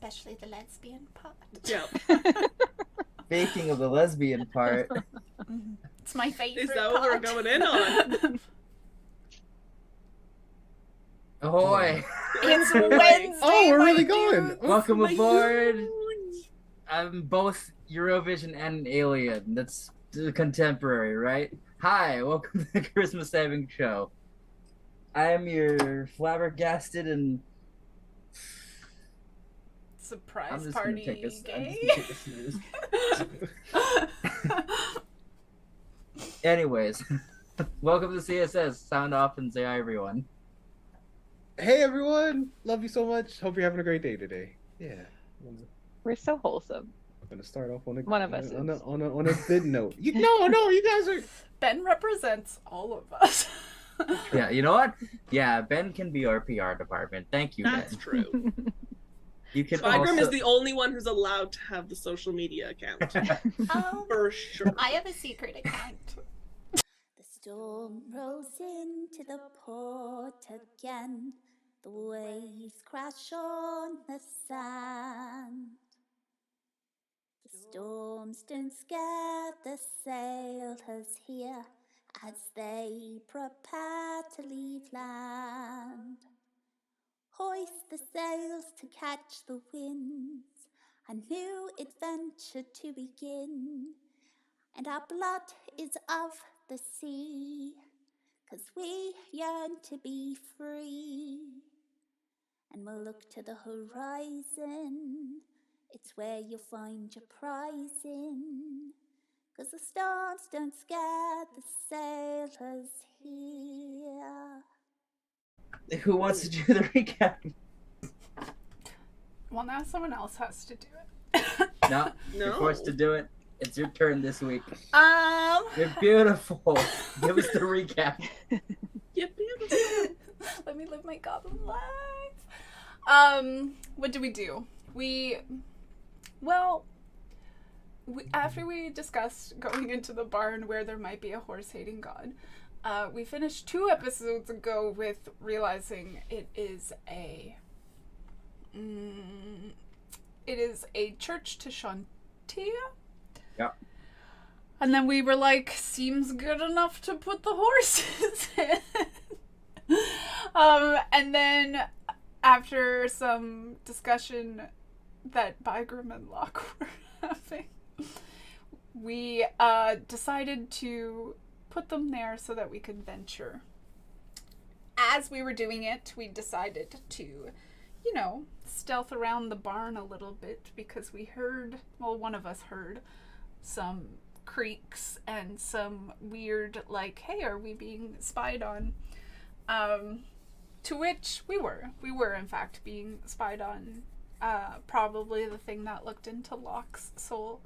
especially the lesbian part. Yep. Speaking of the lesbian part, It's my favorite Is that what we're part. going in on? ahoy! It's Wednesday. Oh, we're my really going. dudes. Welcome my aboard. gosh. I'm both Eurovision and an alien. That's contemporary, right? Hi, welcome to the Christmas Saving Show. I am your flabbergasted and Surprise I'm party just gonna gay. take a snooze. Anyways, welcome to CSS. Sound off and say hi, everyone. Hey everyone, love you so much. Hope you're having a great day today. Yeah, We're so wholesome. I'm gonna start off on a One of us on is. a good note. No, you guys are. Ben represents all of us. Yeah, you know what? Yeah, Ben can be our PR department. Thank you, That's Ben. true. You can Spygram also... is the only one who's allowed to have the social media account. For sure. I have a secret account. The storm rolls into the port again. The waves crash on the sand. The storms don't scare the sailors here as they prepare to leave land. Hoist the sails to catch the winds, a new adventure to begin. And our blood is of the sea, 'cause we yearn to be free. And we'll look to the horizon, it's where you'll find your prizing. 'Cause the storms don't scare the sailors here. Who wants to do the recap? Well, now someone else has to do it. No, you're forced to do it. It's your turn this week. Um. You're beautiful. Give us the recap. You're beautiful. Let me live my goblin life. What do? After we discussed going into the barn where there might be a horse-hating god, we finished 2 episodes ago with realizing it is a church to Shantia. Yep. And then we were like, seems good enough to put the horses in. And then after some discussion that Bygram and Locke were having, we decided to put them there so that we could venture. As we were doing it, we decided to, stealth around the barn a little bit because we heard, one of us heard some creaks and some weird, like, hey, are we being spied on? To which we were in fact being spied on. Probably the thing that looked into Locke's soul.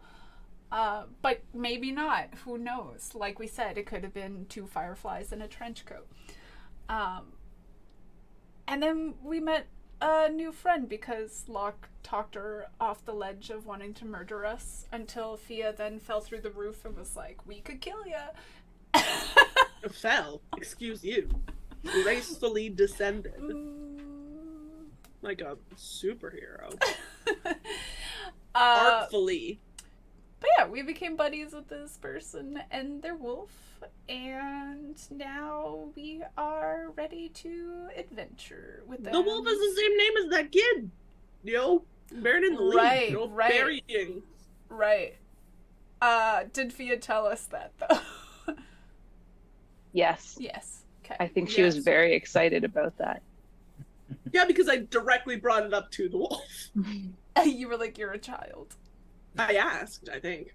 But maybe not, who knows? Like we said, it could have been 2 fireflies in a trench coat. And then we met a new friend because Locke talked her off the ledge of wanting to murder us until Fia then fell through the roof and was like, we could kill ya. Fell? Excuse you. Gracefully descended. Like a superhero. Artfully. But yeah, we became buddies with this person and their wolf, and now we are ready to adventure with them. The wolf is the same name as that kid. Buried in the leaf. Burying. Right. Did Fia tell us that, though? Yes. Yes. Okay. I think she was very excited about that. Yeah, because I directly brought it up to the wolf. You were like, you're a child. I asked, I think.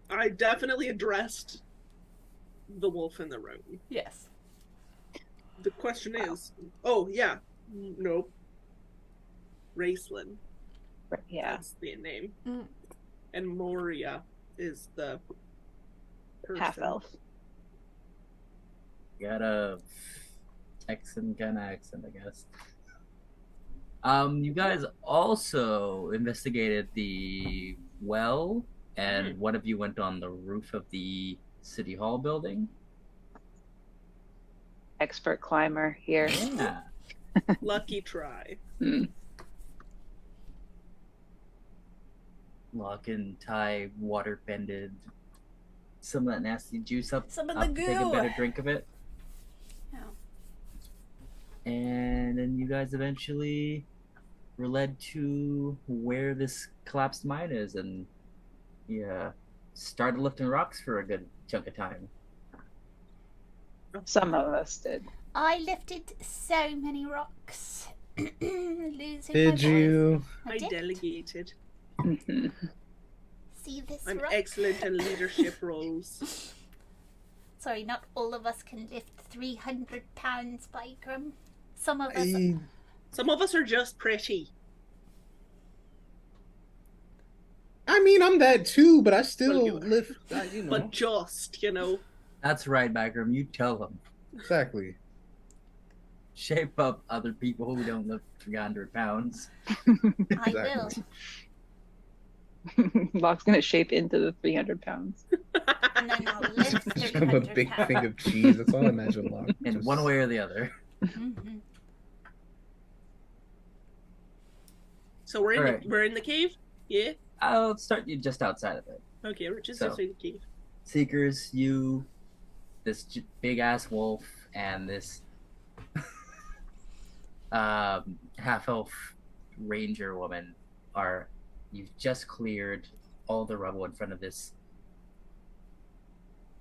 I definitely addressed the wolf in the room. Yes. The question is, nope. Raceland. Yeah. That's the name. And Moria is the person. Half-elf. Got a Texan kind of accent, I guess. You guys also investigated the well, and one of you went on the roof of the City Hall building. Expert climber here. Yeah. Lucky try. fucking Thai water bended some of that nasty juice up. Some of up the to take a goo. better drink of it. Yeah. And then you guys eventually were led to where this collapsed mine is, and yeah, started lifting rocks for a good chunk of time. Some of us did. I lifted so many rocks. Losing my Did voice. you? I did. delegated. Mhm. See this I'm rock? excellent in leadership roles. Sorry, not all of us can lift 300 pounds, Bikram. Some of us. Some of us are just pretty. I mean, I'm that too, but I Well, still you are. lift. You know, But just, you know. That's right, Bagram. You tell them. exactly. Shape up other people who don't lift 300 pounds. I will. Locke's gonna shape into the 300 pounds. And then I'll lift Just 300 become a big pounds. thing of cheese. That's all I imagine. Locke. In Just- one way or the other. Mhm. So we're in Alright. we're in the cave? Yeah? I'll start you just outside of it. Okay, we're just So- outside the cave. Seekers, you, this big ass wolf, and this half elf ranger woman are. You've just cleared all the rubble in front of this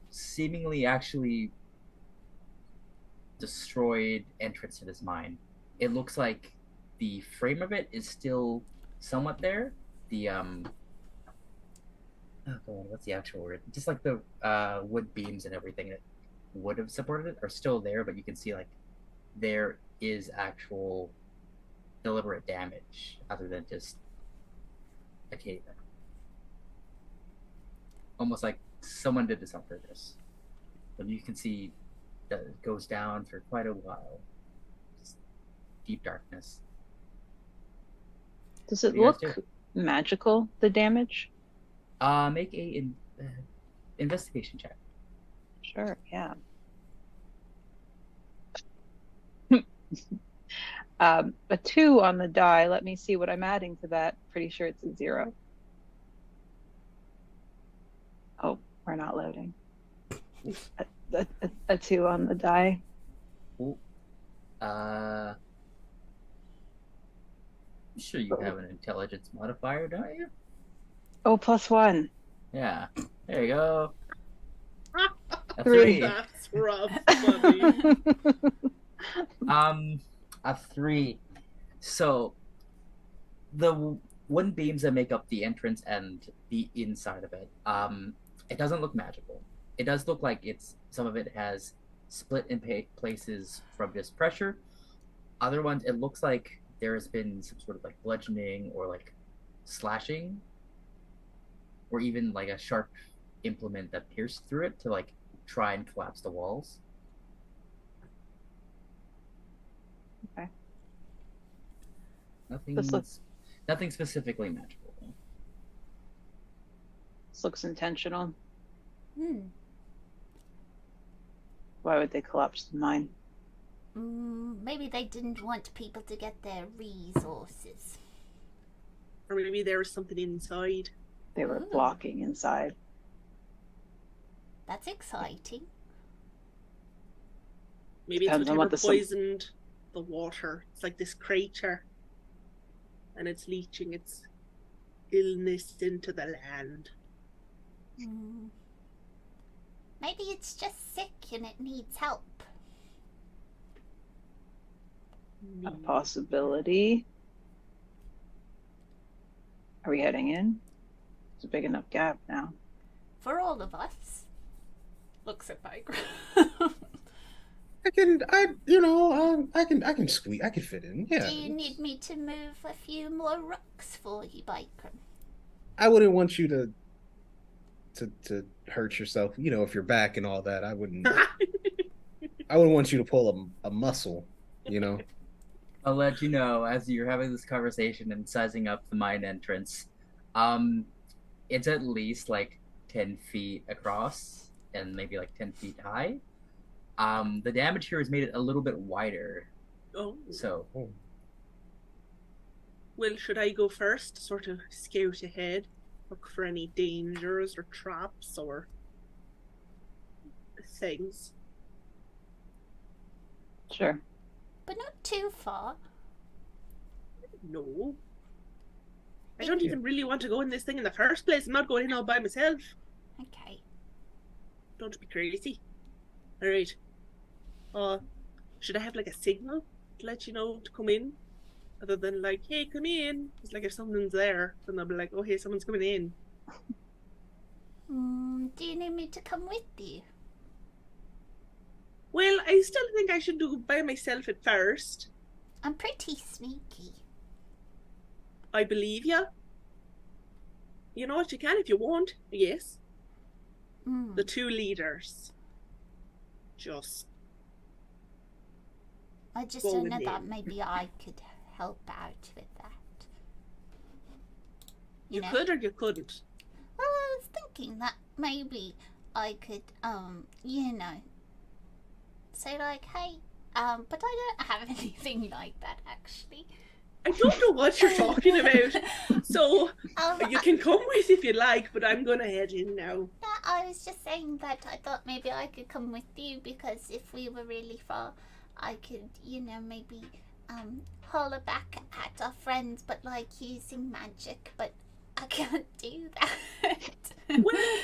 seemingly actually destroyed entrance to this mine. It looks like the frame of it is still somewhat there. The oh god, what's the actual word? Just like the wood beams and everything that would have supported it are still there, but you can see like there is actual deliberate damage other than just a cave in. Almost like someone did this on purpose. But you can see that it goes down for quite a while. Just deep darkness. Does it What do you guys look do? magical, the damage? Make a investigation check. Sure, yeah. A 2 on the die. Let me see what I'm adding to that. Pretty sure it's a 0. Oh, we're not loading. A 2 on the die. Ooh. I'm sure you have an intelligence modifier, don't you? Oh, +1. Yeah. There you go. A 3. That's rough, buddy. A 3. So the wooden beams that make up the entrance and the inside of it, it doesn't look magical. It does look like some of it has split in places from just pressure. Other ones, it looks like there has been some sort of like bludgeoning or like slashing, or even like a sharp implement that pierced through it to like try and collapse the walls. Okay. Nothing specifically magical. This looks intentional. Hmm. Why would they collapse the mine? Maybe they didn't want people to get their resources. Or maybe there was something inside. They were Ooh. blocking inside. That's exciting. Maybe it's Depends on whatever what the poisoned the water. It's like this crater. And it's leaching its illness into the land. Hmm. Maybe it's just sick and it needs help. A possibility. Are we heading in? It's a big enough gap now. For all of us. Looks at Bike. I can squeeze. I can fit in. Yeah. Do you need me to move a few more rocks for you, Bikram? I wouldn't want you to hurt yourself. You know, if you're back and all that. I wouldn't want you to pull a muscle. You know. I'll let you know as you're having this conversation and sizing up the mine entrance. It's at least like 10 feet across and maybe like 10 feet high. The damage here has made it a little bit wider. Oh. So Well, should I go first? Sort of scout ahead. look for any dangers or traps or things. Sure. But not too far. No. I don't even really want to go in this thing in the first place. I'm not going in all by myself. Okay. Don't be crazy. Alright. Should I have like a signal to let you know to come in? Other than like, hey, come in. It's like if someone's there, then they'll be like, oh, hey, someone's coming in. Do you need me to come with you? Well, I still think I should do it by myself at first. I'm pretty sneaky. I believe you. You know what, you can if you want, yes. The two leaders. I just go don't with know that them. maybe I could help out with that. You know? could or you couldn't. Well, I was thinking that maybe I could, say like, hey, but I don't have anything like that actually. I don't know what you're talking about. So, you can come with if you like, but I'm gonna head in now. Yeah, I was just saying that I thought maybe I could come with you because if we were really far, I could, maybe holler back at our friends, but like using magic, but I can't do that. Well,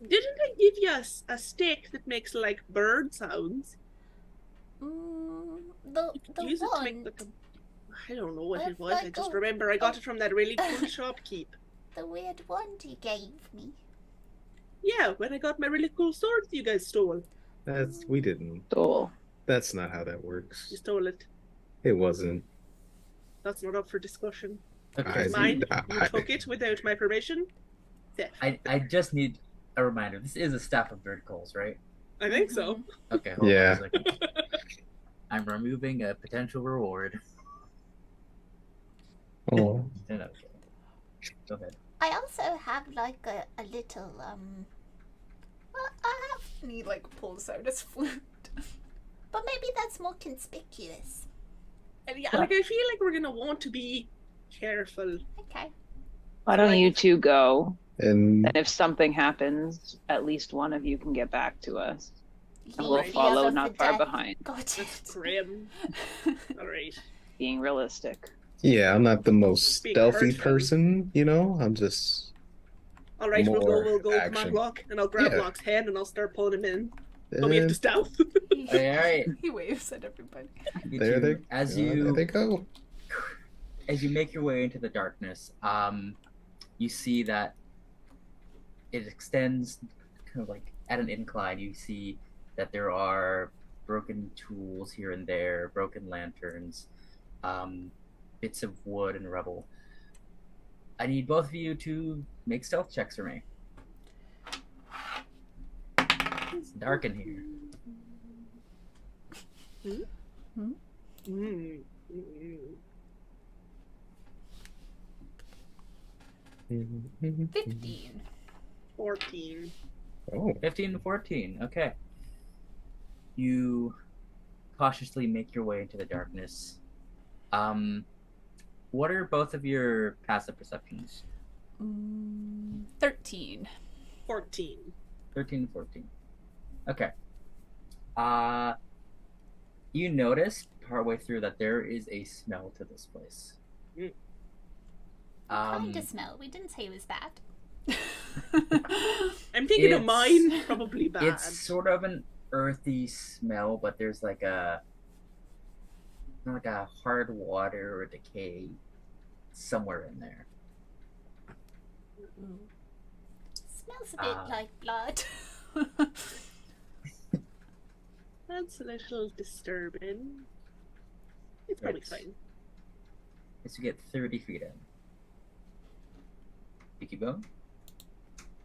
didn't I give you a stick that makes like bird sounds? The Use it to make wand, like I don't know what it was. Like I just a- remember I got it from that really cool shopkeep. the weird wand you gave me. Yeah, when I got my really cool sword that you guys stole. We didn't. Cool. That's not how that works. You stole it. It wasn't. That's not up for discussion. Okay, It's so mine. You took it without my permission. Theft. I just need a reminder. This is a staff of bird calls, right? I think so. Okay, hold Yeah. on a second. I'm removing a potential reward. Oh. Okay. Go ahead. I also have like a little well, I have And he like pulls out his flute. but maybe that's more conspicuous. And yeah, like I feel like we're gonna want to be careful. Okay. Why don't you two go? And And if something happens, at least one of you can get back to us. And we'll Alright. follow Leave not the far death. behind. Got That's it. grim. Alright. Being realistic. yeah, I'm not the most Being stealthy hurtful. person, I'm just Alright, we'll More go. Come on, action. Locke. And I'll grab Yeah. Locke's hand and I'll start pulling him in. But we have to stealth. All right. He waves at everybody. As there they go. as you make your way into the darkness, you see that it extends kind of like at an incline. You see that there are broken tools here and there, broken lanterns, bits of wood and rubble. I need both of you to make stealth checks for me. It's dark in here. Mm. 15. 14. Oh. 15 to 14. Okay. You cautiously make your way into the darkness. What are both of your passive perceptions? 13. 14. 13 to 14. Okay. You notice partway through that there is a smell to this place. Kind of smell. We didn't say it was bad. I'm thinking of It's- mine. Probably bad. It's sort of an earthy smell, but there's like a hard water or decay somewhere in there. Smells a bit like blood. That's a little disturbing. It's probably It's- fine. As you get 30 feet in. You keep going?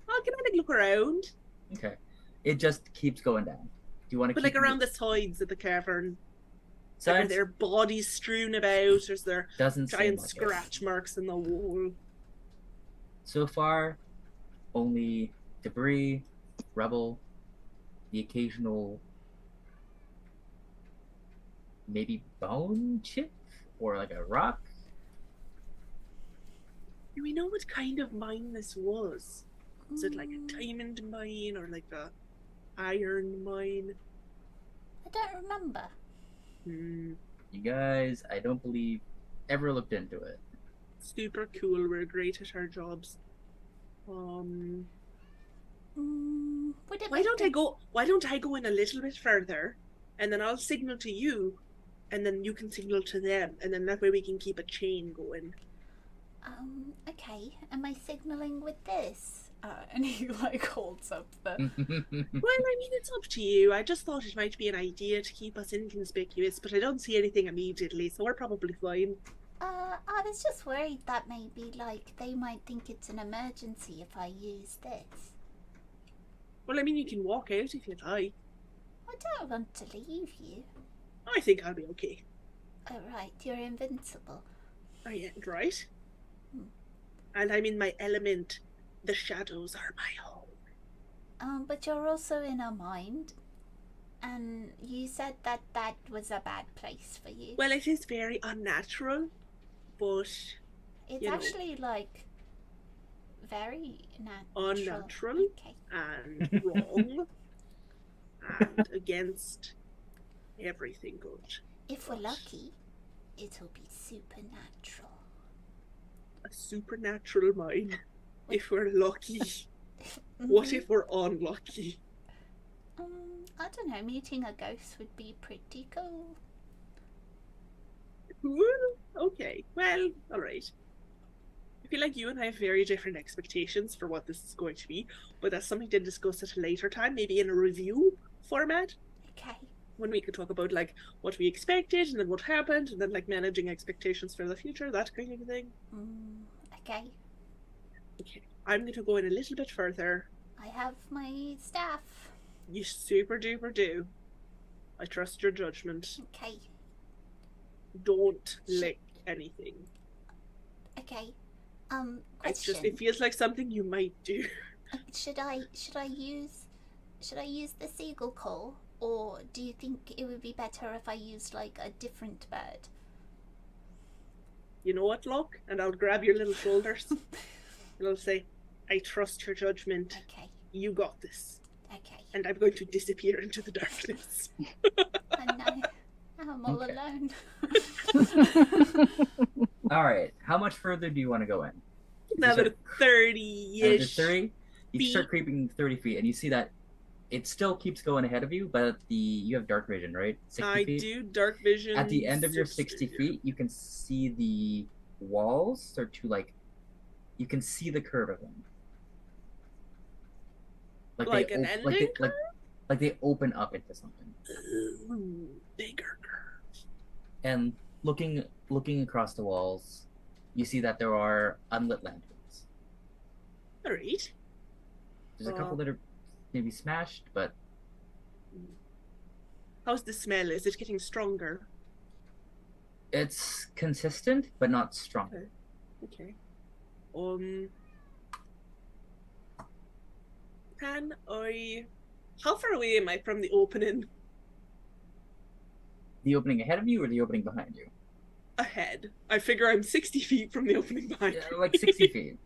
Oh, can I like look around? Okay. It just keeps going down. Do you want to But like around the sides of the cavern. So Like, are there bodies strewn about? Or is there doesn't seem giant like it. scratch marks in the wall? So far, only debris, rubble, the occasional maybe bone chip or like a rock. we know what kind of mine this was? Was it like a diamond mine or like a iron mine? I don't remember. You guys, I don't believe, ever looked into it. Super cool. We're great at our jobs. Would it Why make don't I go in a little bit further, and then I'll signal to you, and then you can signal to them, and then that way we can keep a chain going. Okay. Am I signaling with this? And he like holds up the. Well, I mean, it's up to you. I just thought it might be an idea to keep us inconspicuous, but I don't see anything immediately, so we're probably fine. I was just worried that maybe, like, they might think it's an emergency if I use this. Well, I mean, you can walk out if you'd like. I don't want to leave you. I think I'll be okay. Oh, right, you're invincible. I ain't right. And I'm in my element. The shadows are my home. But you're also in a mind. And you said that that was a bad place for you. Well, it is very unnatural, but It's actually, like, very natural. unnatural Okay. and wrong and against everything good. If we're lucky, it'll be supernatural. A supernatural mind. If we're lucky. What if we're unlucky? I don't know, meeting a ghost would be pretty cool. Okay, well, alright. I feel like you and I have very different expectations for what this is going to be, but that's something to discuss at a later time, maybe in a review format. Okay. When we could talk about like what we expected and then what happened and then like managing expectations for the future, that kind of thing. Okay. Okay, I'm going to go in a little bit further. I have my staff. You super duper do. I trust your judgment. Okay. Don't lick anything. Okay. It's Question. just, it feels like something you might do. Should I use the seagull call, or do you think it would be better if I used like a different bird? You know what, Locke? And I'll grab your little shoulders and I'll say, I trust your judgment. Okay. You got this. Okay. And I'm going to disappear into the darkness. I know. I'm all Okay. alone. All right, how much further do you want to go in? Another Another 30-ish. 30? You feet. start creeping 30 feet, and you see that it still keeps going ahead of you, but you have dark vision, right? 60 I feet? do dark vision. At the end of your 60 feet, you can see the walls start to, like, you can see the curve of them. Like an ending curve? Like they open up into something. Ooh, bigger curve. And looking across the walls, you see that there are unlit lanterns. Alright. There's a couple that are maybe smashed, but How's the smell? Is it getting stronger? it's consistent but not strong. Okay. Can I... How far away am I from the opening? The opening ahead of you or the opening behind you? Ahead. I figure I'm 60 feet from the opening behind Yeah, me. like 60 feet.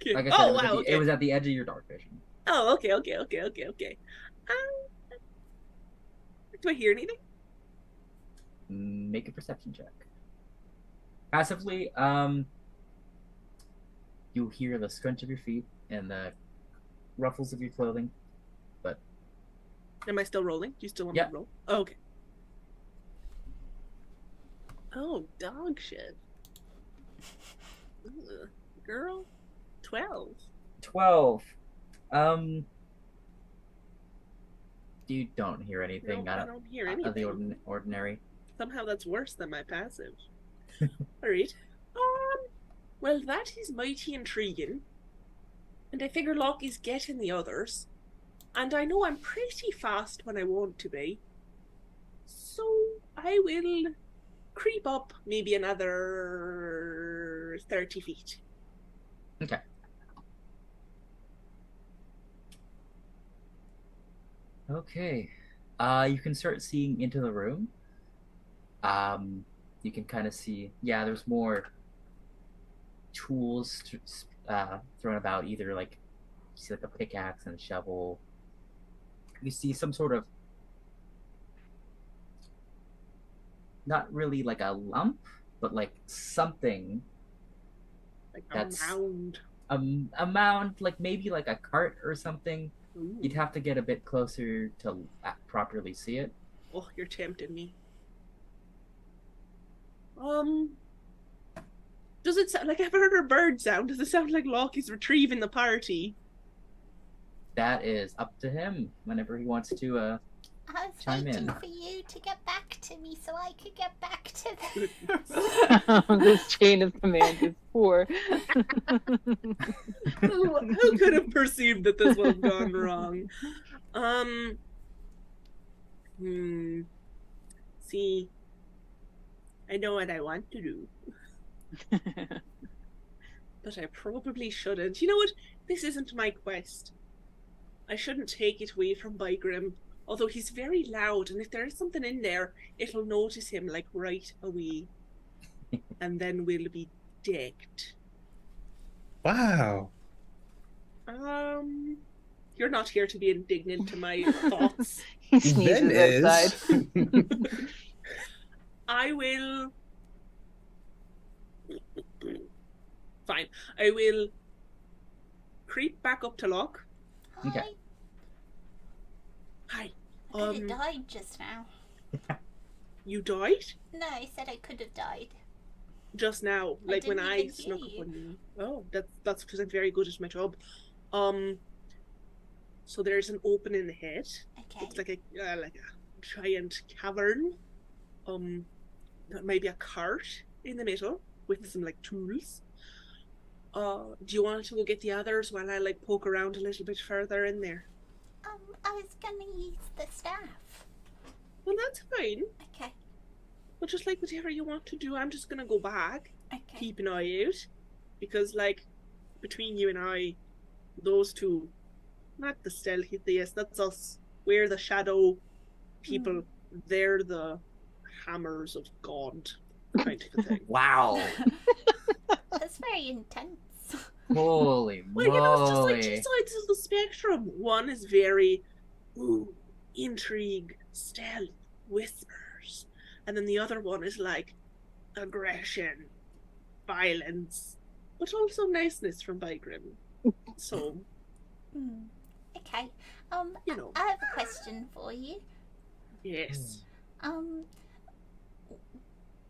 Okay. Like I said, Oh, it, was wow, at the, okay. it was at the edge of your dark vision. Oh, okay. Do I hear anything? Make a perception check. Passively, you hear the scrunch of your feet and the ruffles of your clothing, but Am I still rolling? Do you still want Yeah. me to roll? Oh, okay. Oh, dog shit. Ugh. Girl, 12. 12. You don't hear anything No, I don't hear out of the anything. ordinary. Somehow that's worse than my passive. Alright. Well, that is mighty intriguing. And I figure Locke is getting the others. And I know I'm pretty fast when I want to be. So I will creep up maybe another 30 feet. Okay. Okay. You can start seeing into the room. You can kind of see, yeah, there's more tools thrown about, either like you see like a pickaxe and a shovel. You see some sort of, not really like a lump, but like something Like that's a mound. a mound, like maybe like a cart or something. Ooh. You'd have to get a bit closer to properly see it. Oh, you're tempting me. Does it sound like I've heard a bird sound? Does it sound like Loki's retrieving the party? That is up to him whenever he wants to I was chime waiting in. for you to get back to me so I could get back to them. This chain of command is poor. Who could have perceived that this would have gone wrong? See, I know what I want to do, but I probably shouldn't. You know what? This isn't my quest. I shouldn't take it away from Bygrim, although he's very loud, and if there is something in there, it'll notice him, like, right away. And then we'll be decked. Wow. You're not here to be indignant to my thoughts. He Ben sneezes outside. is. I will... Fine. I will creep back up to Locke. Hi. Okay. Hi. I could have died just now. You died? No, I said I could have died. Just now. Like when didn't I even snuck hear up you. on you. Oh, that's because I'm very good at my job. So there's an opening ahead. Okay. It's like a giant cavern. Maybe a cart in the middle with some like tools. Do you want to go get the others while I like poke around a little bit further in there? I was gonna use the staff. Well, that's fine. Okay. But just like whatever you want to do, I'm just gonna go back, Okay. keep an eye out, because like between you and I, those two, not the stealthiest. That's us. We're the shadow people. They're the hammers of God, kind of a thing. Wow. That's very intense. Holy Well, you know, it's just like moly. two sides of the spectrum. One is very intrigue, stealth, whispers, and then the other one is like aggression, violence, but also niceness from Bygrim. So, Okay. you know, I have a question for you. yes.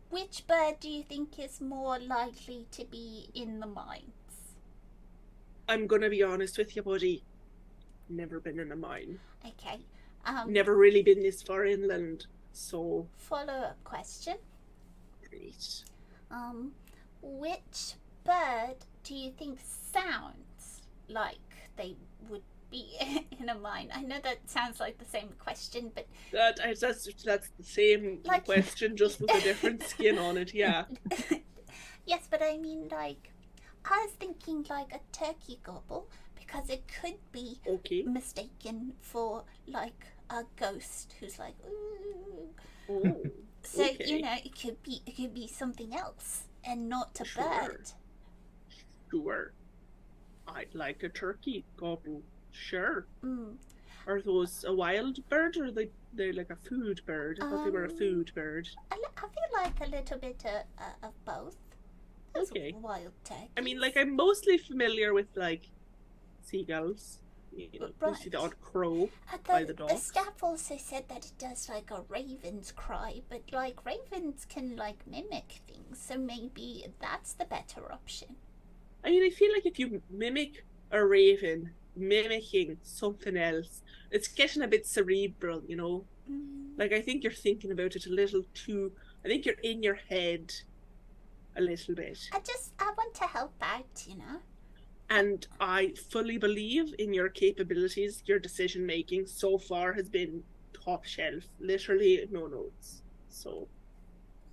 Which bird do you think is more likely to be in the mines? I'm gonna be honest with you, buddy. Never been in a mine. Okay. Never really been this far inland. So, Follow-up question. great. Which bird do you think sounds like they would be in a mine? I know that sounds like the same question, but That's the same Like- question, just with a different skin on it. Yeah. yes, but I mean, like, I was thinking like a turkey gobble because it could be Okay. mistaken for like a ghost who's like, ooh. Oh. So okay. you know, it could be something else and not a Sure. bird. Sure. I'd like a turkey gobble. Sure. Mm. Are those a wild bird or they're like a food bird? I thought they were a food bird. I feel like a little bit of both. Those Okay. wild turkeys. I mean, like, I'm mostly familiar with like seagulls. You know, you see the odd crow. by the The dogs. staff also said that it does like a raven's cry, but like ravens can like mimic things, so maybe that's the better option. I mean, I feel like if you mimic a raven mimicking something else, it's getting a bit cerebral, you know? Like, I think you're thinking about it a little too... I think you're in your head a little bit. I want to help out, you know? And I fully believe in your capabilities. Your decision-making so far has been top shelf. Literally no notes. So,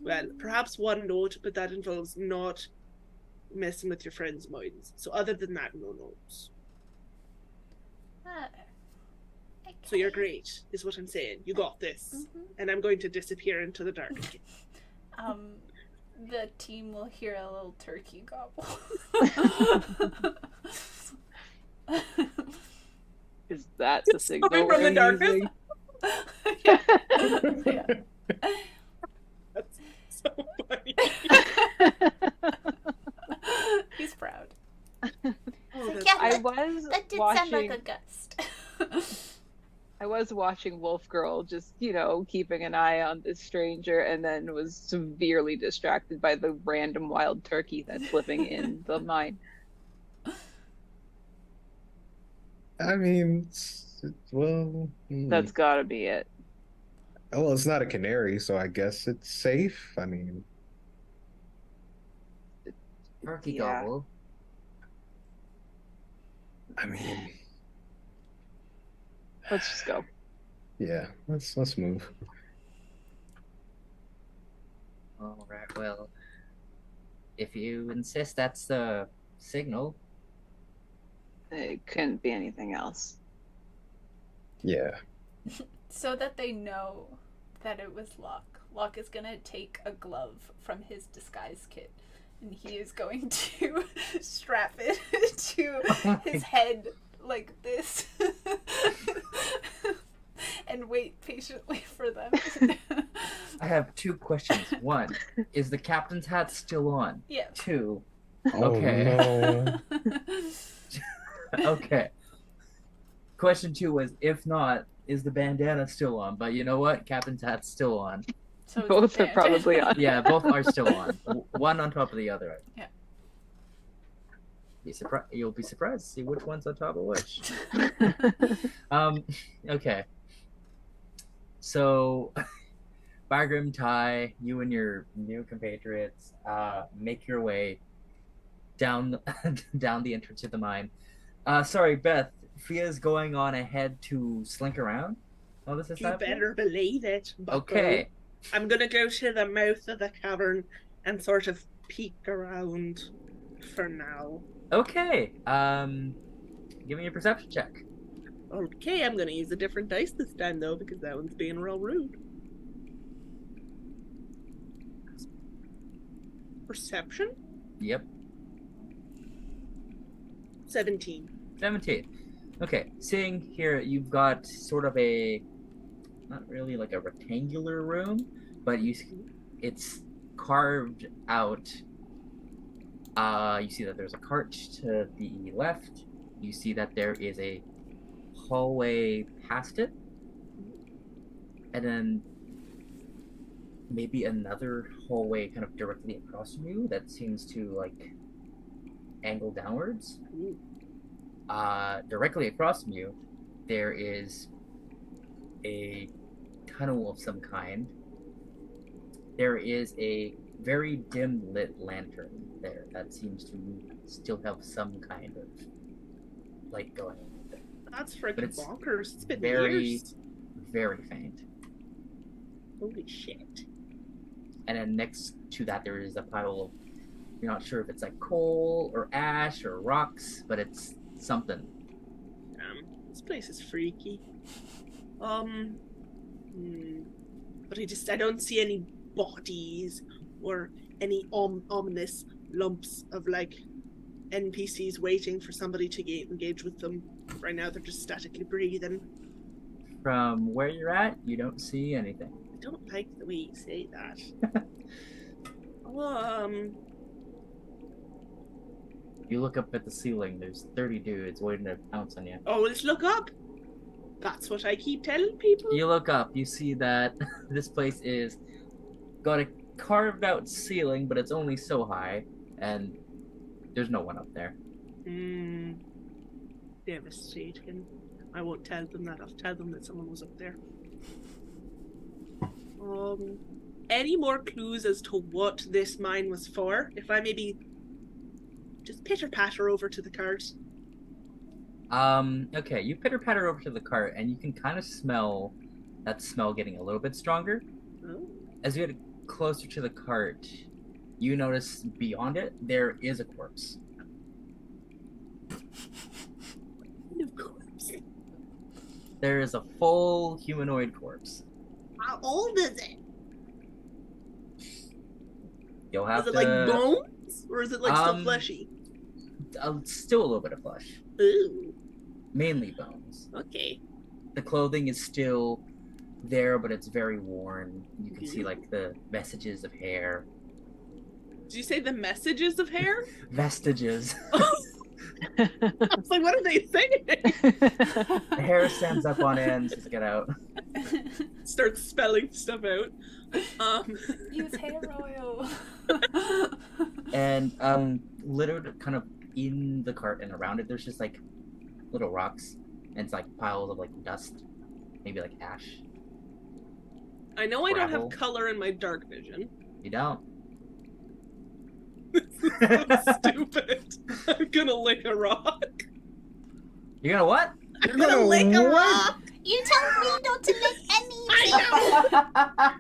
well, perhaps one note, but that involves not messing with your friends' minds. So other than that, no notes. Oh. Okay. So you're great, is what I'm saying. You got this. Mhm. And I'm going to disappear into the dark. the team will hear a little turkey gobble. Is that the signal coming from we're the darkness? using? Yeah. Yeah. That's so funny. He's proud. Oh, that's Yeah, I that, was that did sound like watching. a gust. I was watching Wolf Girl, just keeping an eye on this stranger, and then was severely distracted by the random wild turkey that's living in the mine. I mean, well, That's gotta be it. oh, well, it's not a canary, so I guess it's safe. I mean, Turkey Yeah. gobble. I mean, Let's just go. yeah, let's move. All right. Well, if you insist, that's the signal. It couldn't be anything else. Yeah. So that they know that it was Locke. Locke is gonna take a glove from his disguise kit and he is going to strap it to his head like this and wait patiently for them. I have 2 questions. 1, is the captain's hat still on? Yeah. 2, Oh Okay. no. okay. Question 2 was, if not, is the bandana still on? But you know what? Captain's hat's still on. So it's Both are bandana. probably on. Yeah, both are still on. One on top of the other. Yeah. You'll be surprised to see which one's on top of which. Okay. So, Bargrim, Ty, you and your new compatriots make your way down down the entrance to the mine. Sorry, Beth. Fia's going on ahead to slink around while this is You happening? better believe it. Bucko. Okay. I'm gonna go to the mouth of the cavern and sort of peek around for now. Okay. Give me a perception check. Okay, I'm gonna use a different dice this time though, because that one's being real rude. Perception? Yep. 17. 17. Okay, seeing here, you've got sort of a, not really like a rectangular room, but it's carved out. You see that there's a cart to the left. You see that there is a hallway past it. And then maybe another hallway kind of directly across from you that seems to like angle downwards. Ooh. Directly across from you, there is a tunnel of some kind. There is a very dim lit lantern there that seems to still have some kind of light going on. That's But freaking it's bonkers. It's been very, years. very faint. Holy shit. And then next to that, there is a pile of, you're not sure if it's like coal or ash or rocks, but it's something. This place is freaky. But I don't see any bodies or any ominous lumps of like NPCs waiting for somebody to engage with them. Right now, they're just statically breathing. From where you're at, you don't see anything. I don't like the way you say that. You look up at the ceiling, there's 30 dudes waiting to pounce on you. Oh, let's look up. That's what I keep telling people. You look up, you see that this place is got a carved out ceiling, but it's only so high, and there's no one up there. Devastating. I won't tell them that. I'll tell them that someone was up there. Any more clues as to what this mine was for? If I maybe just pitter-patter over to the cart. Okay, you pitter-patter over to the cart, and you can kind of smell that smell getting a little bit stronger. Oh. As you get closer to the cart, you notice beyond it, there is a corpse. Of course. There is a full humanoid corpse. How old is it? You'll have Is it to. like bones? Or is it like still fleshy? Still a little bit of flesh. Ooh. Mainly bones. Okay. The clothing is still there, but it's very worn. You can see like the vestiges of hair. Did you say the messages of hair? Vestiges. I was like, what are they saying? The hair stands up on end. Just get out. Start spelling stuff out. Use hair oil. And littered kind of in the cart and around it, there's just like little rocks and it's like piles of like dust, maybe like ash. I know I don't Gravel. have color in my dark vision. You don't. So stupid. I'm gonna lick a rock. You're gonna what? I'm gonna lick a rock. You told me not to lick anything.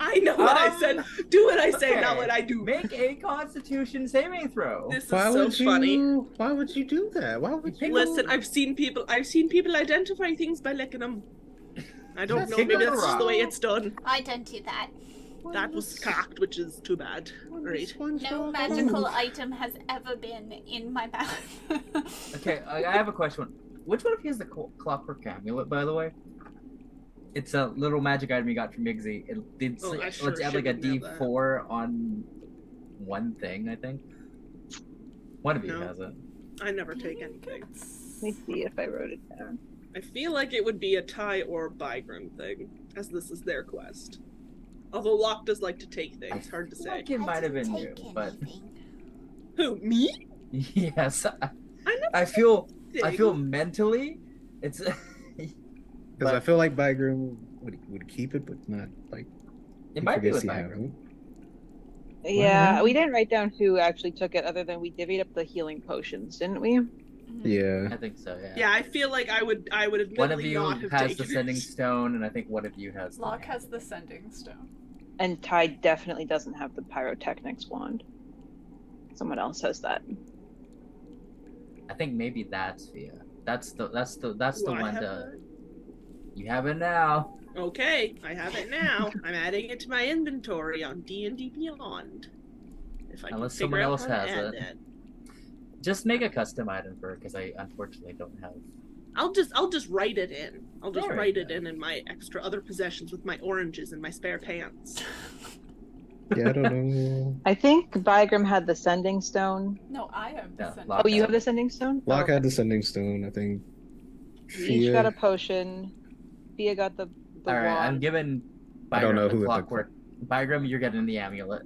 I know what I said. Do what I say, not what I do. Make a Constitution saving throw. This is Why so would funny. you? Why would you do that? Why would you? Listen, I've seen people identify things by licking them. I don't Just know. kick Maybe the that's just the way it's done. I don't do that. That was cocked, which is too bad. Right. No magical item has ever been in my mouth. Okay, I have a question. Which one of you has the clockwork amulet, by the way? It's a little magic item you got from Migsy. It's Oh, I let's sure add like a shouldn't have that. D4 on one thing, I think. One of you No. has it. I never take anything. Let me see if I wrote it down. I feel like it would be a Ty or Bygram thing, as this is their quest. Although Locke does like to take things, hard to I say. think it might have been you, Take but anything. Who, me? yes, I never I feel take mentally it's. Because I feel like Bygram would keep it, but not like. It might be forgets with he had Bygram. it. Yeah, we didn't write down who actually took it, other than we divvied up the healing potions, didn't we? Yeah. I think so. Yeah. Yeah, I feel like I would admittedly One of you not have has the taken sending it. stone, and I think one of you has. the Locke hand. has the sending stone. And Ty definitely doesn't have the pyrotechnics wand. Someone else has that. I think maybe that's Via. That's the Do I one have to. You have it now. that? Okay, I have it now. I'm adding it to my inventory on D&D Beyond. If I Unless can someone figure out else how to has add it. that. Just make a custom item for it, because I unfortunately don't have. I'll just write it in. I'll just Alright, write it then. in my extra other possessions with my oranges and my spare pants. Yeah, I don't know. I think Bygram had the sending stone. No, I have the No, sending Locke Oh, you has have the sending stone? Locke Oh, had the sending stone. I think. we each got a Fia- potion. Fia got the All right, I'm wand. giving. I don't Bygram know the who it clockwork. Bygram, you're getting the amulet.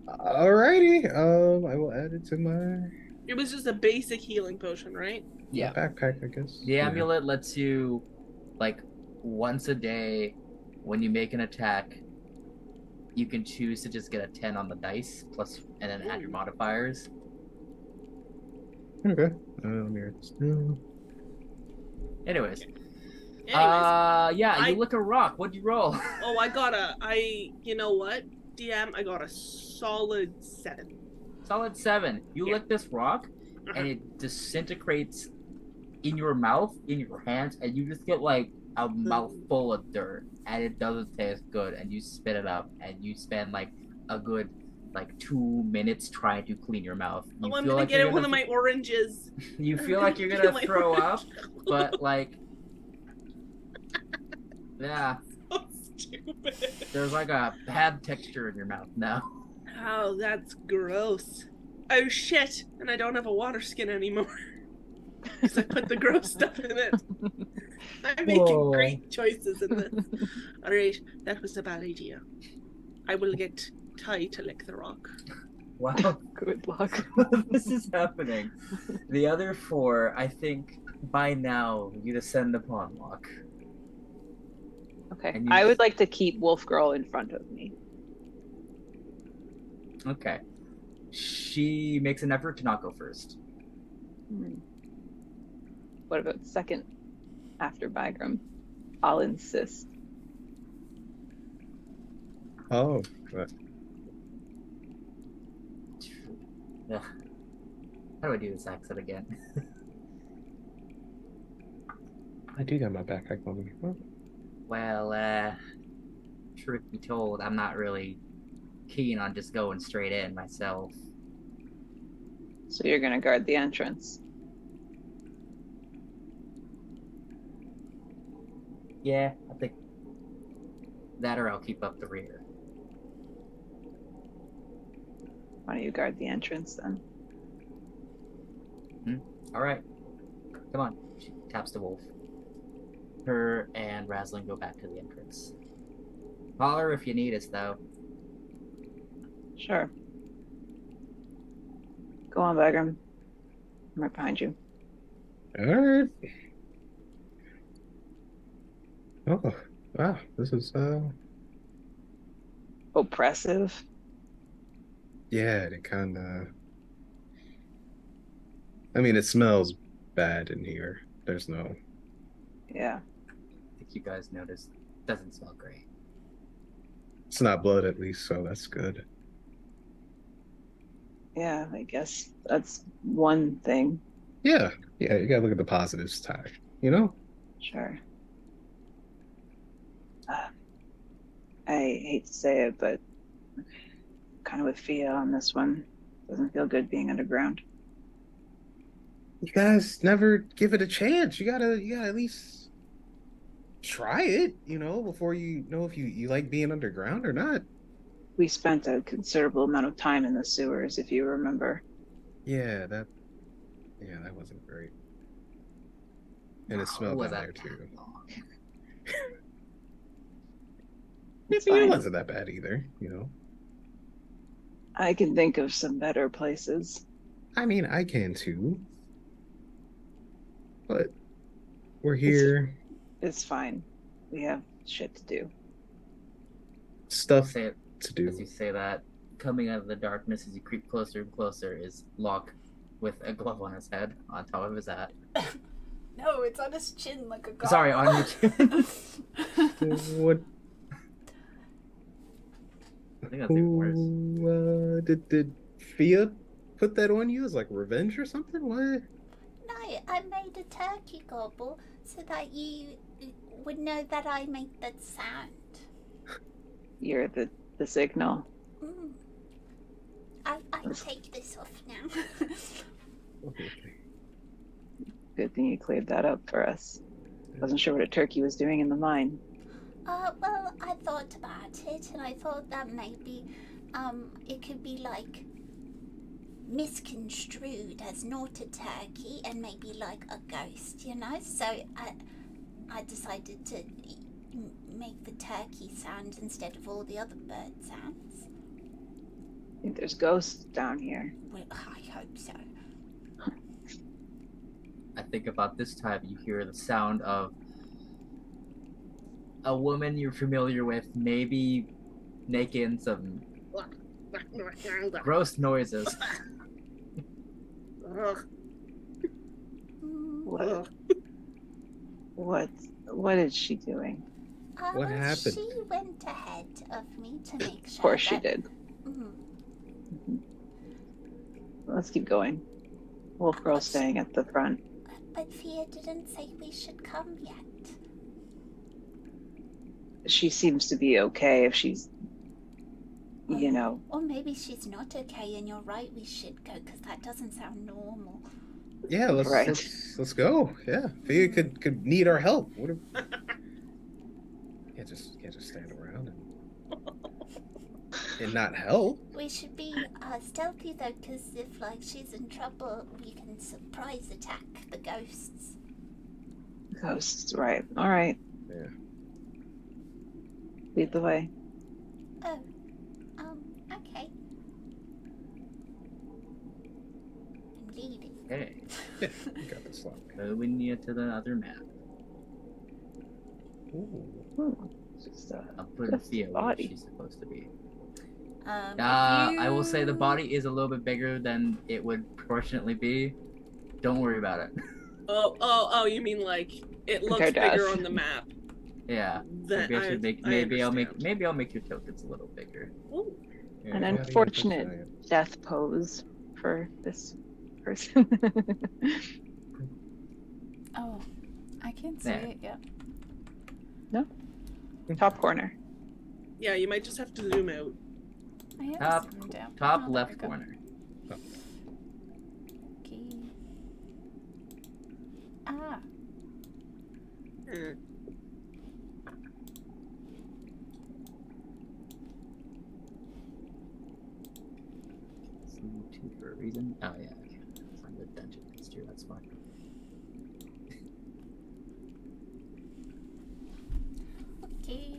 Alrighty. I will add it to my It was just a basic healing potion, right? Yeah. backpack, I guess. The amulet lets you, like, once a day, when you make an attack, you can choose to just get a 10 on the dice, and then add your modifiers. Okay. Let me write this down. Anyways, Anyways, yeah, I- you lick a rock. What'd you roll? you know what, DM, I got a solid 7. Solid 7. You Yeah. lick this rock, Uh-huh. and it disintegrates in your mouth, in your hands, and you just get like a mouthful of dirt, and it doesn't taste good, and you spit it up, and you spend like a good 2 minutes trying to clean your mouth. You Oh, I'm feel gonna like get you're it one of gonna- my oranges. You I'm feel like you're feel gonna my throw up, orange. but like, yeah, So stupid. there's like a bad texture in your mouth now. Oh, that's gross. Oh shit, and I don't have a water skin anymore. Because I put the gross stuff in it. I'm making Whoa. great choices in this. Alright, that was a bad idea. I will get Ty to lick the rock. Wow. Good luck. This is happening. The other 4, I think, by now, you descend upon Locke. Okay. And you- I would like to keep Wolf Girl in front of me. Okay. She makes an effort to not go first. What about second after Bygram? I'll insist. Oh, right. Ugh. How do I do this accent again? I do got my backpack on me. Oh, Well, truth be told, I'm not really keen on just going straight in myself. So you're gonna guard the entrance. Yeah, I think that, or I'll keep up the rear. Why don't you guard the entrance then? All right, come on. She taps the wolf. Her and Raslin go back to the entrance. Holler if you need us, though. Sure. Go on, Bagram. I'm right behind you. All right. Oh, wow. This is Oppressive. yeah, it kind of. I mean, it smells bad in here. There's no. Yeah. I think you guys noticed. Doesn't smell great. It's not blood, at least, so that's good. Yeah, I guess that's one thing. Yeah, yeah. You gotta look at the positives, Ty. You know. Sure. I hate to say it, but kind of with Fia on this one. Doesn't feel good being underground. You guys never give it a chance. You gotta at least try it, you know, before you know if you like being underground or not. We spent a considerable amount of time in the sewers, if you remember. Yeah, that wasn't great. And it smelled down there too. It's It fine. wasn't that bad either, you know. I can think of some better places. I mean, I can too. But we're here. It's fine. We have shit to do. Stuff Say it to do. as you say that. Coming out of the darkness as you creep closer and closer is Locke with a glove on his head on top of his hat. No, it's on his chin like a gobble. Sorry, on your chin. What I think that's even worse. did Fia put that on you as like revenge or something? What? No, I made a turkey gobble so that you would know that I make that sound. You're the signal. Mm. I'll take this off now. Okay. Good thing you cleared that up for us. Wasn't sure what a turkey was doing in the mine. Well, I thought about it, and I thought that maybe, it could be like misconstrued as not a turkey and maybe like a ghost, you know? So I decided to make the turkey sounds instead of all the other bird sounds. I think there's ghosts down here. Well, I hope so. I think about this time you hear the sound of a woman you're familiar with, maybe making some gross noises. What is she doing? What happened? She went ahead of me to make sure. Of course she that- did. Mhm. Let's keep going. Wolf Girl staying at the front. But Fia didn't say we should come yet. She seems to be okay if she's, you know. Or maybe she's not okay, and you're right, we should go, because that doesn't sound normal. Yeah, Right. let's go. Yeah, Fia could need our help. What if... can't just stand around and not help. We should be stealthy, though, because if, like, she's in trouble, we can surprise attack the ghosts. Ghosts, right. All right. Yeah. Lead the way. Oh, okay. I'm leading. Okay, Yeah, you got this lock. moving you to the other map. Ooh. It's just I'm putting Just Fia where body. she's supposed to be. If I will say the you- body is a little bit bigger than it would proportionately be. Don't worry about it. Oh, you mean like it looks Compared to bigger us. on the map? Yeah. That Maybe I should make. I Maybe I'll make. understand. Maybe I'll make your tokens a little bigger. Ooh. Yeah. An Yeah, unfortunate giant. death pose for this person. Oh, I can't see There. it yet. Top corner. Yeah, you might just have to zoom out. I am Top, zoomed down. top Oh, there left we go. corner. Okay. Ah. Hmm. C2 for a reason. Oh yeah, I can find the dungeon history. That's fine. Okay.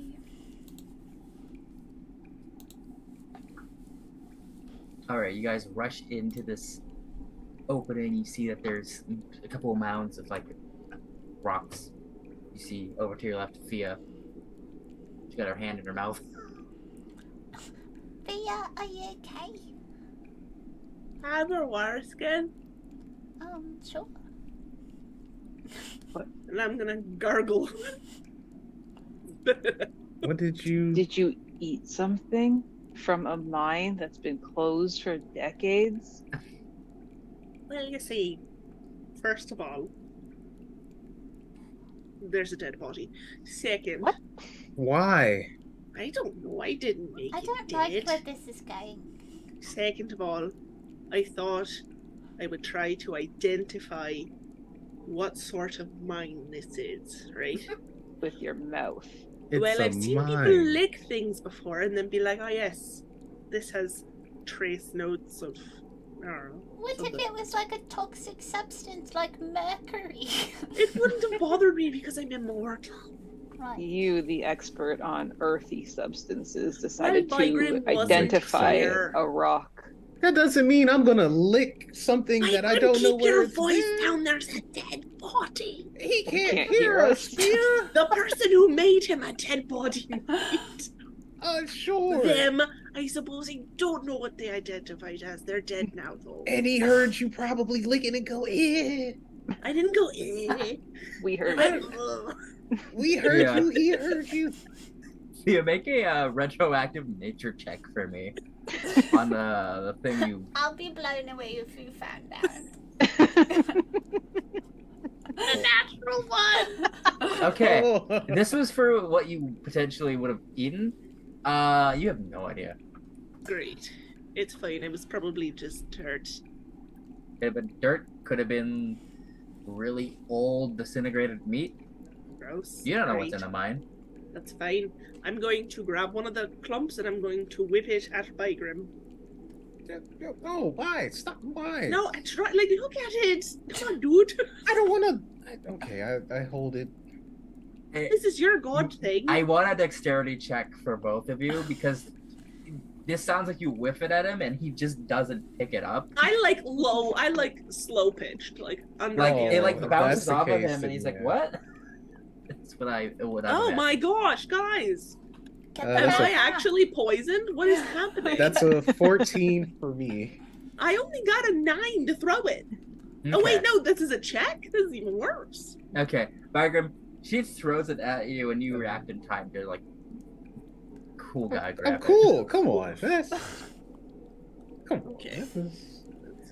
All right, you guys rush into this opening. You see that there's a couple of mounds of like rocks. You see over to your left, Fia. She's got her hand in her mouth. Thea, are you okay? Have her water skin, Sure. and I'm gonna gargle. What did you? Did you eat something from a mine that's been closed for decades? Well, you see, first of all, there's a dead body. Second, What? Why? I don't know. I didn't make I it don't dead. like where this is going. Second of all, I thought I would try to identify what sort of mine this is, right? With your mouth. It's well, a I've seen people mine. lick things before and then be like, oh yes, this has trace notes of, I don't know. What if something. it was like a toxic substance like mercury? It wouldn't have bothered me because I'm immortal. Right. You, the expert on earthy substances, decided Well, to Bygrim wasn't identify clear. a rock. That doesn't mean I'm gonna lick something that I don't know keep where your it's voice been. down. There's a dead body. He can't, can't hear hear us, us. Fia. The person who made him a dead body. Right? Sure. Them, I suppose I don't know what they identified as. They're dead now, though. And he heard you probably licking and go, eh. I didn't go, eh. We heard I it. don't know. We heard Yeah. you, he heard you. Fia, make a retroactive nature check for me on the thing you. I'll be blown away if you found out. A natural one. Okay, Oh. this was for what you potentially would have eaten. You have no idea. Great. It's fine. It was probably just dirt. Could have been dirt. Could have been really old, disintegrated meat. Gross. You don't know Right. what's in a mine. That's fine. I'm going to grab one of the clumps and I'm going to whip it at Bygrim. No, why? Stop, why? No, I try. Like, look at it. Come on, dude. I don't want to. Okay, I hold it. This is your god thing. I want a dexterity check for both of you because this sounds like you whiff it at him and he just doesn't pick it up. I like low. I like slow pitched. Like under Like the it like if bounces that's the off of case, him then and he's like, yeah. "What?" That's what I would. Oh my gosh, guys! Get Uh, the Am that's hell I out. actually poisoned? What is happening? That's a 14 for me. I only got a 9 to throw it. Okay. Oh wait, no, this is a check. This is even worse. Okay, Bygrim, she throws it at you and you react in time. You're like, "Cool guy, I'm grab it." cool. Come on. Come on. Okay. This is-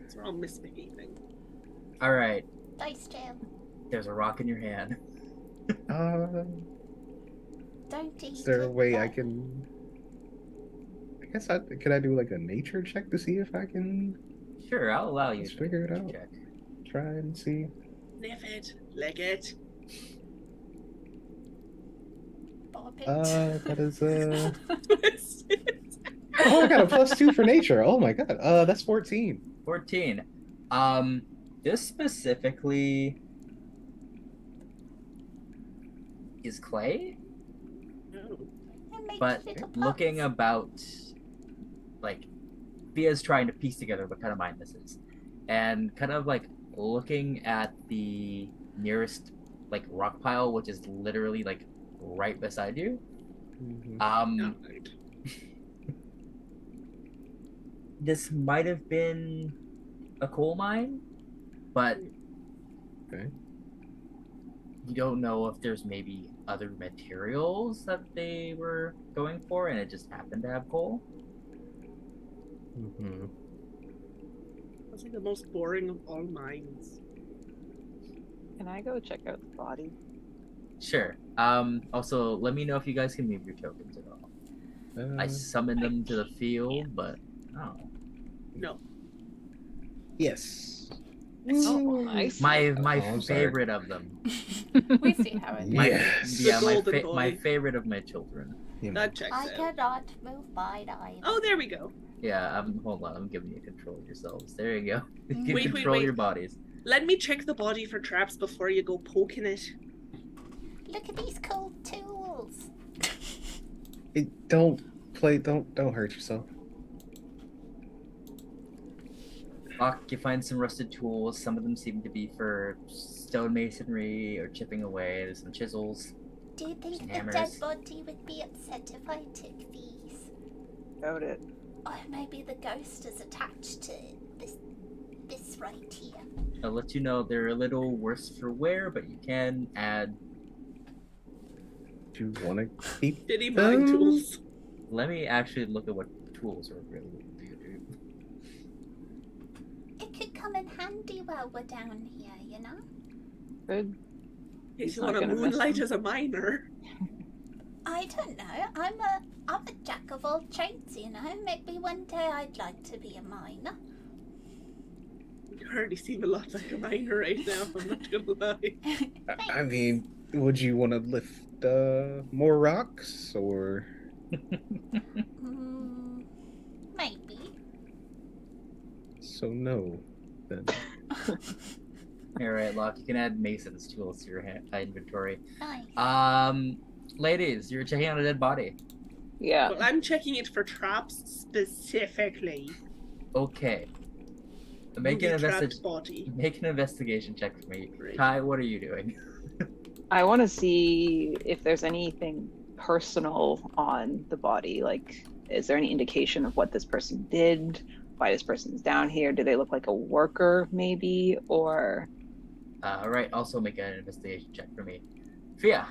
It's all misbehaving. All right, Dice jail. there's a rock in your hand. Don't eat Is there a it, way I but- can? I guess could I do like a nature check to see if I can Sure, I'll allow you Let's to figure it out. check. try and see? Sniff it, lick it. Bob it. That is Oh, I got a +2 for nature. Oh my god. That's 14. 14. This specifically is clay, Oh. And make but little looking pots. about, like, Via's trying to piece together what kind of mine this is, and kind of like looking at the nearest like rock pile, which is literally like right beside you. Mhm. Alright. This might have been a coal mine, but Okay. you don't know if there's maybe other materials that they were going for and it just happened to have coal. Mhm. That's like the most boring of all mines. Can I go check out the body? Sure. Also, let me know if you guys can move your tokens at all. I summon them to the field, but oh. No. Yes. Oh, nice. My I'm sorry. favorite of them. We see how it My, Yes. yeah, The golden my boy. favorite of my children. That checks I out. cannot move by either. Oh, there we go. Yeah, hold on, I'm giving you control of yourselves. There you go. You can Wait, control wait. your bodies. Let me check the body for traps before you go poking it. Look at these cool tools. Don't hurt yourself. You find some rusted tools. Some of them seem to be for stonemasonry or chipping away. There's some chisels. Do you think the Hammers. dead body would be upset if I took these? Doubt it. Or maybe the ghost is attached to this right here. I'll let you know they're a little worse for wear, but you can add. Do you want to keep Did he mind tools? Let me actually look at what tools are really good. It could come in handy while we're down here, you know? Good. He's not on a gonna miss moonlight them. as a miner. I don't know. I'm a jack of all trades, you know. Maybe one day I'd like to be a miner. You hardly seem a lot like a miner right now, I'm not gonna lie. I mean, would you want to lift more rocks or? Maybe. So no, then. Alright, Locke, you can add Mason's tools to your inventory. Nice. Ladies, you're checking out a dead body. Yeah. Well, I'm checking it for traps specifically. Okay. Make an Movie-trapped body. investigation check for me. Great. Kai, what are you doing? I want to see if there's anything personal on the body. Like, is there any indication of what this person did? Why this person's down here? Do they look like a worker, maybe? Or Right, also make an investigation check for me. Fia.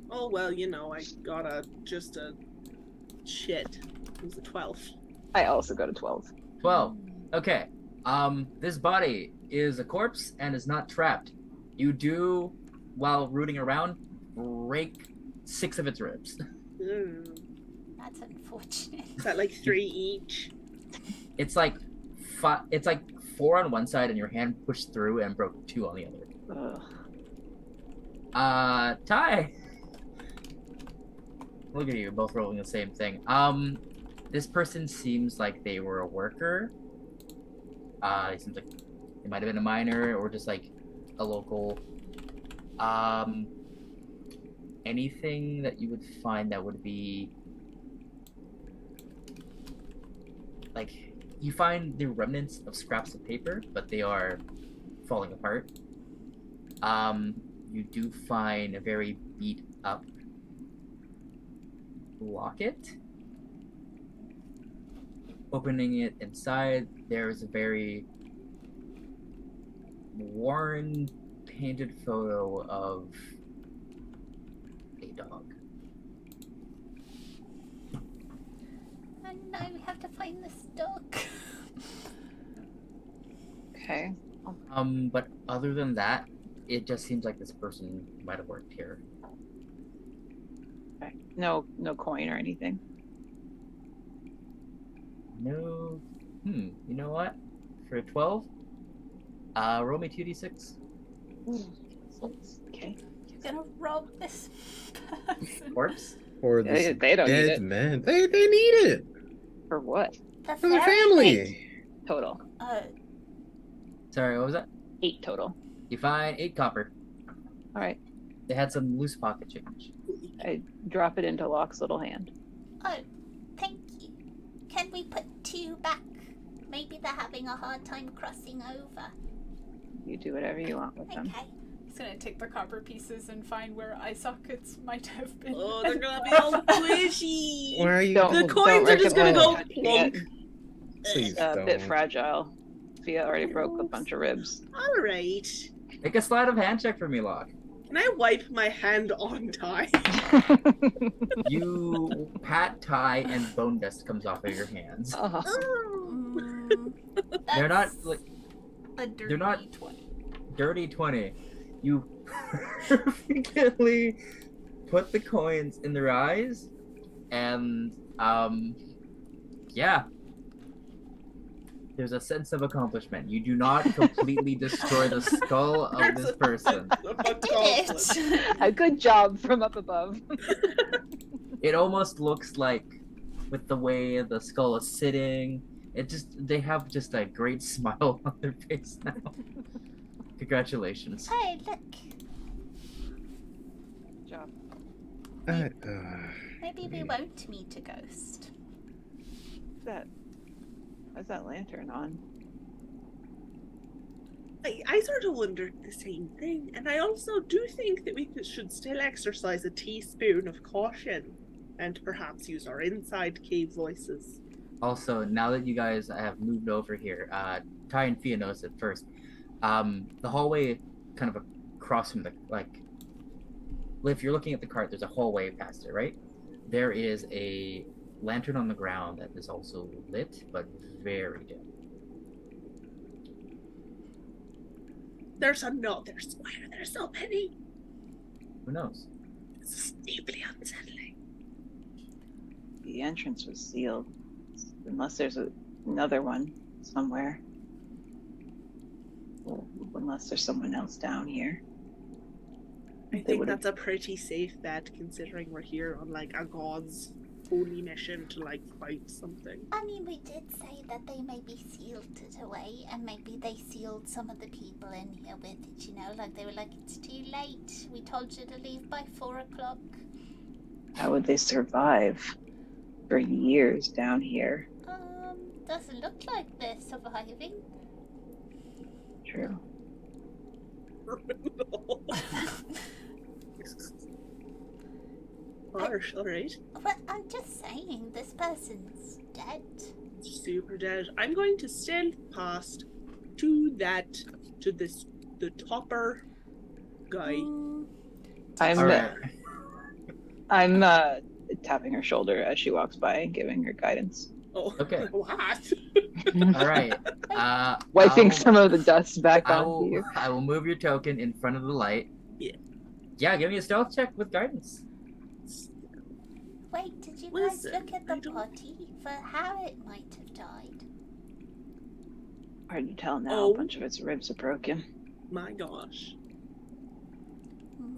Oh, well, you know, I got just a shit. It was a 12. I also got a 12. 12. Okay. This body is a corpse and is not trapped. You do, while rooting around, break 6 of its ribs. That's unfortunate. Is that like 3 each? It's like 4 on one side and your hand pushed through and broke 2 on the other. Ugh. Ty. Look at you, both rolling the same thing. This person seems like they were a worker. It seems like they might have been a miner or just like a local. Anything that you would find that would be like, you find the remnants of scraps of paper, but they are falling apart. You do find a very beat up locket. Opening it inside, there is a very worn, painted photo of a dog. And now we have to find this dog. Okay. But other than that, it just seems like this person might have worked here. Okay. No coin or anything. No. You know what? For a 12, roll me 2d6. Okay. You're gonna rob this person. Corpse. Or They this don't need dead it. man. They need it For what? The for the fairy family. pig. Total. Sorry, what was that? 8 total. You find 8 copper. All right. They had some loose pocket change. I drop it into Locke's little hand. Oh, thank you. Can we put 2 back? Maybe they're having a hard time crossing over. You do whatever you want with them. Okay. He's gonna take the copper pieces and find where eye sockets might have been. Oh, they're gonna be all squishy. Where are you? Don't- The don't coins are just gonna go recommend plunk. Please A don't. bit fragile. Fia already broke a bunch of ribs. All right. Make a sleight of hand check for me, Locke. Can I wipe my hand on Ty? You pat Ty and bone dust comes off of your hands. Oh. They're not That's like A dirty They're not- 20. dirty 20. You perfectly put the coins in their eyes, And yeah. There's a sense of accomplishment. You do not completely destroy the skull of this person. I did it. A good job from up above. It almost looks like, with the way the skull is sitting, they have just a great smile on their face now. Congratulations. Hey, look. Good job. Maybe we won't meet a ghost. Why's that lantern on? I sort of wondered the same thing, and I also do think that we should still exercise a teaspoon of caution, and perhaps use our inside cave voices. Also, now that you guys have moved over here, Ty and Fia noticed it first. The hallway kind of across from if you're looking at the cart, there's a hallway past it, right? There is a lantern on the ground that is also lit, but very dim. There's another square. There's so many. Who knows? This is deeply unsettling. The entrance was sealed. Unless there's another one somewhere. Well, unless there's someone else down here. I think that's a pretty safe bet, considering we're here on like a god's holy mission to like fight something. I mean, we did say that they maybe sealed it away, and maybe they sealed some of the people in here with it, you know? Like, they were like, it's too late. We told you to leave by 4 o'clock. How would they survive for years down here? Doesn't look like they're surviving. True. Harsh, alright. Well, I'm just saying, this person's dead. Super dead. I'm going to stealth past to the topper guy. I'm tapping her shoulder as she walks by and giving her guidance. Oh, Okay. What? All right. Wiping some of the dust back I onto you. will move your token in front of the light. Yeah. Yeah, give me a stealth check with guidance. Wait, did you guys Listen, look at I the don't- body for how it might have died? Hard to tell now. Oh. A bunch of its ribs are broken. My gosh.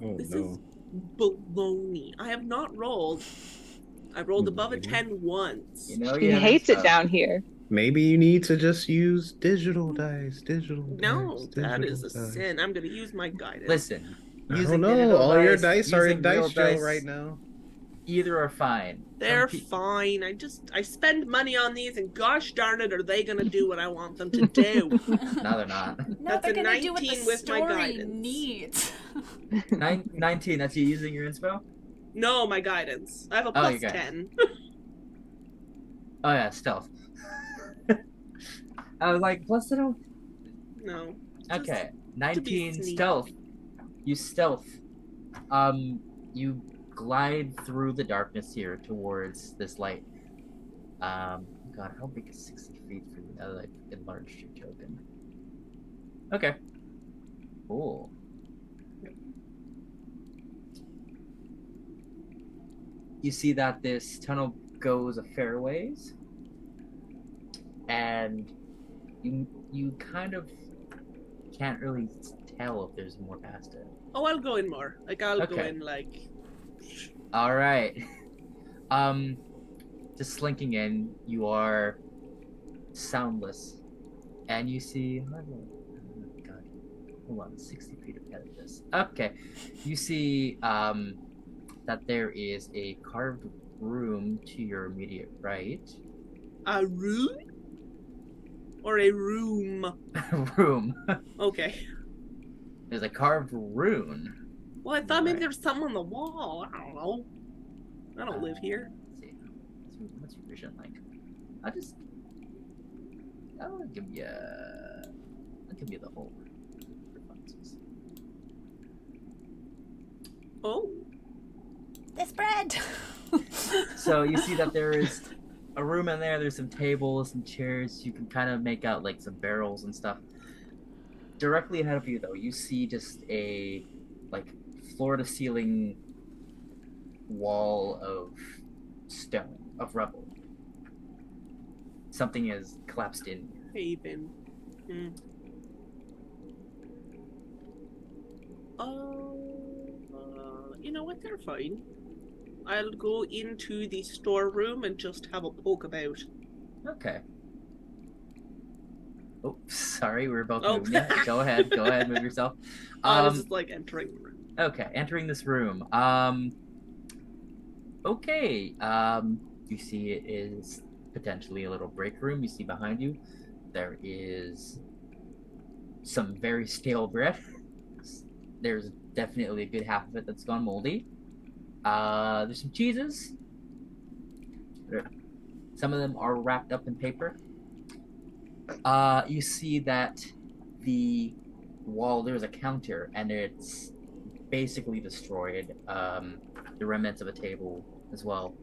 Oh This no. is baloney. I have not rolled. I rolled above a 10 once. You know He you have hates it stuff. down here. Maybe you need to just use digital dice. No, that digital is a dice. sin. I'm going to use my guidance. Listen, I using don't know. digital All your dice are in using real dice jail right now. Either are fine. They're Some pe- fine. I spend money on these, and gosh darn it, are they going to do what I want them to do? No, they're not. No, That's they're a gonna do what the 19 with my story guidance. needs. 19, that's you using your inspo? No, my guidance. I have a Oh, plus you guys. 10. Oh yeah, stealth. I was like, plus I don't... No. Okay, to be 19 sneaky. stealth. You stealth. You glide through the darkness here towards this light. God, how big is 60 feet for you now that I've enlarged your token? Okay. Cool. You see that this tunnel goes a fair ways, and you kind of can't really tell if there's more past it. Oh, I'll go in more. Like, I'll go Okay. in, like... All right. Just slinking in, you are soundless, and you see. Oh God, hold on, 60 feet ahead of this. Okay, you see that there is a carved room to your immediate right. A room? Or a room? Room. Okay. There's a carved rune. Well, I thought maybe Right. there was something on the wall. I don't know. I don't live here. Let's see. What's your vision like? I'll give you the whole. for funsies. Oh. There's bread. So you see that there is a room in there. There's some tables, some chairs. You can kind of make out like some barrels and stuff. Directly ahead of you, though, you see just a like floor-to-ceiling wall of stone, of rubble. Something is collapsed in. Haven. You know what? They're fine. I'll go into the storeroom and just have a poke about. Okay. Oh, sorry, we were both Oh. moving. Yeah, go ahead, move yourself. This is like entering the room. Okay, entering this room. Okay. You see it is potentially a little break room. You see behind you, there is some very stale bread. There's definitely a good half of it that's gone moldy. There's some cheeses. Some of them are wrapped up in paper. You see that the wall, there's a counter, and it's basically destroyed. The remnants of a table as well,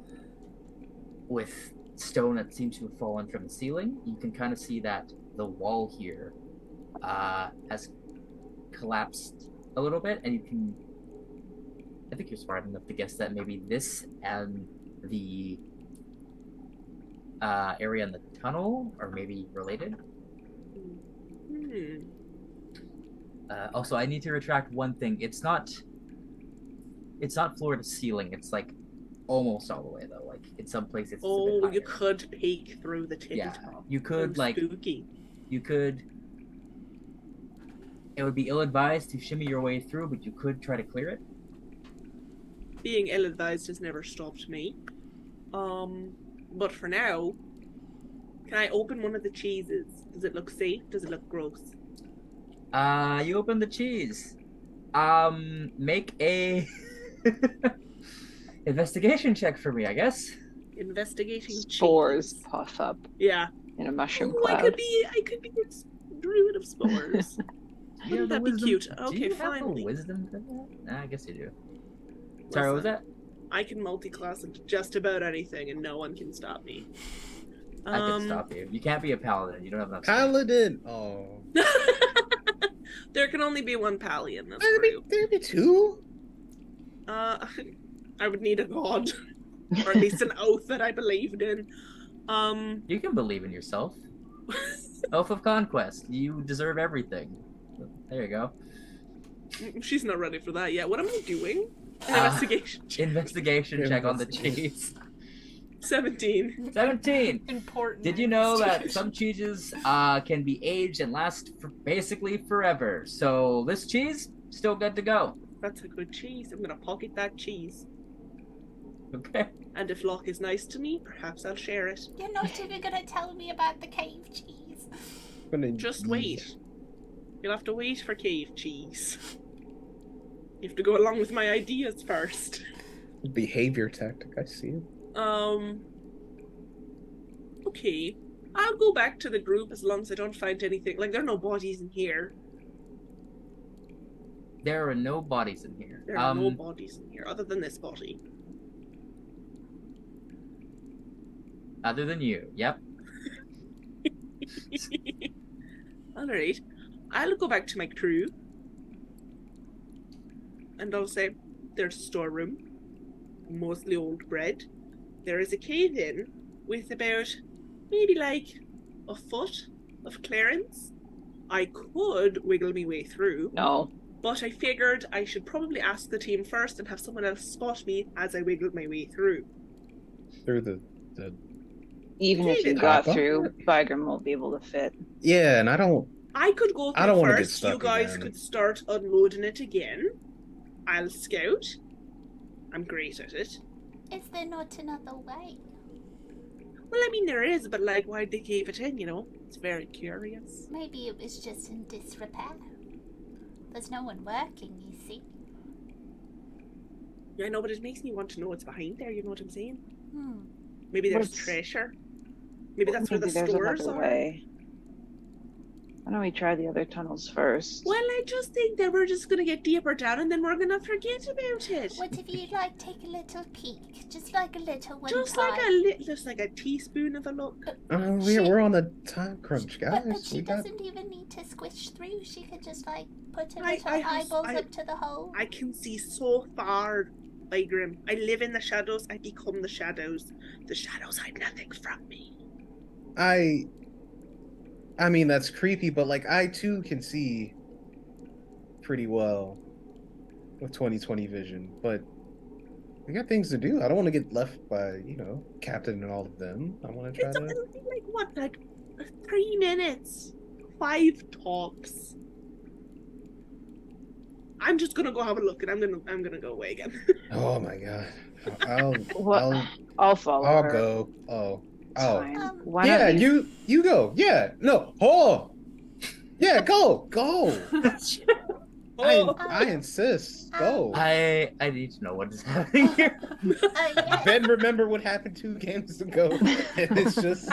with stone that seems to have fallen from the ceiling. You can kind of see that the wall here has collapsed a little bit, and you can, I think you're smart enough to guess that maybe this and the area in the tunnel are maybe related. Also, I need to retract one thing. It's not floor to ceiling. It's like almost all the way though. Like in some places. It's a bit higher. You could peek through the tippy Yeah, top. you could How like spooky. you could. It would be ill-advised to shimmy your way through, but you could try to clear it. Being ill-advised has never stopped me. But for now, can I open one of the cheeses? Does it look safe? Does it look gross? You open the cheese. Make a investigation check for me, I guess. Investigating Spores cheese. puff up Yeah. in a mushroom Ooh, cloud. I could be a druid of spores. Do you have Wouldn't the that be wisdom- cute? Do Okay, you have the finally. wisdom for that? Nah, I guess you do. Sorry, what was Listen, that? I can multi-class into just about anything, and no one can stop me. I can stop you. You can't be a paladin. You don't have enough. strength. Paladin. Oh. There can only be one pally in this There'd group. be two. I would need a god, or at least an oath that I believed in. You can believe in yourself. Oath of conquest. You deserve everything. There you go. She's not ready for that yet. What am I doing? Investigation. check. Investigation check on the cheese. 17. 17. Important. Did you know that some cheeses can be aged and last for basically forever? So this cheese, still good to go. That's a good cheese. I'm gonna pocket that cheese. Okay. And if Locke is nice to me, perhaps I'll share it. You're not even gonna tell me about the cave cheese. Just wait. You'll have to wait for cave cheese. You have to go along with my ideas first. Behavior tactic. I see it. Okay. I'll go back to the group as long as I don't find anything. Like, there are no bodies in here. There are no bodies in here. There are no bodies in here, other than this body. Other than you. Yep. Alright. I'll go back to my crew. And I'll say, there's a storeroom. Mostly old bread. There is a cave in with about maybe like a foot of clearance. I could wiggle my way through, No. but I figured I should probably ask the team first and have someone else spot me as I wiggled my way through. Through the Even if you David, got Papa? through, Vigram won't be able to fit. yeah, and I don't. I could go I don't through wanna get first. stuck You guys again. could start unloading it again. I'll scout. I'm great at it. Is there not another way? Well, I mean, there is, but like, why'd they cave it in, you know? It's very curious. Maybe it was just in disrepair. There's no one working, you see. Yeah, I know, but it makes me want to know what's behind there, you know what I'm saying? Hmm. Maybe there's What's- treasure. Maybe that's where the Maybe there's stores another are. way. Why don't we try the other tunnels first? Well, I just think that we're just gonna get deeper down and then we're gonna forget about it. What if you like take a little peek? Just like a little one Just time. like just like a teaspoon of a look. We're on the time crunch, guys. But she We got. doesn't even need to squish through. She could just like put her I- little I have- eyeballs I- up to the hole. I can see so far. by Grim. I live in the shadows. I become the shadows. The shadows hide nothing from me. I mean, that's creepy, but like I too can see pretty well with 20/20 vision, but we got things to do. I don't want to get left by, Captain and all of them. I want to try to. It'll be like what, like 3 minutes, 5 tops. I'm just gonna go have a look, and I'm gonna go away again. Oh my god! I'll follow I'll her. go. Oh. It's Oh. fine. Why Yeah, don't you go. Yeah, no. Oh. Yeah, go. Oh, I insist. Go. I need to know what is happening here. Yeah, Ben, remember what happened 2 games ago, and it's just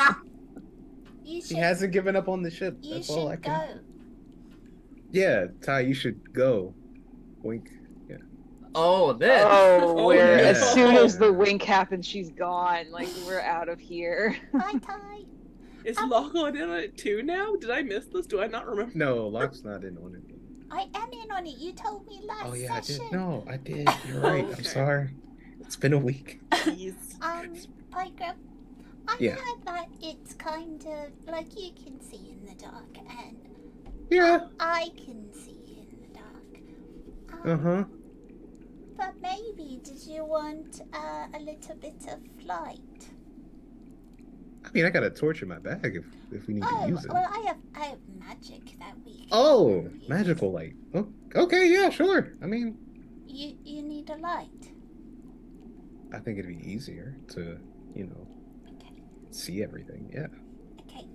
you he should. hasn't given up on the ship. You That's all I should can. go. Yeah, Ty, you should go. Wink. Oh, this. Oh, where yeah. as soon as the wink happens, she's gone. Like, we're out of here. Bye, Ty. is Locke on in on it too now? Did I miss this? Do I not remember? No, Locke's not in on it. I am in on it. You told me last Oh yeah, session. I did. No, I did. You're right. Okay. I'm sorry. It's been a week. Please. Pygram, I Yeah. heard that it's kind of like you can see in the dark, and Yeah. I can see in the dark. Uh-huh. But maybe, did you want a little bit of light? I mean, I got a torch in my bag if we need to use it. well, I have magic that we can Oh, use. magical light. Oh, okay, yeah, sure. I mean, You need a light. I think it'd be easier to, Okay. see everything. Yeah. Okay.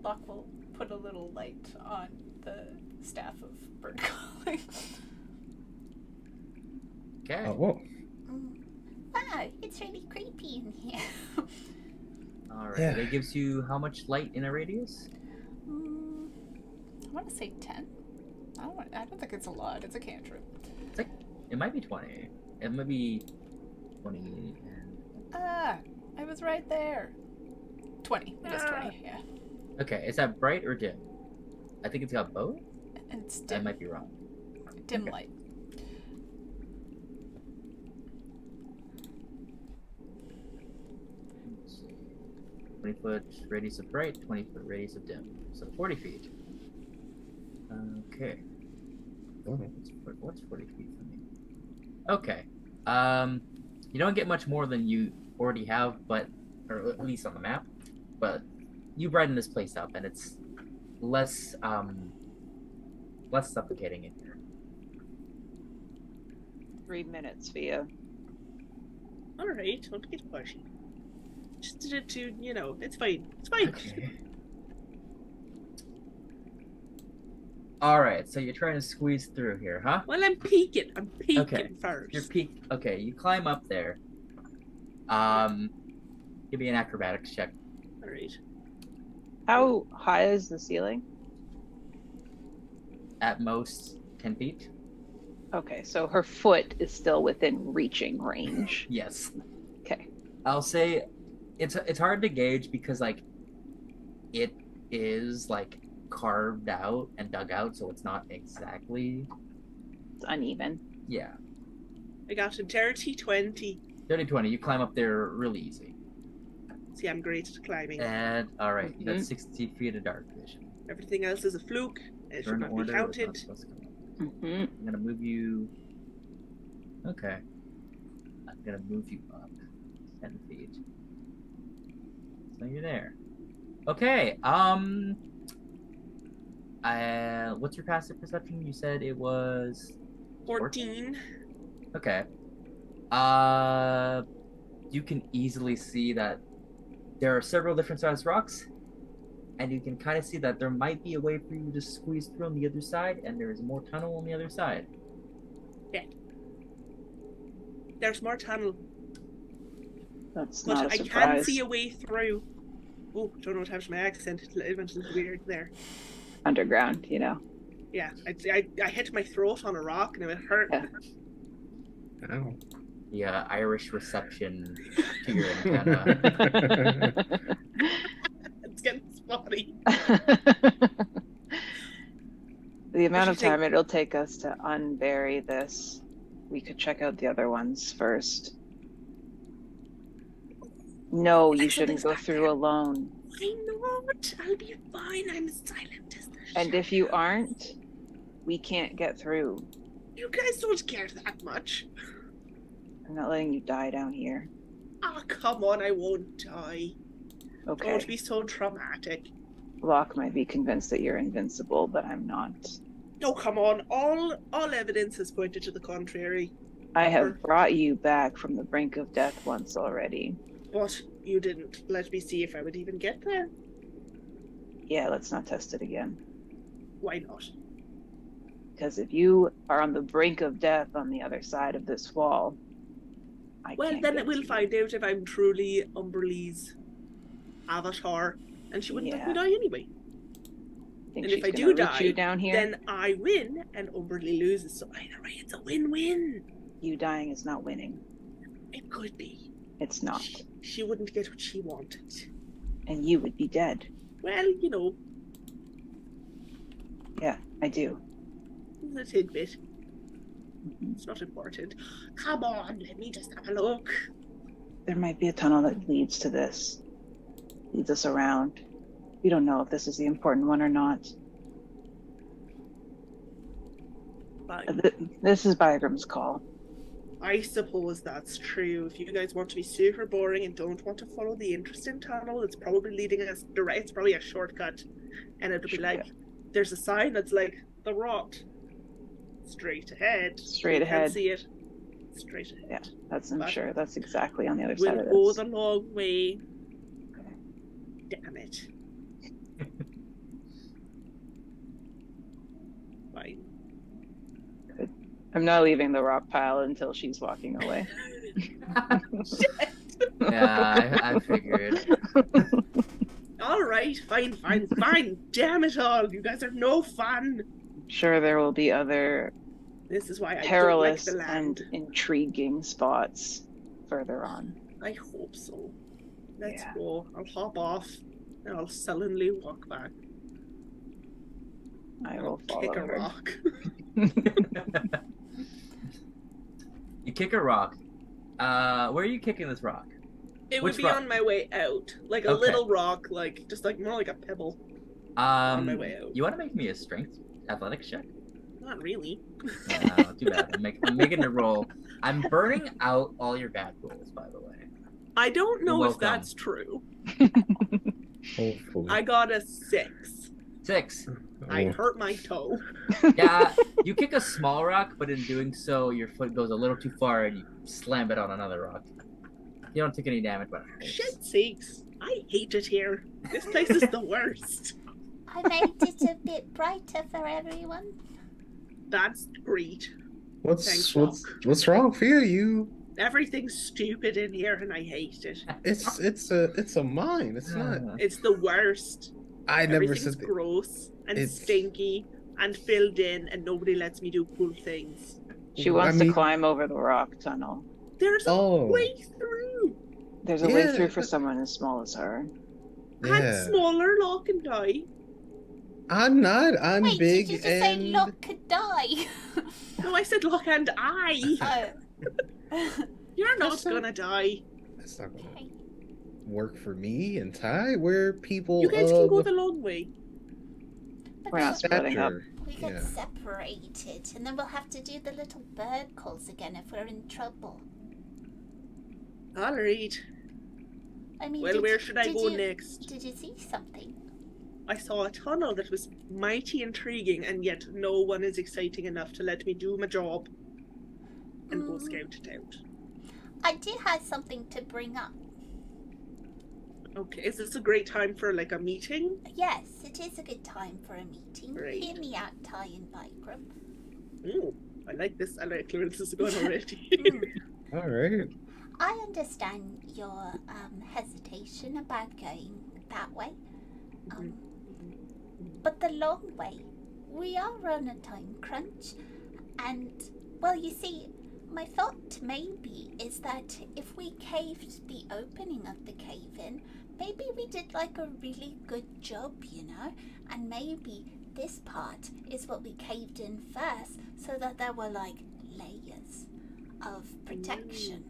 Locke will put a little light on the staff of bird calling. Okay. Oh, whoa. Wow, it's really creepy in here. All right. Yeah. That gives you how much light in a radius? I want to say 10. I don't think it's a lot. It's a cantrip. It might be 20. It might be 20. And... I was right there. 20. It is 20. Yeah. Okay. Is that bright or dim? I think it's got both. And it's I dim. might be wrong. Dim Okay. light. Let's see. 20-foot radius of bright, 20-foot radius of dim. So 40 feet. Okay. What's 40 feet from me? Okay. You don't get much more than you already have, or at least on the map. But you brighten this place up, and it's less suffocating in here. 3 minutes for you. Alright, don't get pushy. Just did it to, it's fine. It's fine. Okay. All right, so you're trying to squeeze through here, huh? Well, I'm peeking. I'm peeking Okay. first. You're peak. Okay, you climb up there. Give me an acrobatics check. Alright. How high is the ceiling? At most 10 feet. Okay, so her foot is still within reaching range. Yes. Okay. I'll say it's hard to gauge because it is carved out and dug out, so it's not exactly. It's uneven. Yeah. I got a dirty 20. 30-20. You climb up there really easy. See, I'm great at climbing. And all right, you got Mhm. 60 feet of dark vision. Everything else is a fluke. It should Turn not be order. It's not counted. supposed to come up. Mm-hmm. I'm gonna move you. Okay. I'm gonna move you up 10 feet. So you're there. Okay. What's your passive perception? You said it was 14. Okay. You can easily see that there are several different sized rocks, and you can kind of see that there might be a way for you to squeeze through on the other side, and there is more tunnel on the other side. There's more tunnel. That's But not a I surprise. can see a way through. Oh, don't know what happened to my accent. It went a little weird there. Underground, Yeah, I hit my throat on a rock and it hurt. Yeah. Ow. The Irish reception to your antenna. It's getting spotty. The amount of should take- time it'll take us to unbury this We could check out the other ones first. No, you Like shouldn't something's go back through there. alone. Why not? I'll be fine. I'm silent as the And if you shadow. aren't, we can't get through. You guys don't care that much. I'm not letting you die down here. Oh, come on, I won't die. Okay. Don't be so traumatic. Locke might be convinced that you're invincible, but I'm not. No, come on. All evidence has pointed to the contrary. I have brought you back from the brink of death once already. But you didn't let me see if I would even get there. Yeah, let's not test it again. Why not? Because if you are on the brink of death on the other side of this wall, I Well, can't then get we'll to you. find out if I'm truly Umberlee's avatar, and she wouldn't let me Yeah. die anyway. Think And she's if I gonna do root die, you down here? then I win and Umberlee loses. So either way, it's a win-win. You dying is not winning. It could be. It's not. She wouldn't get what she wanted. And you would be dead. Well, you know, Yeah, I do. a tidbit. It's not important. Come on, let me just have a look. There might be a tunnel that leads to this. Leads us around. We don't know if this is the important one or not. Fine. This is Bygram's call. I suppose that's true. If you guys want to be super boring and don't want to follow the interesting tunnel, it's probably leading us direct. It's probably a shortcut, and it'll be like, there's a sign that's like the rot. Straight ahead. Straight You ahead. Can't see it. Straight ahead. Yeah, I'm But sure that's exactly on the other We'll side of go this. the long way. Okay. Damn it. Fine. I'm not leaving the rock pile until she's walking away. Yeah, I figured. All right, fine. Damn it all. You guys are no fun. Sure, there will be other This is why I perilous don't like the land. and intriguing spots further on. I hope so. Let's Yeah. go. I'll hop off and I'll sullenly walk back. I I'll will follow kick a her. rock. You kick a rock. Where are you kicking this rock? It Which would be rock? on my way out. Like a Okay. little rock, like just like more like a pebble. On my way out. You want to make me a strength athletics check? Not really. No, too bad. I'm making a roll. I'm burning out all your bad rolls, by the way. I don't know You're if that's true. Hopefully. I got a 6. 6. I Oh. hurt my toe. Yeah, you kick a small rock, but in doing so, your foot goes a little too far and you slam it on another rock. You don't take any damage, but it hurts. Shit sakes. I hate it here. This place is the worst. I made it a bit brighter for everyone. That's great. What's Thanks, what's wrong for you? Everything's stupid in here and I hate it. It's a mine. It's not. It's the worst. I never Everything's said. gross and It's- stinky and filled in and nobody lets me do cool things. She wants I to mean- climb over the rock tunnel. There's a Oh. way through. There's a way Yeah. through for someone as small as her. And Yeah. smaller Lock and die. I'm not. I'm Wait, big did you just and. say Locke could die? No, I said Lock and I. You're not That's not- gonna die. That's not gonna Okay. work for me and Ty. We're people You guys of can go the long way. But We're not splitting up. stature. we get Yeah. separated, and then we'll have to do the little bird calls again if we're in trouble. Alright. I mean, Well, where should I did go you, next? Did you see something? I saw a tunnel that was mighty intriguing, and yet no one is exciting enough to let me do my job and go scout it out. I do have something to bring up. Okay, is this a great time for like a meeting? Yes, it is a good time for a meeting. Great. Hear me out, Ty and Vikram. Ooh, I like this. I like where this is going already. All right. I understand your hesitation about going that way. But the long way, we are on a time crunch. And, well, you see, my thought maybe is that if we caved the opening of the cave in, maybe we did like a really good job, you know? And maybe this part is what we caved in first so that there were like layers. of protection.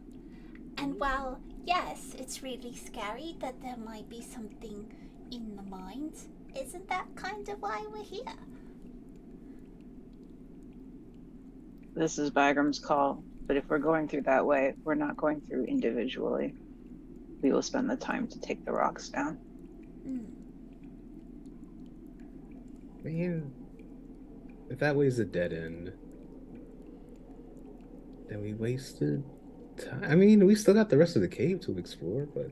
And while, yes, it's really scary that there might be something in the mines, isn't that kind of why we're here? This is Bagram's call, but if we're going through that way, we're not going through individually. We will spend the time to take the rocks down. I mean, if that way's a dead end, then we wasted time. I mean, we still got the rest of the cave to explore, but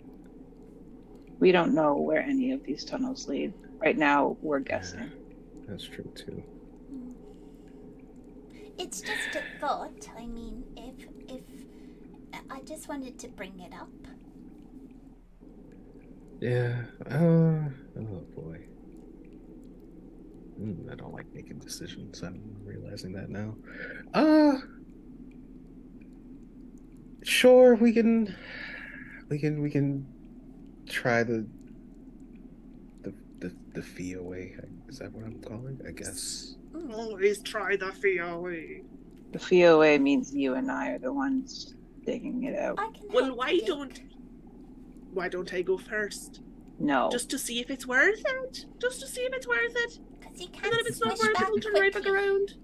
We don't know where any of these tunnels lead. Right now, we're guessing. that's true too. It's just a thought. I mean, if I just wanted to bring it up. Yeah. Oh boy. I don't like making decisions. I'm realizing that now. Sure, we can try the Fia way. Is that what I'm calling? I guess. Always try the FOA. The FOA means you and I are the ones digging it out. I can Well, help why dig. don't I go first? No. Just to see if it's worth it. Just to see if it's worth it. 'Cause you And can't then if it's not squish worth it, back we'll turn right back quickly. around.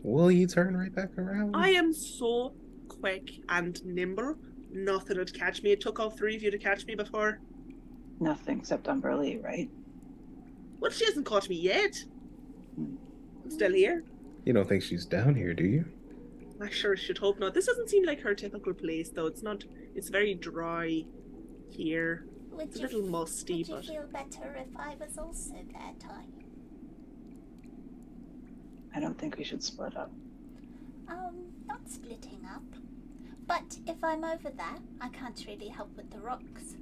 Will you turn right back around? I am so quick and nimble. Nothing would catch me. It took all three of you to catch me before. Nothing except Umberlee, right? Well, she hasn't caught me yet. I'm still here. You don't think she's down here, do you? I sure should hope not. This doesn't seem like her typical place, though. It's not. It's very dry here. Would It's a you, little musty, would you but feel better if I was also there, Ty? I don't think we should split up. Not splitting up. But if I'm over there, I can't really help with the rocks.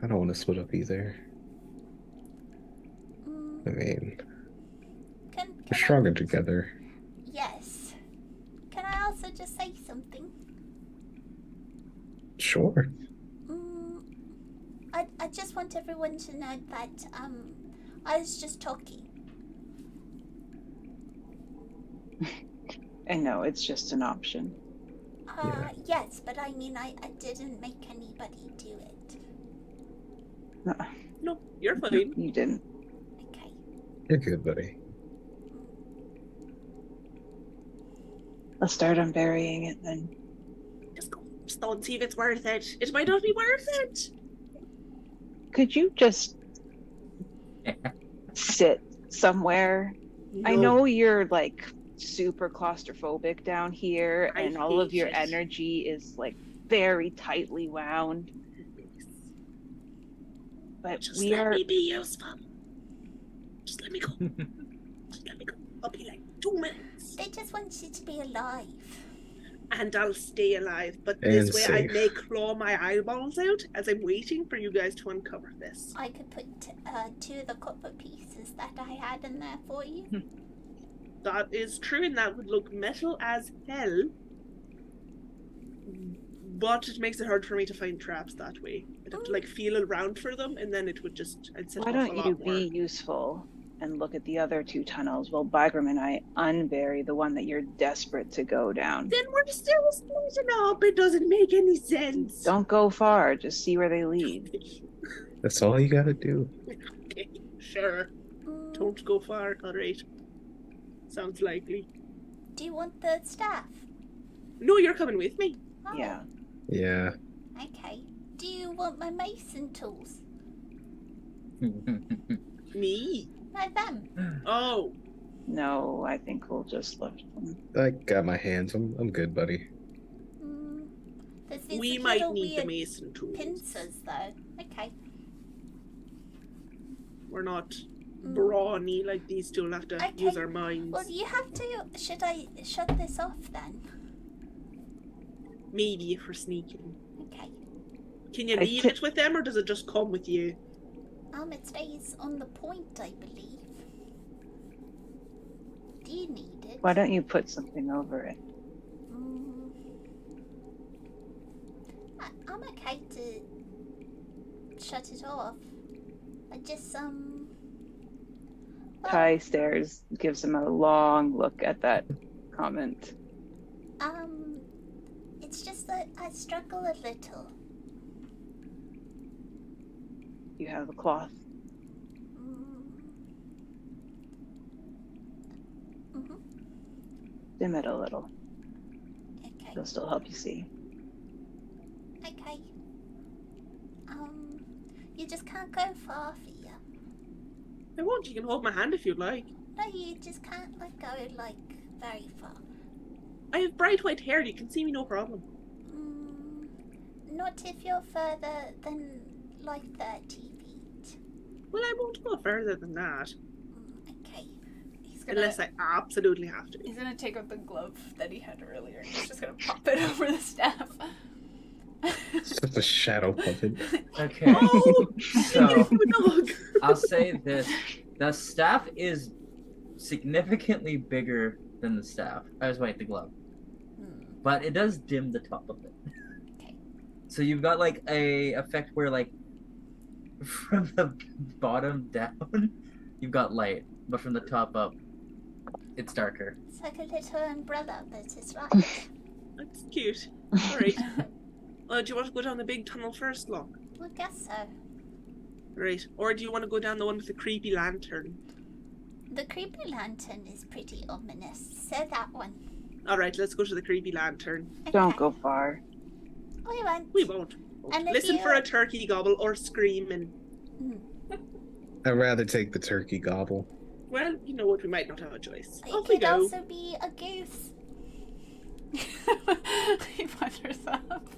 I don't want to split up either. I mean, Can we're I- stronger together. Yes. Can I also just say something? Sure. I just want everyone to know that I was just talking. I know, it's just an option. Yeah. Yes, but I mean I didn't make anybody do it. no, you're fine. You didn't. Okay. You're good, buddy. Let's start on burying it then. Just go. Just don't see if it's worth it. It might not be worth it. Could you just sit somewhere? I know you're like super claustrophobic down here, I and all of hate your it. energy is like very tightly wound. But Just we let are. me be useful. Just let me go. Just let me go. I'll be like 2 minutes. They just want you to be alive. And I'll stay alive. But And this way I safe. may claw my eyeballs out as I'm waiting for you guys to uncover this. I could put 2 of the copper pieces that I had in there for you. That is true, and that would look metal as hell. But it makes it hard for me to find traps that way. I'd have to like feel around for them, and then it would just I'd set Why off a don't lot you more. be useful and look at the other 2 tunnels while Bagram and I unbury the one that you're desperate to go down? Then we're still splitting up. It doesn't make any sense. Don't go far, just see where they lead. That's all you gotta do. Okay, sure. Don't go far. All right. Sounds likely. Do you want the staff? No, you're coming with me. Oh, Yeah. Yeah. Okay. Do you want my mason tools? Me? No, them. Oh, No, I think we'll just lift them. I got my hands. I'm good, buddy. There's these we little might need weird the mason tools. pincers, though. Okay. We're not brawny like these two. We'll have to Okay. use our minds. Well, you have to. Should I shut this off then? Maybe if we're sneaking. Okay. Can you I leave thi- it with them, or does it just come with you? It stays on the point, I believe. Do you need it? Why don't you put something over it? I'm okay to shut it off. I just well, Ty stares, gives him a long look at that comment. It's just that I struggle a little. You have a cloth. Mm-hmm. Dim it a little. Okay. It'll still help you see. Okay. You just can't go far, Fia. I won't. You can hold my hand if you'd like. No, you just can't go very far. I have bright white hair. You can see me no problem. Not if you're further than 30 feet. Well, I won't go further than that. Okay. He's gonna, Unless I absolutely have to. he's gonna take out the glove that he had earlier and he's just gonna pop it over the staff. It's just a shadow puppet. Okay. Oh! So Dog. I'll say this: the staff is significantly bigger than the staff. The glove, but it does dim the top of it. Okay. So you've got a effect where from the bottom down, you've got light, but from the top up, it's darker. It's like a little umbrella, but it's right. That's cute. Alright. Do you want to go down the big tunnel first, Locke? I guess so. Right. Or do you want to go down the one with the creepy lantern? The creepy lantern is pretty ominous, so that one. Alright, let's go to the creepy lantern. Don't Okay. go far. We won't. We won't. And if Listen you- for a turkey gobble or screaming. I'd rather take the turkey gobble. Well, you know what? We might not have a choice. It Off we could go. also be a goose. He wanders up.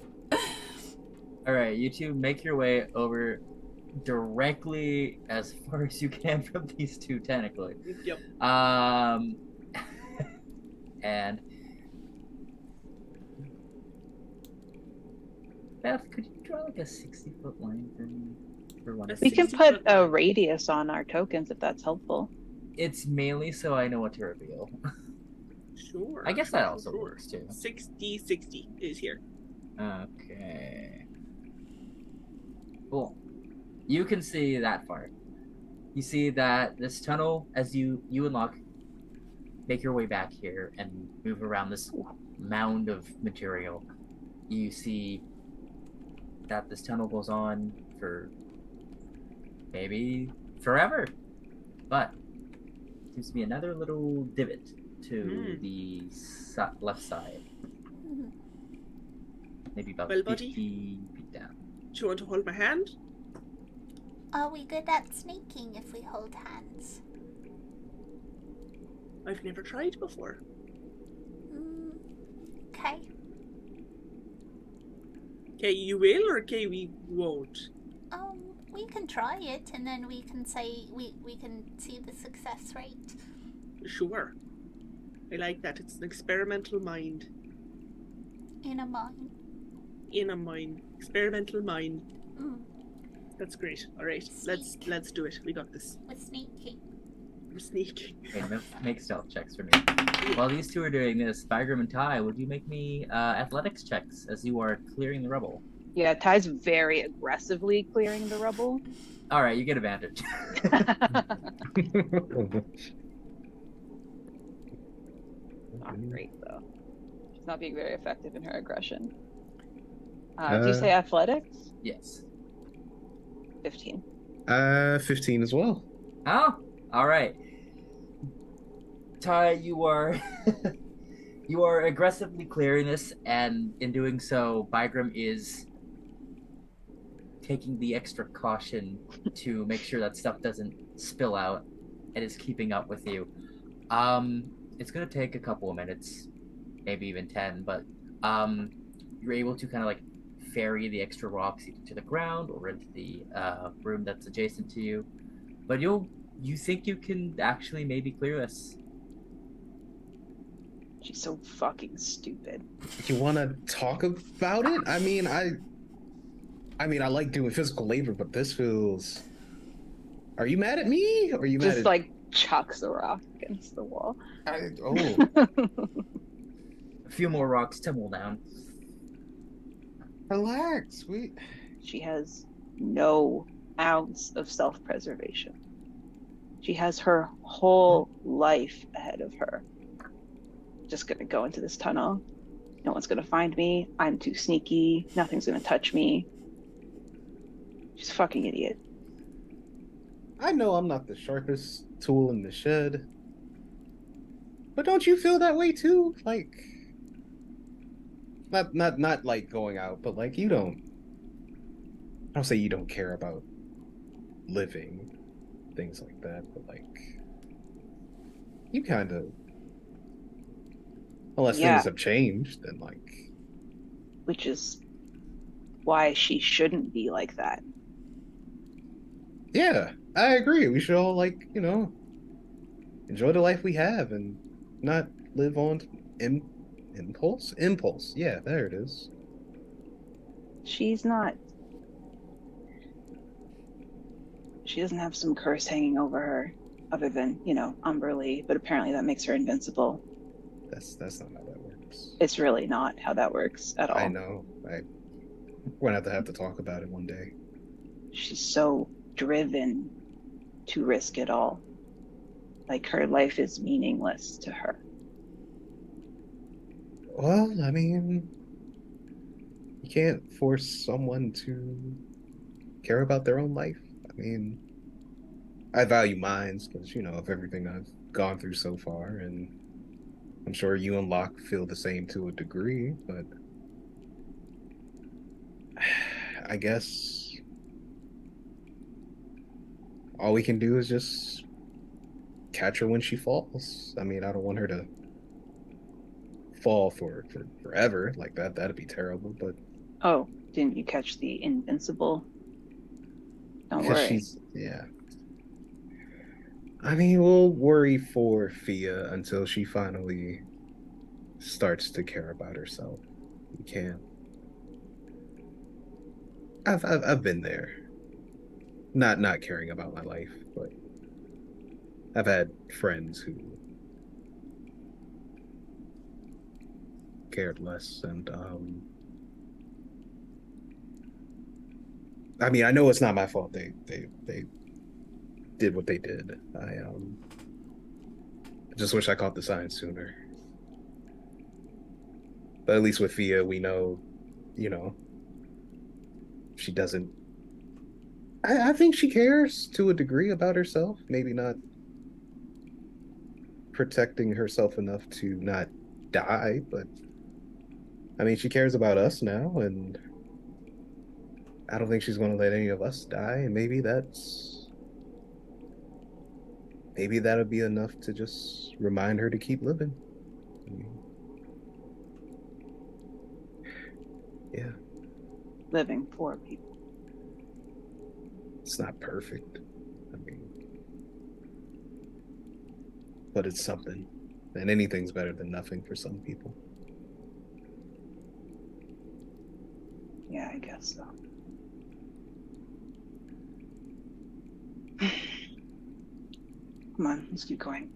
All right, you two make your way over directly as far as you can from these two technically. Yep. And Beth, could you draw a 60-foot line for me for one? We can 60-foot put a line. radius on our tokens if that's helpful. It's mainly so I know what to reveal. Sure. I guess that also Sure. works too. 60 is here. Okay. Cool. You can see that far. You see that this tunnel, as you and Locke make your way back here and move around this mound of material, you see that this tunnel goes on for maybe forever. But seems to be another little divot to the left side. Maybe about Well, 50 buddy. feet down. Do you want to hold my hand? Are we good at sneaking if we hold hands? I've never tried before. Okay. Okay, you will, or okay, we won't? We can try it, and then we can say we can see the success rate. Sure. I like that. It's an experimental mind. In a mine. In a mine. Experimental mind. Mm, That's great. Alright, let's do it. We got this. we're sneaking. We're sneaking. Okay, make stealth checks for me. While these two are doing this, Bygram and Ty, would you make me athletics checks as you are clearing the rubble? Yeah, Ty's very aggressively clearing the rubble. All right, you get advantage. Not great though. She's not being very effective in her aggression. Do you say athletics? Yes. 15. 15 as well. Oh, all right. Ty, you are you are aggressively clearing this, and in doing so, Bygram is taking the extra caution to make sure that stuff doesn't spill out, and is keeping up with you. It's gonna take a couple of minutes, maybe even 10, but you're able to kind of like ferry the extra rocks either to the ground or into the room that's adjacent to you. But you think you can actually maybe clear this. She's so fucking stupid. You want to talk about it? I mean, I like doing physical labor, but this feels. Are you mad at me? Or are you mad Just at? like chucks a rock against the wall. Oh, A few more rocks tumble down. relax. She has no ounce of self-preservation. She has her whole life ahead of her. just gonna go into this tunnel. No one's gonna find me. I'm too sneaky. Nothing's gonna touch me. She's a fucking idiot. I know I'm not the sharpest tool in the shed, but don't you feel that way too? Like, not like going out, but like you don't. I don't say you don't care about living, things like that, but like you kind of, unless things have changed, then like. Which is why she shouldn't be like that. Yeah, I agree. We should all like, enjoy the life we have and not live on impulse. Impulse. Yeah, there it is. She's not. She doesn't have some curse hanging over her, other than Umberly. But apparently that makes her invincible. That's not how that works. It's really not how that works at all. I know. We're gonna have to talk about it one day. She's so driven to risk it all. Like her life is meaningless to her. Well, I mean, you can't force someone to care about their own life. I mean, I value mine because, of everything I've gone through so far, and I'm sure you and Locke feel the same to a degree, but I guess all we can do is just catch her when she falls. I mean, I don't want her to fall for forever like that. That'd be terrible, but... Oh, didn't you catch the invincible? Don't because worry. Yeah. I mean, we'll worry for Fia until she finally starts to care about herself. We can't. I've been there. Not caring about my life, but I've had friends who cared less, and I mean, I know it's not my fault. They did what they did. I just wish I caught the signs sooner. But at least with Fia, we know, she doesn't. I think she cares to a degree about herself. Maybe not protecting herself enough to not die, but I mean, she cares about us now, and I don't think she's going to let any of us die. And maybe that'll be enough to just remind her to keep living. I mean, yeah. Living for people. It's not perfect. I mean, but it's something. And anything's better than nothing for some people. Yeah, I guess so. Come on, let's keep going.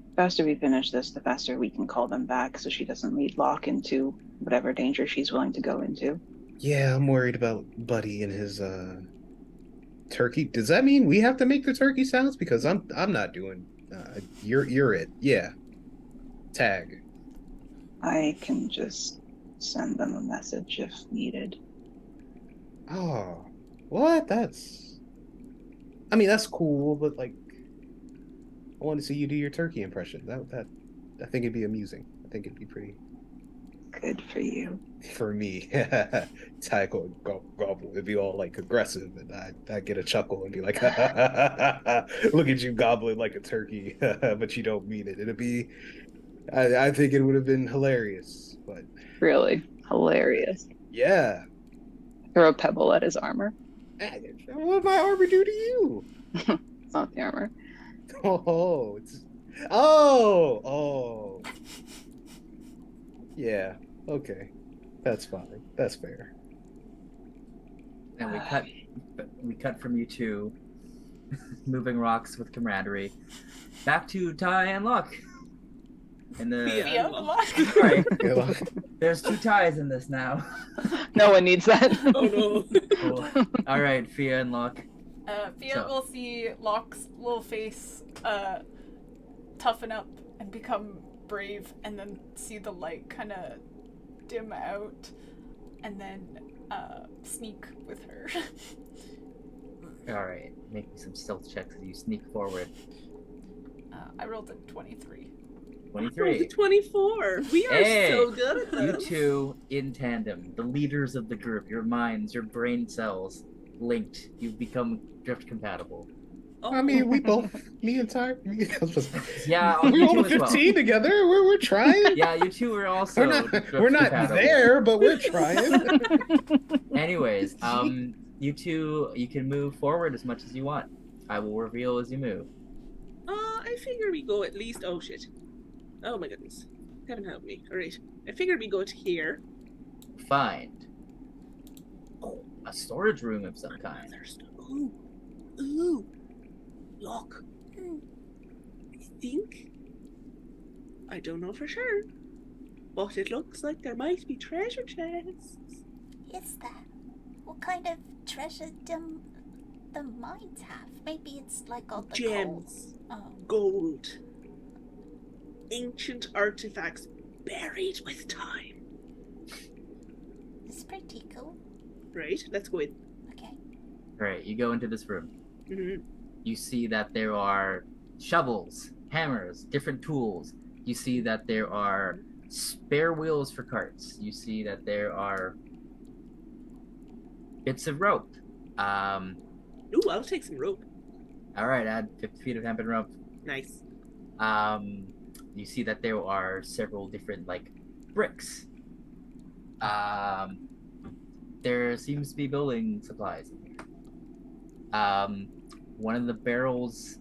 The faster we finish this, the faster we can call them back so she doesn't lead Locke into whatever danger she's willing to go into. Yeah, I'm worried about Buddy and his turkey. Does that mean we have to make the turkey sounds? Because I'm not doing. You're it. Yeah. Tag. I can just send them a message if needed. Oh, what? That's cool, but like, I want to see you do your turkey impression. That I think it'd be amusing. I think it'd be pretty. Good for you. For me, Tycho gobble. It'd be all like aggressive, and I'd get a chuckle and be like, "Look at you gobbling like a turkey," but you don't mean it. It'd be. I think it would have been hilarious, but Really hilarious. yeah. Throw a pebble at his armor. What did my armor do to you? It's not the armor. Oh, oh. Yeah. Okay. That's fine. That's fair. And we cut from you two moving rocks with camaraderie back to Ty and Locke. And the Fia and Locke. Sorry, Yeah. there's two ties in this now. No one needs that. Oh no. Cool. All right, Fia and Locke. Fia will see Locke's little face toughen up and become brave and then see the light kind of dim out and then sneak with her. All right, make me some stealth checks as you sneak forward. I rolled a 23. 23. 24. We are so good at You this. two in tandem, the leaders of the group, your minds, your brain cells linked. You've become drift compatible. Oh, I mean, we both, me and Ty, Yeah, we you all two the as well. 15 together. We're trying. Yeah, you two are also drift We're not compatible. there, but we're trying. Anyways, you two, you can move forward as much as you want. I will reveal as you move. I figure we go at least. Oh shit! Oh my goodness! Heaven help me! All right, I figured we go to here. Find a storage room of some kind. Ooh, look. I think. I don't know for sure, but it looks like there might be treasure chests. Is there? What kind of treasure do the mines have? Maybe it's like all the Gems, Oh. gold, ancient artifacts buried with time. It's pretty cool. Right, let's go in. Okay. Right, you go into this room. Mm-hmm. You see that there are shovels, hammers, different tools. You see that there are spare wheels for carts. You see that there are bits of rope. Ooh, I'll take some rope. All right, add 50 feet of hempen rope. Nice. You see that there are several different like bricks. There seems to be building supplies in here. One of the barrels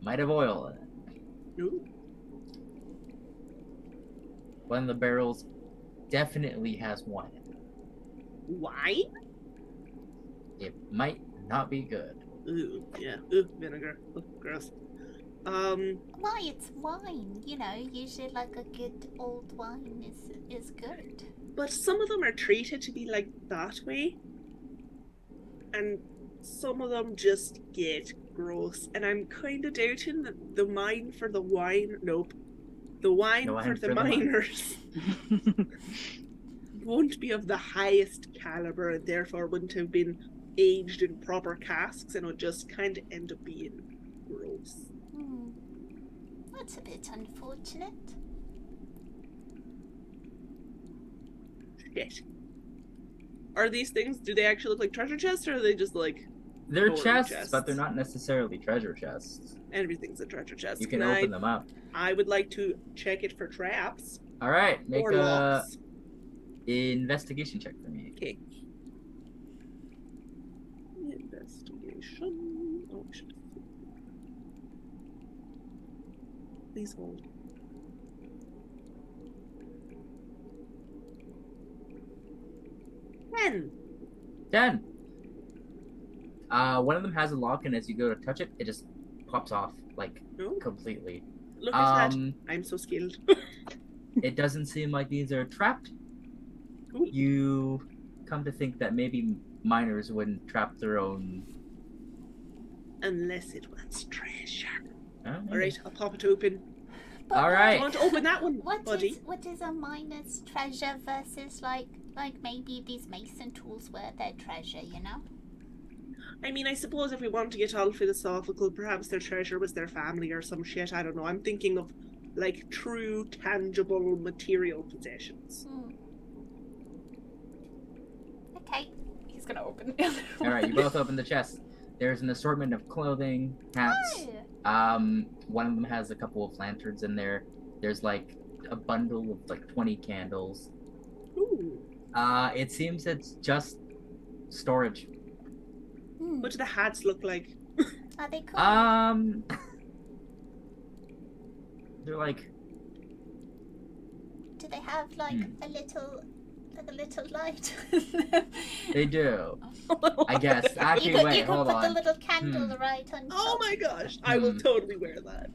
might have oil in it. Ooh. One of the barrels definitely has wine in it. Wine? It might not be good. Ooh, yeah. Ooh, vinegar. Ooh, gross. Why, it's wine. You know, usually like a good old wine is good. But some of them are treated to be like that way. And some of them just get gross. And I'm kind of doubting that the wine for the wine. Nope. The wine for the miners won't be of the highest caliber and therefore wouldn't have been aged in proper casks and would just kind of end up being gross. That's a bit unfortunate. Shit. Are these things, do they actually look like treasure chests or are they just like They're storing chests, but they're not necessarily treasure chests. everything's a treasure chest? You can open them up. I would like to check it for traps All right, make or a locks. investigation check for me. Okay. Investigation. Oh shit. Please hold. 10. 10. One of them has a lock, and as you go to touch it, it just pops off like Oh, completely. look at that. I'm so skilled. It doesn't seem like these are trapped. Ooh. You come to think that maybe miners wouldn't trap their own. Unless it wants treasure. Maybe. Alright, I'll pop it open. But All I right. want to open that one, What buddy. is a miner's treasure versus like maybe these mason tools were their treasure, you know? I mean, I suppose if we want to get all philosophical, perhaps their treasure was their family or some shit. I don't know. I'm thinking of like true, tangible, material possessions. Okay. He's gonna open it. All right, you both open the chest. There's an assortment of clothing, hats. Oh. One of them has a couple of lanterns in there. There's like a bundle of like 20 candles. Ooh. It seems it's just storage. What do the hats look like? Are they cool? They're like, Do they have like a little light? they do. I guess. you Actually, could, wait, you could hold put the on. little candle right on top. Oh my gosh, I will Hmm. totally wear that.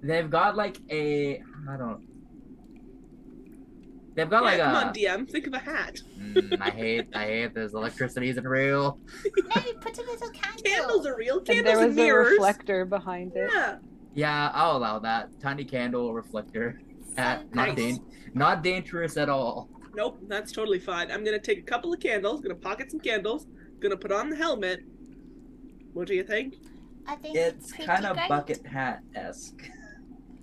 They've got like a, I don't. They've got Yeah, like come a. on, DM, think of a hat. I hate this. Electricity isn't real. No, put a little candle. Candles are real. And Candles there and was a mirrors. reflector behind it. Yeah. Yeah, I'll allow that. Tiny candle reflector. So Not nice. not dangerous at all. Nope, that's totally fine. I'm gonna take a couple of candles, gonna pocket some candles, gonna put on the helmet. What do you think? I think It's pretty kind of great. bucket hat-esque.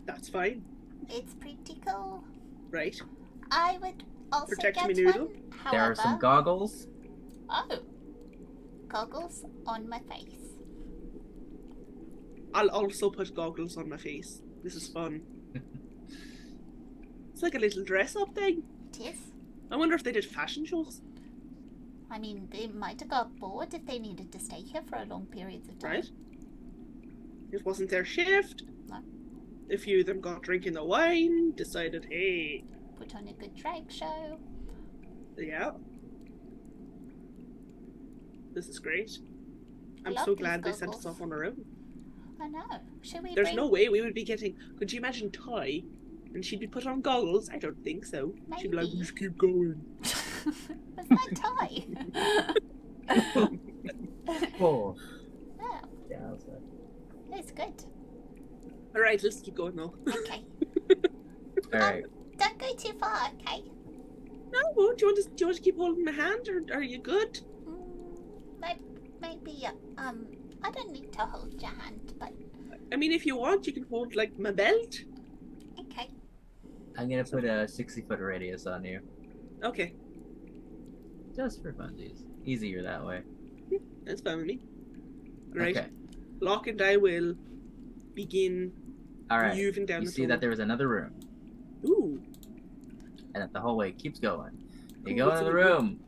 That's fine, It's pretty cool. right? I would also Protect get me, noodle. one. There However, are some goggles. oh, goggles on my face. I'll also put goggles on my face. This is fun. It's like a little dress-up thing. It is. I wonder if they did fashion shows, I mean, they might have got bored if they needed to stay here for long periods of time. right? It wasn't their shift. No. A few of them got drinking the wine, decided, hey, Put on a good drag show. yeah. This is great. I I'm love so these glad they sent us goggles. off on our own. I know. Should we There's bring... no way we would be getting. Could you imagine Ty? And she'd be put on goggles? I don't think so. She'd be like, Maybe. just keep going. Was that Ty? Oh, Oh, yeah, that's it. it's good. Alright, let's keep going now. Okay. All right. Don't go too far, okay? No, do you want to keep holding my hand, or are you good? Maybe, I don't need to hold your hand, but I mean, if you want, you can hold, like, my belt. okay. I'm gonna put a 60-foot radius on you, Okay, just for funsies. Easier that way. that's fine with me. Right. Okay. Locke and I will begin All right. moving down You the see tunnel. that there was another room, Ooh, and that the hallway keeps going. You Cool, go what's into the in the room? room.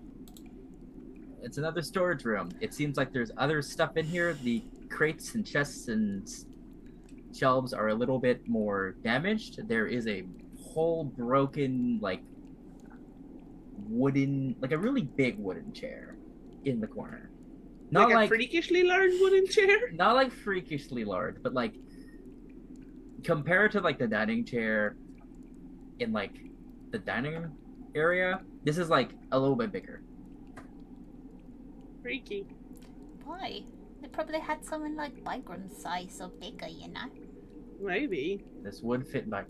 It's another storage room. It seems like there's other stuff in here. The crates and chests and shelves are a little bit more damaged. There is a whole broken, like, wooden, like a really big wooden chair in the corner. Not like like a freakishly large wooden chair. not like freakishly large, but like compared to like the dining chair in like the dining room area, this is like a little bit bigger. Freaky. Why? They probably had someone like Bygram's size or bigger, you know? Maybe. This would fit my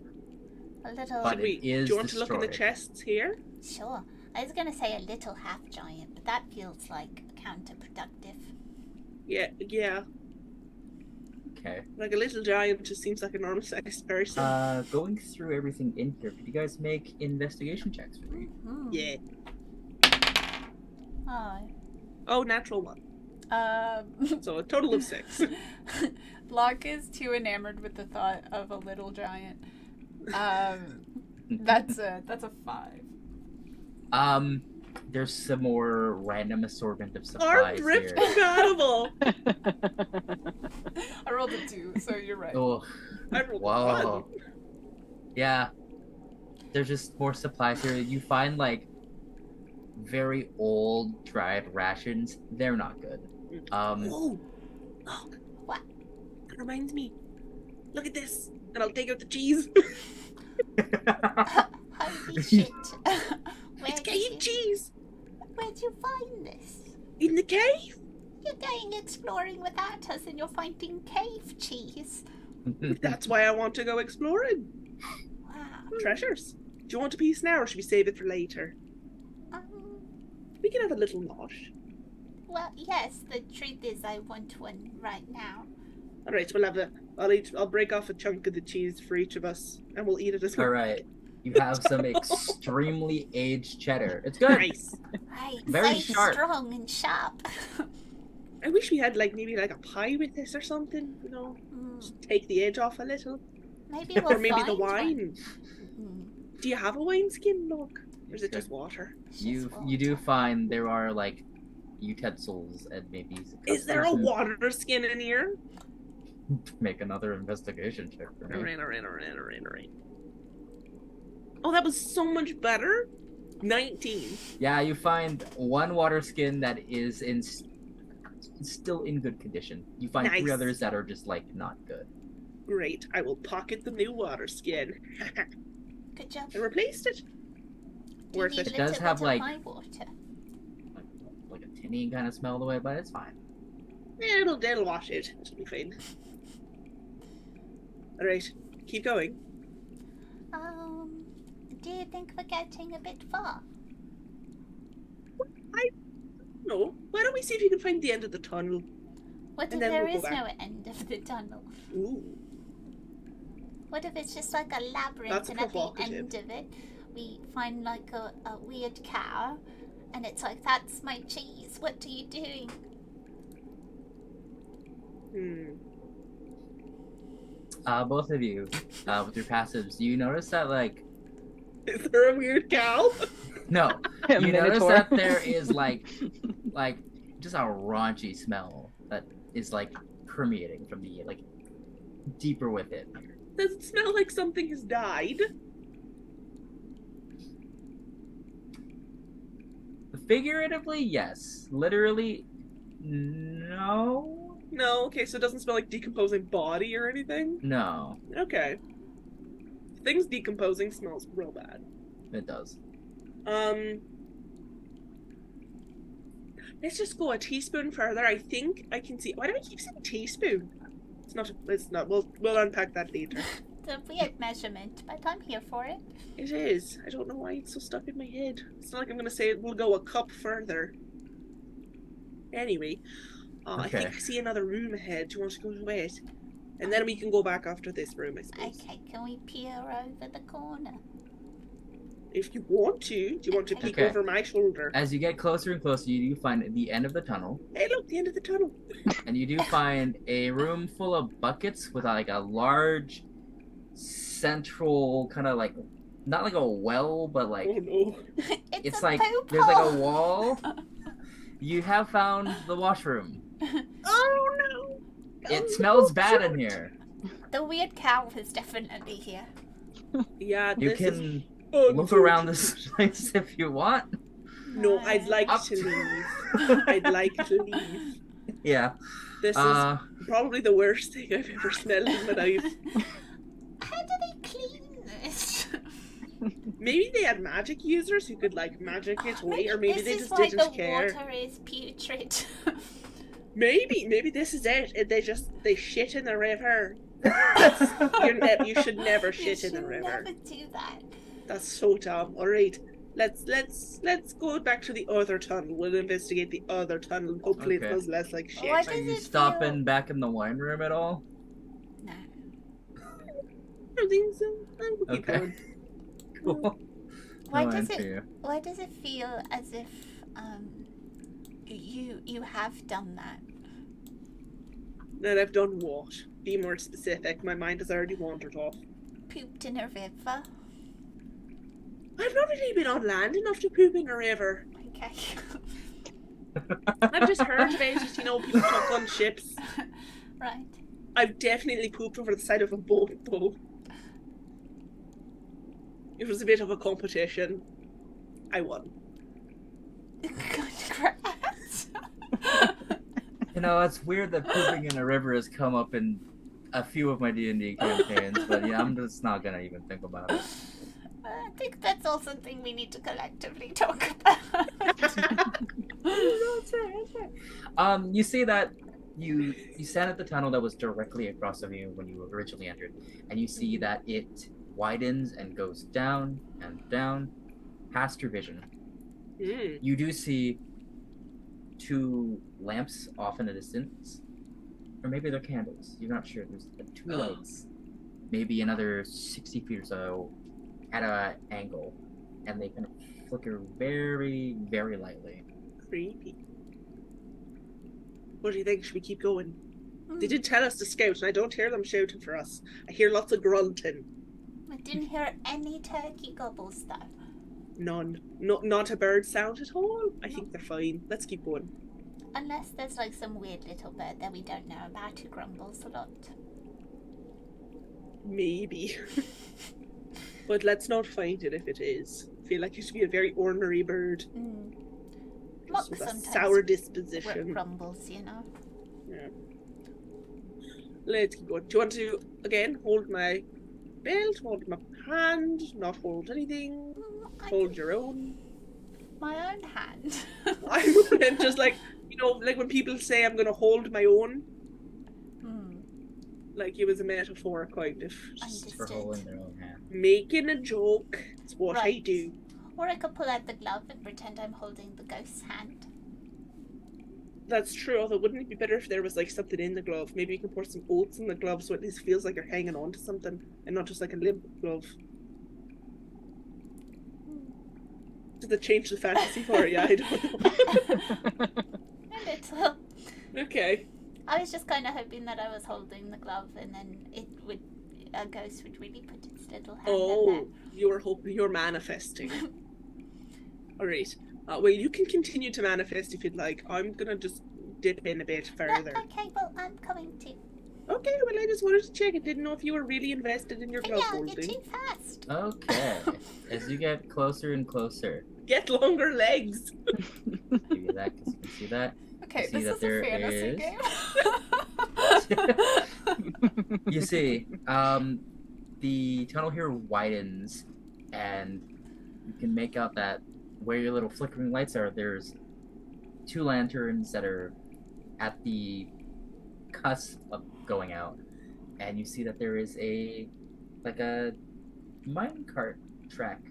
A little... But Should we? it is Do you want to look in the destroyed. chests here? Sure. I was gonna say a little half-giant, but that feels like counterproductive. Yeah, yeah. Okay. Like a little giant just seems like a normal-sized person. Going through everything in here, could you guys make investigation checks for me? Hmm. Yeah. Oh. Oh, natural one. So a total of 6. Locke is too enamored with the thought of a little giant. That's a 5. There's some more random assortment of Armed supplies ripped here. compatible. I rolled a 2, so you're right. Oh, I rolled a wow. 1. Yeah. There's just more supplies here. You find like very old dried rations. They're not good. Whoa. Look. What? That reminds me. Look at this. And I'll take out the cheese. Holy shit. It's cave cheese. Where'd you find this? In the cave. You're going exploring without us and you're finding cave cheese. That's why I want to go exploring. Wow. Treasures. Do you want a piece now, or should we save it for later? We can have a little nosh. Well, yes, the truth is I want one right now. All right, we'll have I'll break off a chunk of the cheese for each of us, and we'll eat it as well. All right. You have some extremely aged cheddar. It's good. Nice. Right, Very so sharp. strong and sharp. I wish we had maybe a pie with this or something. You know, just take the edge off a little, Maybe we'll or maybe find the one. wine. Do you have a wine skin, Look? Or is it just water? It's You just you do water. find there are like utensils and maybe Is there a custards. water skin in here? Make another investigation check for me. Alright. Oh, that was so much better. 19. Yeah, you find one water skin that is still in good condition. You find Nice. 3 others that are just like not good. Great. I will pocket the new water skin. Good job. I replaced it. Do you Worth need it. a It does little have, bit of like- my water? Like a tinny kind of smell the way, but it's fine. It'll wash it. It'll be fine. Alright, keep going. Do you think we're getting a bit far? No, why don't we see if you can find the end of the tunnel? What if And then there we'll is go no back. end of the tunnel? Ooh. What if it's just like a labyrinth That's and at the provocative. end of it we find like a weird cow and it's like, that's my cheese, what are you doing? Both of you, with your passives, you notice that like Is there a weird cow? no, A you notice minotaur. that there is like just a raunchy smell that is like permeating from the like deeper within. Does it smell like something has died? Figuratively, yes. Literally, no. No, okay, so it doesn't smell like decomposing body or anything? No, Okay. Things decomposing smells real bad. it does. Let's just go a teaspoon further. I think I can see. Why do I keep saying teaspoon? It's not. We'll unpack that later. It's a weird measurement, but I'm here for it. It is. I don't know why it's so stuck in my head. It's not like I'm gonna say we'll go a cup further. Anyway, I Okay. think I see another room ahead. Do you want to go to it? And then we can go back after this room, I suppose. Okay, can we peer over the corner? If you want to. Do you want to peek Okay. over my shoulder? As you get closer and closer, you do find the end of the tunnel, Hey, look, the end of the tunnel. and you do find a room full of buckets with like a large central kind of like not like a well, but like Oh no. it's a like poop there's like a hole. wall. You have found the washroom. Oh no. It Oh, smells no, bad in George. here. The weird cow is definitely here. Yeah, You this can is look around this place if you want. No, I'd like Up to to- leave. I'd like to leave. Yeah. This is probably the worst thing I've ever smelled in my life. How do they clean this? Maybe they had magic users who could like magic it away, or maybe this they is just why didn't the care. water is putrid. Maybe this is it. They shit in the river. You should never You shit in the should river. never do that. That's so dumb. All right, let's go back to the other tunnel. We'll investigate the other tunnel. Hopefully it Okay. smells less like shit. Why Are does you it stopping feel- back in the wine room at all? No. I don't think so. We'll keep Okay. going. Cool. Why No does answer it? you. Why does it feel as if you have done that? Then I've done what? Be more specific. My mind has already wandered off. Pooped in a river. I've not really been on land enough to poop in a river. Okay. I've just heard about it, people talk on ships. Right. I've definitely pooped over the side of a boat, though. It was a bit of a competition. I won. Congrats. It's weird that pooping in a river has come up in a few of my D&D campaigns, but yeah, I'm just not gonna even think about it. I think that's all something we need to collectively talk about. You see that you stand at the tunnel that was directly across from you when you originally entered, and you see that it widens and goes down and down past your vision. Mm. You do see two lamps off in the distance, or maybe they're candles. You're not sure. There's two lights, maybe another 60 feet or so at an angle, and they kind of flicker very, very lightly. Creepy. What do you think? Should we keep going? Hmm. They did tell us to scout, and I don't hear them shouting for us. I hear lots of grunting. I didn't hear any turkey gobbles though. None. Not a bird sound at all. I think they're fine. Let's keep going. Unless there's like some weird little bird that we don't know about who grumbles a lot. Maybe. But let's not find it if it is. I feel like it should be a very ornery bird. Mm. Just Muck with a sometimes sour disposition. grumbles, you know. Yeah. Let's keep going. Do you want to, again, hold my belt, hold my hand, not hold anything, hold your own? My own hand. I'm just like, like when people say I'm going to hold my own. Hmm. Like it was a metaphor, kind of. Just For holding their own hand. making a joke. It's what I Right. do. Or I could pull out the glove and pretend I'm holding the ghost's hand. That's true, although wouldn't it be better if there was like something in the glove? Maybe you can pour some oats in the glove so at least feels like you're hanging on to something and not just like a limp glove. Does it change the fantasy for you? I don't know. A little. Okay. I was just kind of hoping that I was holding the glove and then a ghost would really put its little hand in Oh, you're manifesting. Alright. Well, you can continue to manifest if you'd like. I'm gonna just dip in a bit there. further. No, okay, well, I'm coming too. Okay, well, I just wanted to check. I didn't know if you were really invested in your glove Yeah, you're holding. too fast. Okay. As you get closer and closer, Get longer legs. give you that because you can see that. Okay, See this that is there a fantasy is- game. You see, the tunnel here widens, and you can make out that where your little flickering lights are, there's 2 lanterns that are at the cusp of going out, and you see that there is a minecart track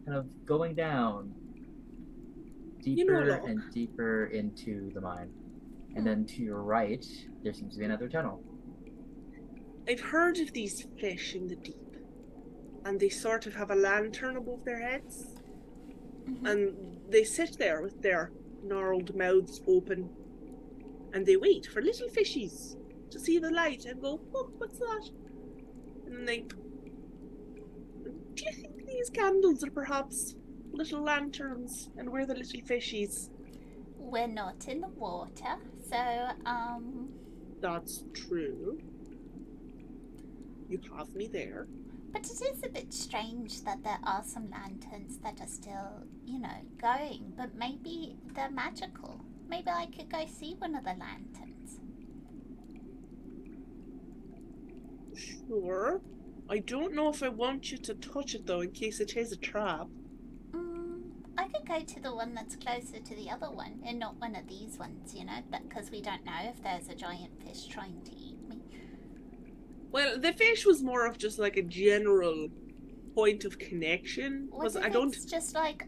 kind of going down deeper look. and deeper into the mine. And then to your right, there seems to be another tunnel. I've heard of these fish in the deep, and they sort of have a lantern above their heads, and they sit there with their gnarled mouths open, and they wait for little fishies to see the light and go, "Oh, what's that?" And then they. Do you think these candles are perhaps little lanterns, and we're the little fishies? We're not in the water, so, That's true. You have me there. but it is a bit strange that there are some lanterns that are still, going, but maybe they're magical. Maybe I could go see one of the lanterns. Sure. I don't know if I want you to touch it though, in case it is a trap. I could go to the one that's closer to the other one, and not one of these ones, because we don't know if there's a giant fish trying to eat me. Well, the fish was more of just like a general point of connection. What if I don't. it's just like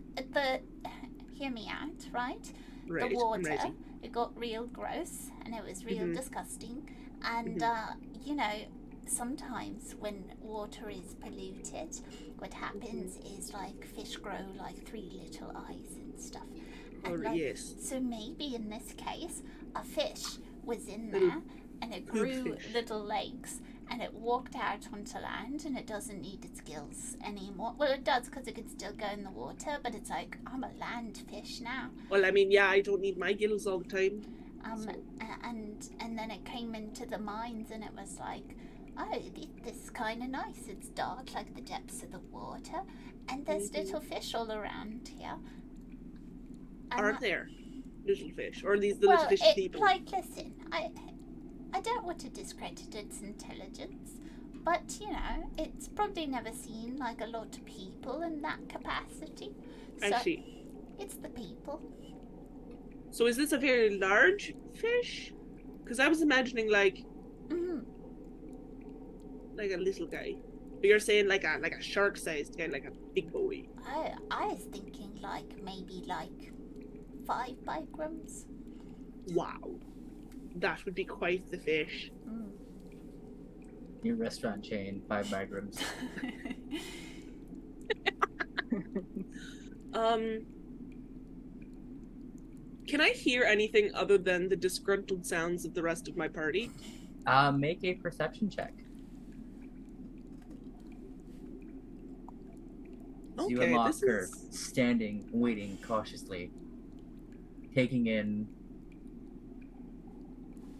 hear me out, right? Right, The I'm water, ready. it got real gross, and it was real Mhm. disgusting. And, sometimes when water is polluted, what happens is like fish grow like 3 little eyes and stuff. And, Oh, yes. So maybe in this case, a fish was in Little there and it poop grew fish. little legs and it walked out onto land and it doesn't need its gills anymore. Well, it does because it can still go in the water, but it's like, I'm a land fish now. Well, I mean, yeah, I don't need my gills all the time. And then it came into the mines and it was like, oh, this is kind of nice. It's dark like the depths of the water, and there's little fish all around here. And Are that- there little fish? Or are these the well, little fish people? listen, I don't want to discredit its intelligence, but it's probably never seen like a lot of people in that capacity. So I see. it's the people. So is this a very large fish? Because I was imagining like a little guy. But you're saying like a shark-sized guy, like a big boy. I was thinking maybe 5 bigrams. Wow. That would be quite the fish. New restaurant chain, 5 migrams. Can I hear anything other than the disgruntled sounds of the rest of my party? Make a perception check. As you Okay, unlock this her, is- standing, waiting cautiously, taking in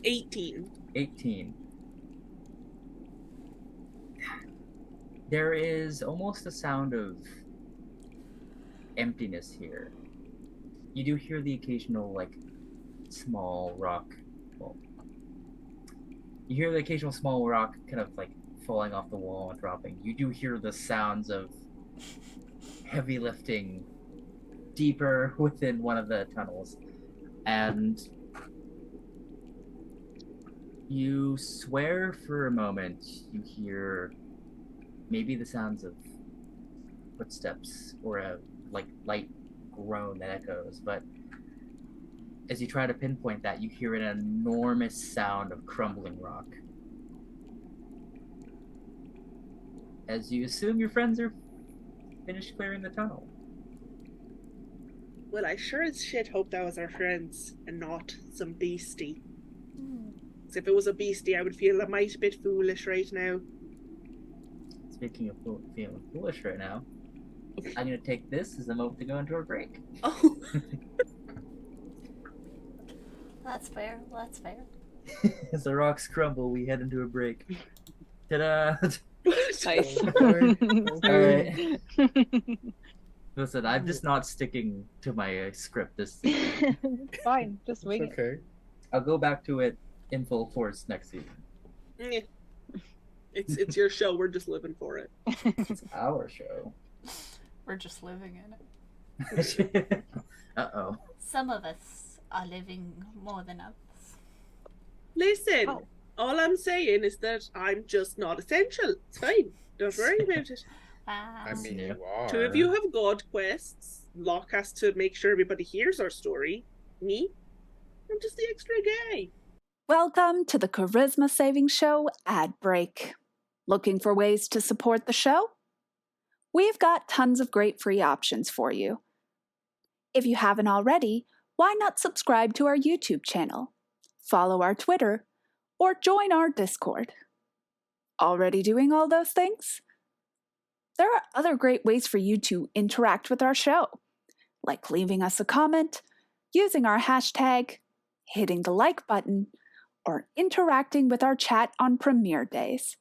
18. 18. There is almost a sound of emptiness here. You do hear the occasional, small rock. Well, you hear the occasional small rock kind of, falling off the wall and dropping. You do hear the sounds of heavy lifting deeper within one of the tunnels. And You swear for a moment you hear maybe the sounds of footsteps or a light groan that echoes, but as you try to pinpoint that, you hear an enormous sound of crumbling rock. As you assume your friends are finished clearing the tunnel. Well, I sure as shit hope that was our friends and not some beastie. 'Cause if it was a beastie, I would feel a mite bit foolish right now. Speaking of feeling foolish right now, I'm going to take this as a moment to go into a break. Oh, That's fair. That's fair. As the rocks crumble, we head into a break. Ta-da! Nice. Alright. Listen, I'm just not sticking to my script this season. Fine, just It's wing it. okay. I'll go back to it in full force next season. yeah. It's your show. We're just living for it. It's our show. We're just living in it. Uh-oh. Some of us are living more than others. Listen, Oh. all I'm saying is that I'm just not essential. It's fine. Don't worry about it. Wow. I mean, Yeah. you are. Two of you have god quests. Locke has to make sure everybody hears our story. Me? I'm just the extra guy. Welcome to the Charisma Saving Show ad break. Looking for ways to support the show? We've got tons of great free options for you. If you haven't already, why not subscribe to our YouTube channel, follow our Twitter, or join our Discord? Already doing all those things? There are other great ways for you to interact with our show, like leaving us a comment, using our hashtag, hitting the like button, or interacting with our chat on premiere days.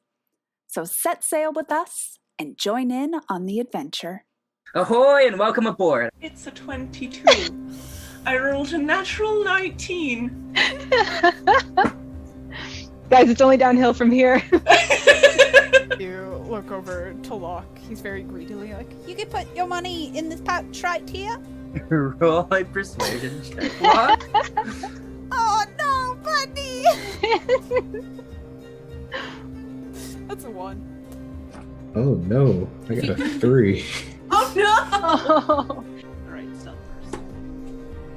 So set sail with us and join in on the adventure. Ahoy and welcome aboard! It's a 22. I rolled a natural 19. Guys, it's only downhill from here. You look over to Locke. He's very greedily like, you can put your money in this pouch right here. Roll a persuasion check. What? Oh no, buddy! That's a 1. Oh no, I got a 3. Oh no! Oh. Alright, stealth first.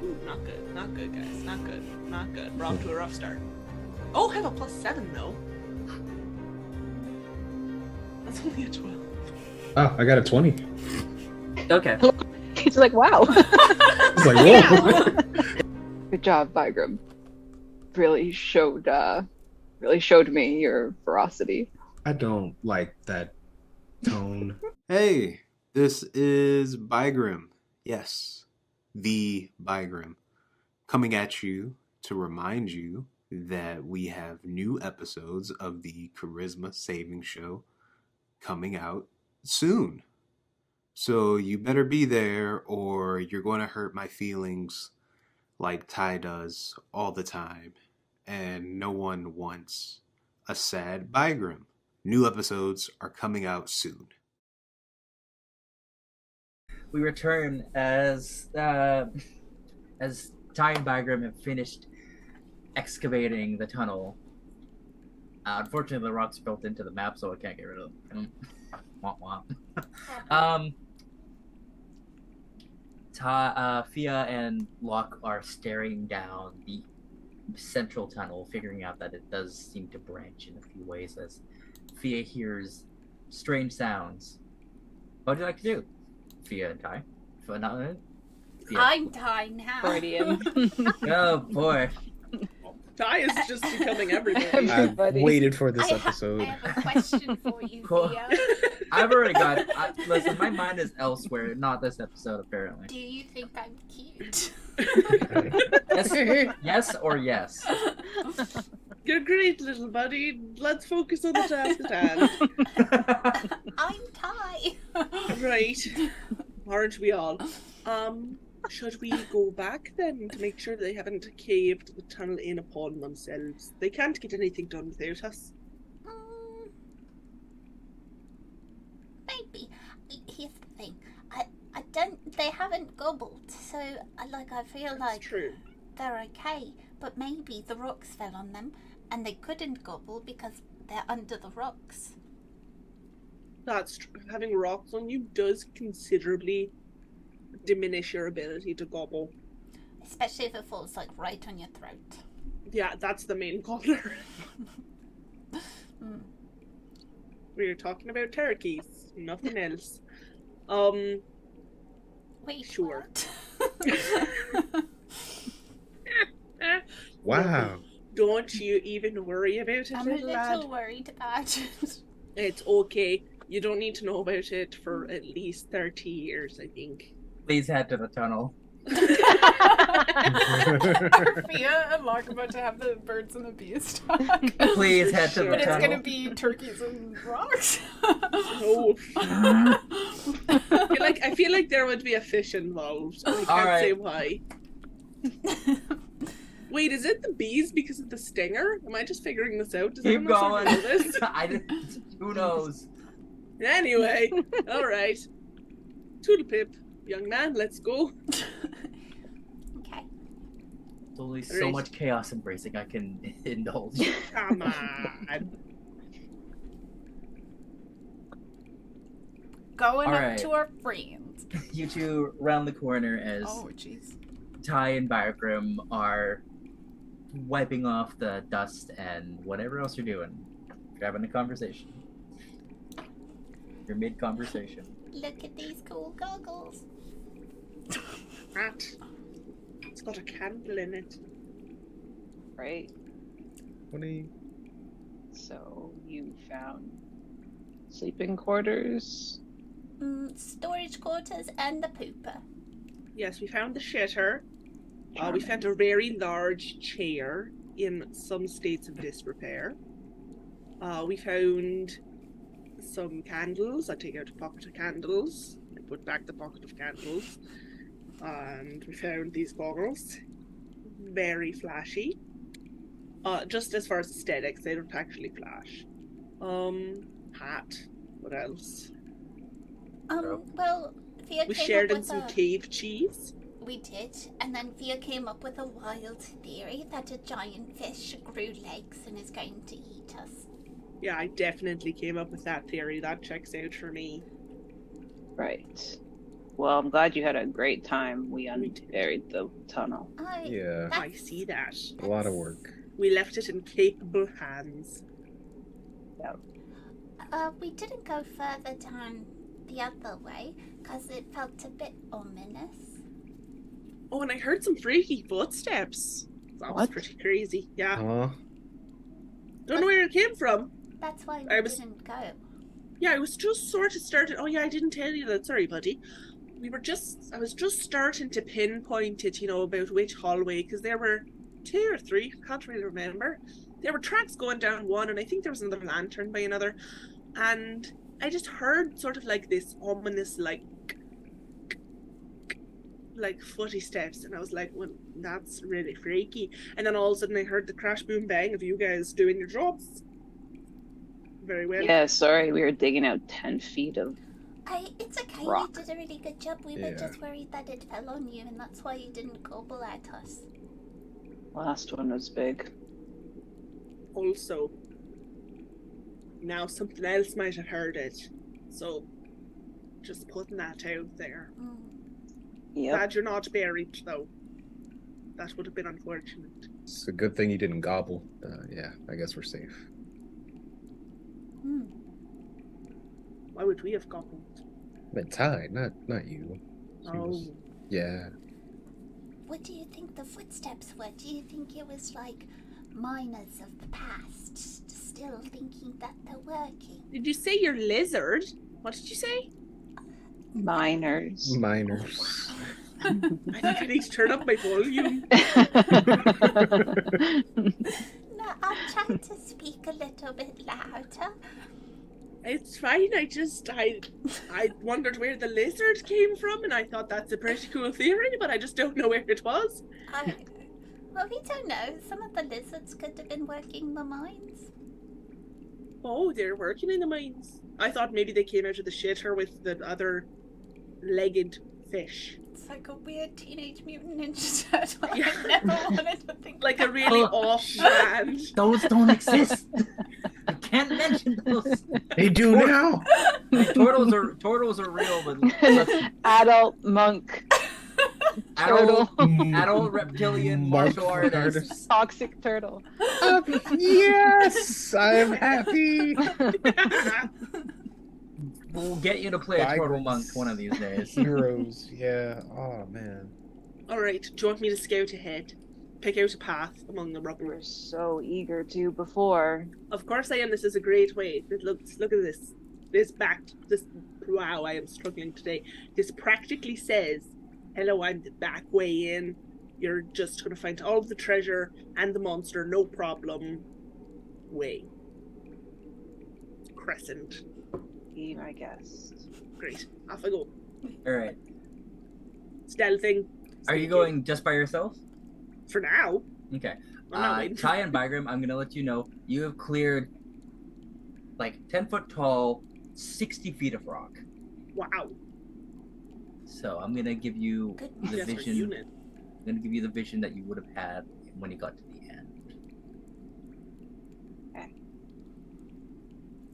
Ooh, not good. Not good, guys. Not good. Not good. We're off to a rough start. Oh, have a +7 though. That's only a 12. Oh, I got a 20. Okay. He's like, wow. It's like, whoa. Good job, Bygram. Really showed me your ferocity. I don't like that tone. Hey, this is Bygrim. Yes, the Bygrim. Coming at you to remind you that we have new episodes of the Charisma Saving Show coming out soon. So you better be there or you're going to hurt my feelings like Ty does all the time. And no one wants a sad Bygrim. New episodes are coming out soon. We return as Ty and Bygram have finished excavating the tunnel. Unfortunately, the rocks built into the map, so I can't get rid of them. Womp womp. Fia and Locke are staring down the central tunnel, figuring out that it does seem to branch in a few ways as Fia hears strange sounds. What would you like to do, Fia and Ty? Fia. I'm dying now. Freudian. Oh boy. Ty is just becoming everybody. I've Everybody. waited for this I episode. have a question for you, Cool. Thea. I've already got. Listen, my mind is elsewhere, not this episode, apparently. Do you think I'm cute? Yes or yes? You're great, little buddy. Let's focus on the task at hand. I'm Ty. Right. Aren't we all? Should we go back then to make sure they haven't caved the tunnel in upon themselves? They can't get anything done without us. Maybe. Here's the thing. I don't. They haven't gobbled, so I feel That's like true. they're okay. But maybe the rocks fell on them, and they couldn't gobble because they're under the rocks. That's having rocks on you does considerably diminish your ability to gobble. Especially if it falls like right on your throat. Yeah, that's the main gobbler. We're talking about turkeys, nothing else. Wait, Sure. what? Wow. Don't you even worry about it, I'm a little lad. little worried about it. It's okay. You don't need to know about it for at least 30 years, I think. Please head to the tunnel. Are Fia and Locke about to have the birds and the bees talk? Please head to the But it's tunnel. gonna be turkeys and rocks. No. I feel like there would be a fish involved. I can't Alright. say why. Wait, is it the bees because of the stinger? Am I just figuring this out? Does Keep anyone else going. already know this? I didn't. Who knows? Anyway, alright. Toodlepip, young man, let's go. Okay. There's only so Alright. much chaos embracing I can indulge. Come on. Going up Alright. to our friends. You two round the corner as Oh, jeez. Ty and Biogrim are wiping off the dust and whatever else you're doing. You're having a conversation. You're mid-conversation. Look at these cool goggles. Hat. It's got a candle in it. Right? 20. So you found sleeping quarters. Storage quarters and the pooper. Yes, we found the shitter. We found a very large chair in some states of disrepair. We found some candles. I take out a pocket of candles. I put back the pocket of candles. And we found these goggles. Very flashy. Just as far as aesthetics, they don't actually flash. Hat. What else? Well, Fia We came shared up in with some a... cave cheese. We did, and then Fia came up with a wild theory that a giant fish grew legs and is going to eat us. Yeah, I definitely came up with that theory. That checks out for me. Right. Well, I'm glad you had a great time. We We did. unburied the tunnel. Yeah. I see that. A lot of work. We left it in capable hands. We didn't go further down the other way because it felt a bit ominous. Oh, and I heard some freaky footsteps. That was What? pretty crazy. Yeah. Huh? Don't know where it came from. That's why I we was- didn't go. Yeah, I was just sort of started. Oh, yeah, I didn't tell you that. Sorry, buddy. I was just starting to pinpoint it, about which hallway, because there were 2 or 3, I can't really remember. There were tracks going down one, and I think there was another lantern by another. And I just heard sort of like this ominous, like footy steps, and I was like, well, that's really freaky. And then all of a sudden I heard the crash, boom, bang of you guys doing your jobs. Very well. Yeah, sorry, we were digging out 10 feet of. It's okay, Rock. you did a really good job. We were Yeah. just worried that it fell on you, and that's why you didn't gobble at us. Last one was big. Also, now something else might have heard it, so just putting that out there. Yep. Glad you're not buried, though. That would have been unfortunate. It's a good thing you didn't gobble. Yeah, I guess we're safe. Why would we have gobbled? But Ty, not you. She was- Oh, Yeah. What do you think the footsteps were? Do you think it was like miners of the past still thinking that they're working? did you say you're lizard? What did you say? Miners. Miners. I think I need to turn up my volume. No, I'll try to speak a little bit louder. It's fine. I wondered where the lizard came from, and I thought that's a pretty cool theory, but I just don't know where it was. Well, we don't know. Some of the lizards could have been working the mines. Oh, they're working in the mines. I thought maybe they came out of the shitter with the other legged fish. It's like a weird Teenage Mutant Ninja Turtle. Yeah. I never wanted to think Like a really off brand. Those don't exist. You can't mention those. They do now. Like, turtles are real, but let's- Adult monk. adult Turtle. adult reptilian martial artist. Toxic turtle. Yes, I am happy. We'll get you to play a turtle Vibrance. monk one of these days. Heroes, yeah. Oh man. Alright, do you want me to scout ahead? Pick out a path among the We were rubble. so eager to before. Of course I am. This is a great way. Look at this. Wow, I am struggling today. This practically says, hello, I'm the back way in. You're just going to find all of the treasure and the monster, no problem. Way. Crescent. Be my guest. Great. Off I go. All right. Stealthing. Are you going just by yourself? For now. Okay. I'm not waiting. Ty and Bygram, I'm gonna let you know you have cleared like 10 foot tall, 60 feet of rock. Wow. So I'm gonna give you Good the Yes, for vision. unit. I'm gonna give you the vision that you would have had when you got to the end.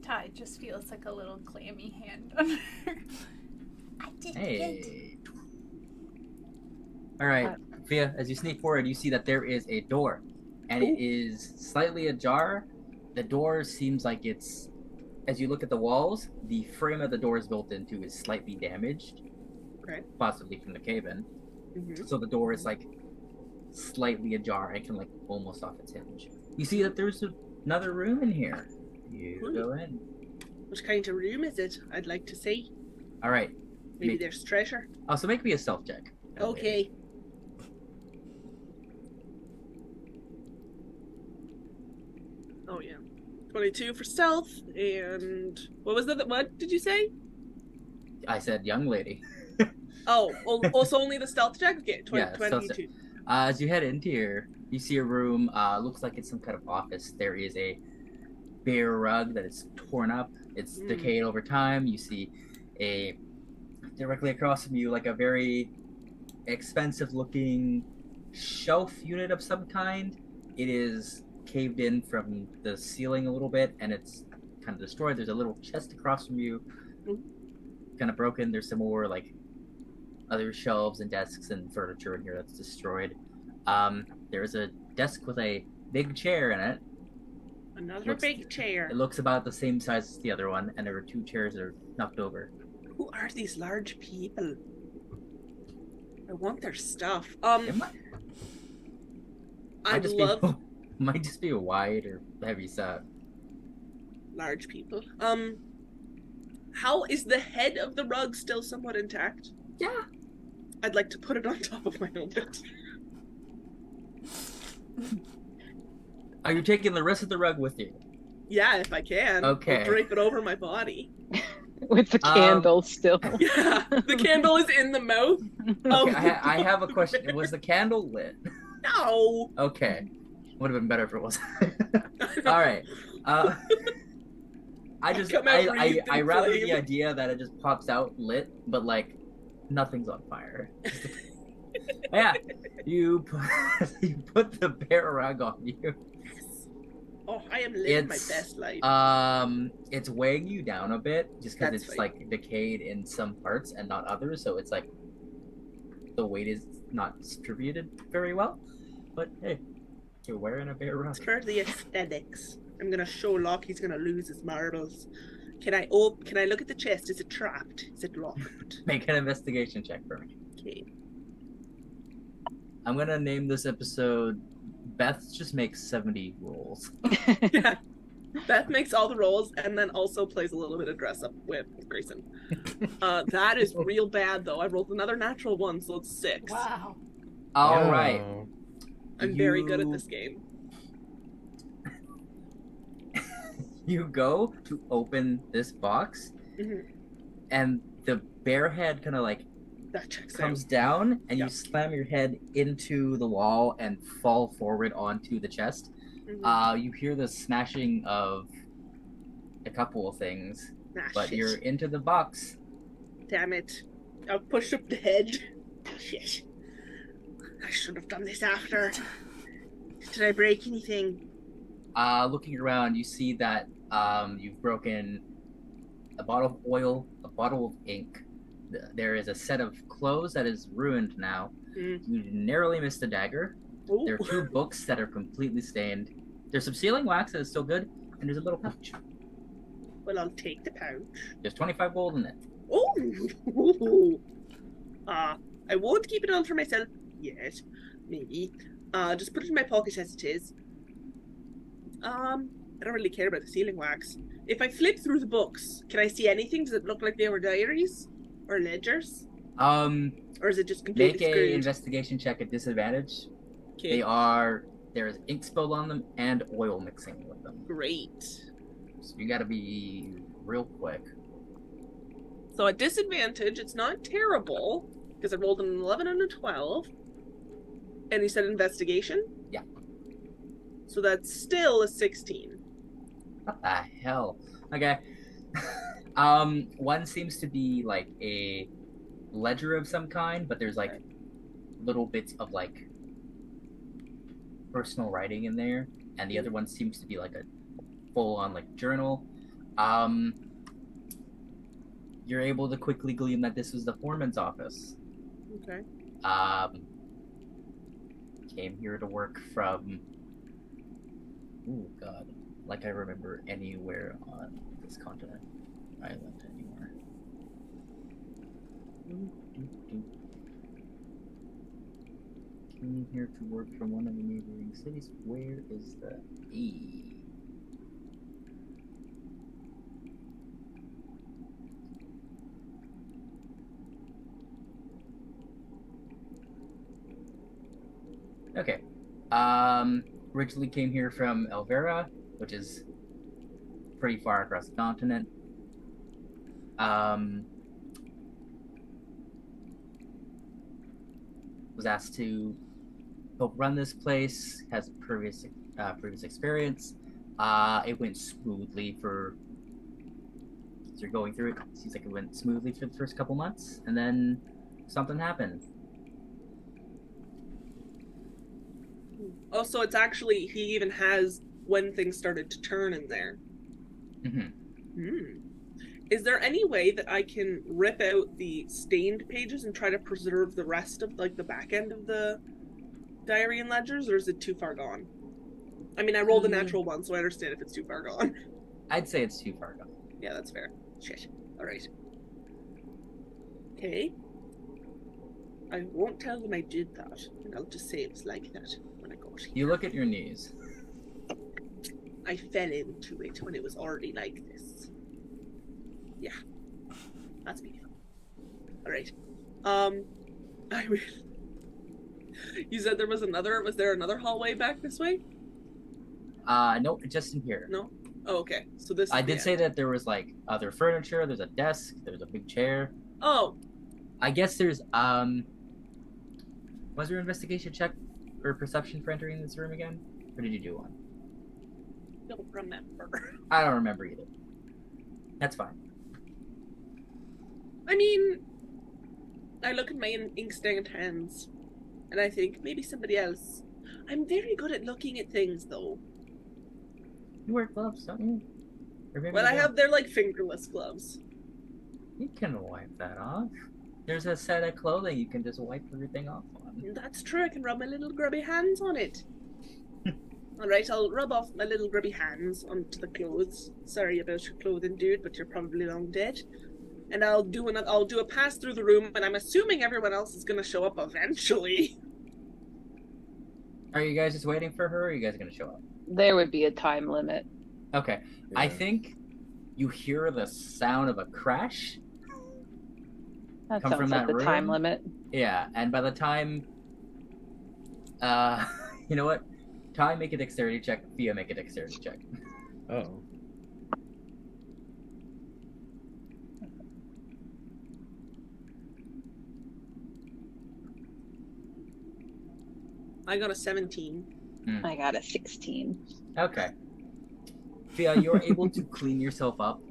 Ty just feels like a little clammy hand on her. I did good. Hey. All right, Fia. As you sneak forward, you see that there is a door, and it is slightly ajar. The door seems like it's, as you look at the walls, the frame that the door is built into is slightly damaged, Okay. possibly from the cave-in. Mm-hmm. So the door is like slightly ajar and can like almost off its hinge. You see that there's another room in here. You Cool. go in. What kind of room is it? I'd like to see. All right. Maybe Make- there's treasure. Oh, so make me a stealth check. Okay. Oh yeah. 22 for stealth, and what was that? What did you say? I said young lady. Oh, also only the stealth check? Okay, Yeah, stealth 22. As you head into here, you see a room. Looks like it's some kind of office. There is a bare rug that is torn up. It's decayed over time. You see a directly across from you, like a very expensive-looking shelf unit of some kind. It is caved in from the ceiling a little bit, and it's kind of destroyed. There's a little chest across from you, kind of broken. There's some more like other shelves and desks and furniture in here that's destroyed. There's a desk with a big chair in it. Another Looks- big chair. It looks about the same size as the other one, and there are two chairs that are knocked over. Who are these large people? I want their stuff. It might I'd just love be might just be a wide or heavy set. large people. How is the head of the rug still somewhat intact? Yeah. I'd like to put it on top of my helmet. Are you taking the rest of the rug with you? Yeah, if I can. Okay. I'll drape it over my body. With the candle still. Yeah, the candle is in the mouth. Oh. Okay, I have a question. Was the candle lit? No. Okay. Would have been better if it was. All right. I just Come out wreathed I in rather flame. the idea that it just pops out lit, but like nothing's on fire. Yeah, you put the bare rug on you. Oh, I am living my It's best life. it's weighing you down a bit just because That's it's fine. like decayed in some parts and not others, so it's like the weight is not distributed very well. But hey, you're wearing a bare rug. It's for the aesthetics. I'm gonna show Locke he's gonna lose his marbles. Can I look at the chest? Is it trapped? Is it locked? Make an investigation check for me. Okay. I'm gonna name this episode Beth just makes 70 rolls. Yeah. Beth makes all the rolls and then also plays a little bit of dress up with Grayson. That is real bad though. I rolled another natural one, so it's 6. Wow. All Oh. right. I'm very good at You- this game. You go to open this box, Mhm. and the bear head kind of like That checks comes out. down, and Yeah. you slam your head into the wall and fall forward onto the chest. Mhm. You hear the smashing of a couple of things, Ah, but shit. you're into the box. Damn it. I'll push up the head. shit. I should have done this after. Did I break anything? Looking around, you see that you've broken a bottle of oil, a bottle of ink. There is a set of clothes that is ruined now. You narrowly missed a dagger. Ooh. There are 2 books that are completely stained. There's some sealing wax that is still good, and there's a little pouch. Well, I'll take the pouch. There's 25 gold in it. Oh! I won't keep it on for myself yet. Maybe. Just put it in my pocket as it is. I don't really care about the sealing wax. If I flip through the books, can I see anything? Does it look like they were diaries? Or ledgers? Or is it just completely make screwed? a investigation check at disadvantage. Okay. There is ink spill on them and oil mixing with them. Great. So you gotta be real quick. So at disadvantage, it's not terrible, because I rolled an 11 and a 12. And you said investigation? Yeah. So that's still a 16. What the hell? Okay. One seems to be like a ledger of some kind, but there's like little bits of like personal writing in there, and the other one seems to be like a full-on like journal. You're able to quickly glean that this was the foreman's office. Okay. Came here to work from, oh god, like I remember anywhere on this continent, island anywhere. Came here to work from one of the neighboring cities. Where is the E? Okay. Originally came here from Elvera, which is pretty far across the continent. Was asked to help run this place, has previous experience. It went smoothly for, as you're going through it, seems like it went smoothly for the first couple months, and then something happened. Oh, so it's actually, he even has when things started to turn in there. Is there any way that I can rip out the stained pages and try to preserve the rest of, like, the back end of the diary and ledgers, or is it too far gone? I mean, I rolled a natural one, so I understand if it's too far gone. I'd say it's too far gone. Yeah, that's fair. Shit. Alright. Okay. I won't tell them I did that, and I'll just say it was like that when I got here. You look at your knees. I fell into it when it was already like this. Yeah. That's me. Alright. I will... You said there was another... Was there another hallway back this way? Nope, just in here. No? Oh, okay. So this is I the did end. say that there was, like, other furniture, there's a desk, there's a big chair. Oh! I guess there's, was there an investigation check or perception for entering this room again? Or did you do one? Don't remember. I don't remember either. That's fine. I mean... I look at my ink-stained hands, and I think, maybe somebody else. I'm very good at looking at things, though. You wear gloves, don't you? Or maybe Well, you I don't. have, they're like fingerless gloves. You can wipe that off. There's a set of clothing you can just wipe everything off on. That's true, I can rub my little grubby hands on it. Alright, I'll rub off my little grubby hands onto the clothes. Sorry about your clothing, dude, but you're probably long dead. And I'll do a pass through the room, and I'm assuming everyone else is gonna show up eventually. Are you guys just waiting for her, or are you guys gonna show up? There would be a time limit. Okay. I Yeah. think you hear the sound of a crash. That Come sounds from like that the time room? limit. Yeah, and by the time... you know what? Ty, make a dexterity check. Fia, make a dexterity check. Oh. I got a 17. I got a 16. Okay. Fia, you're able to clean yourself up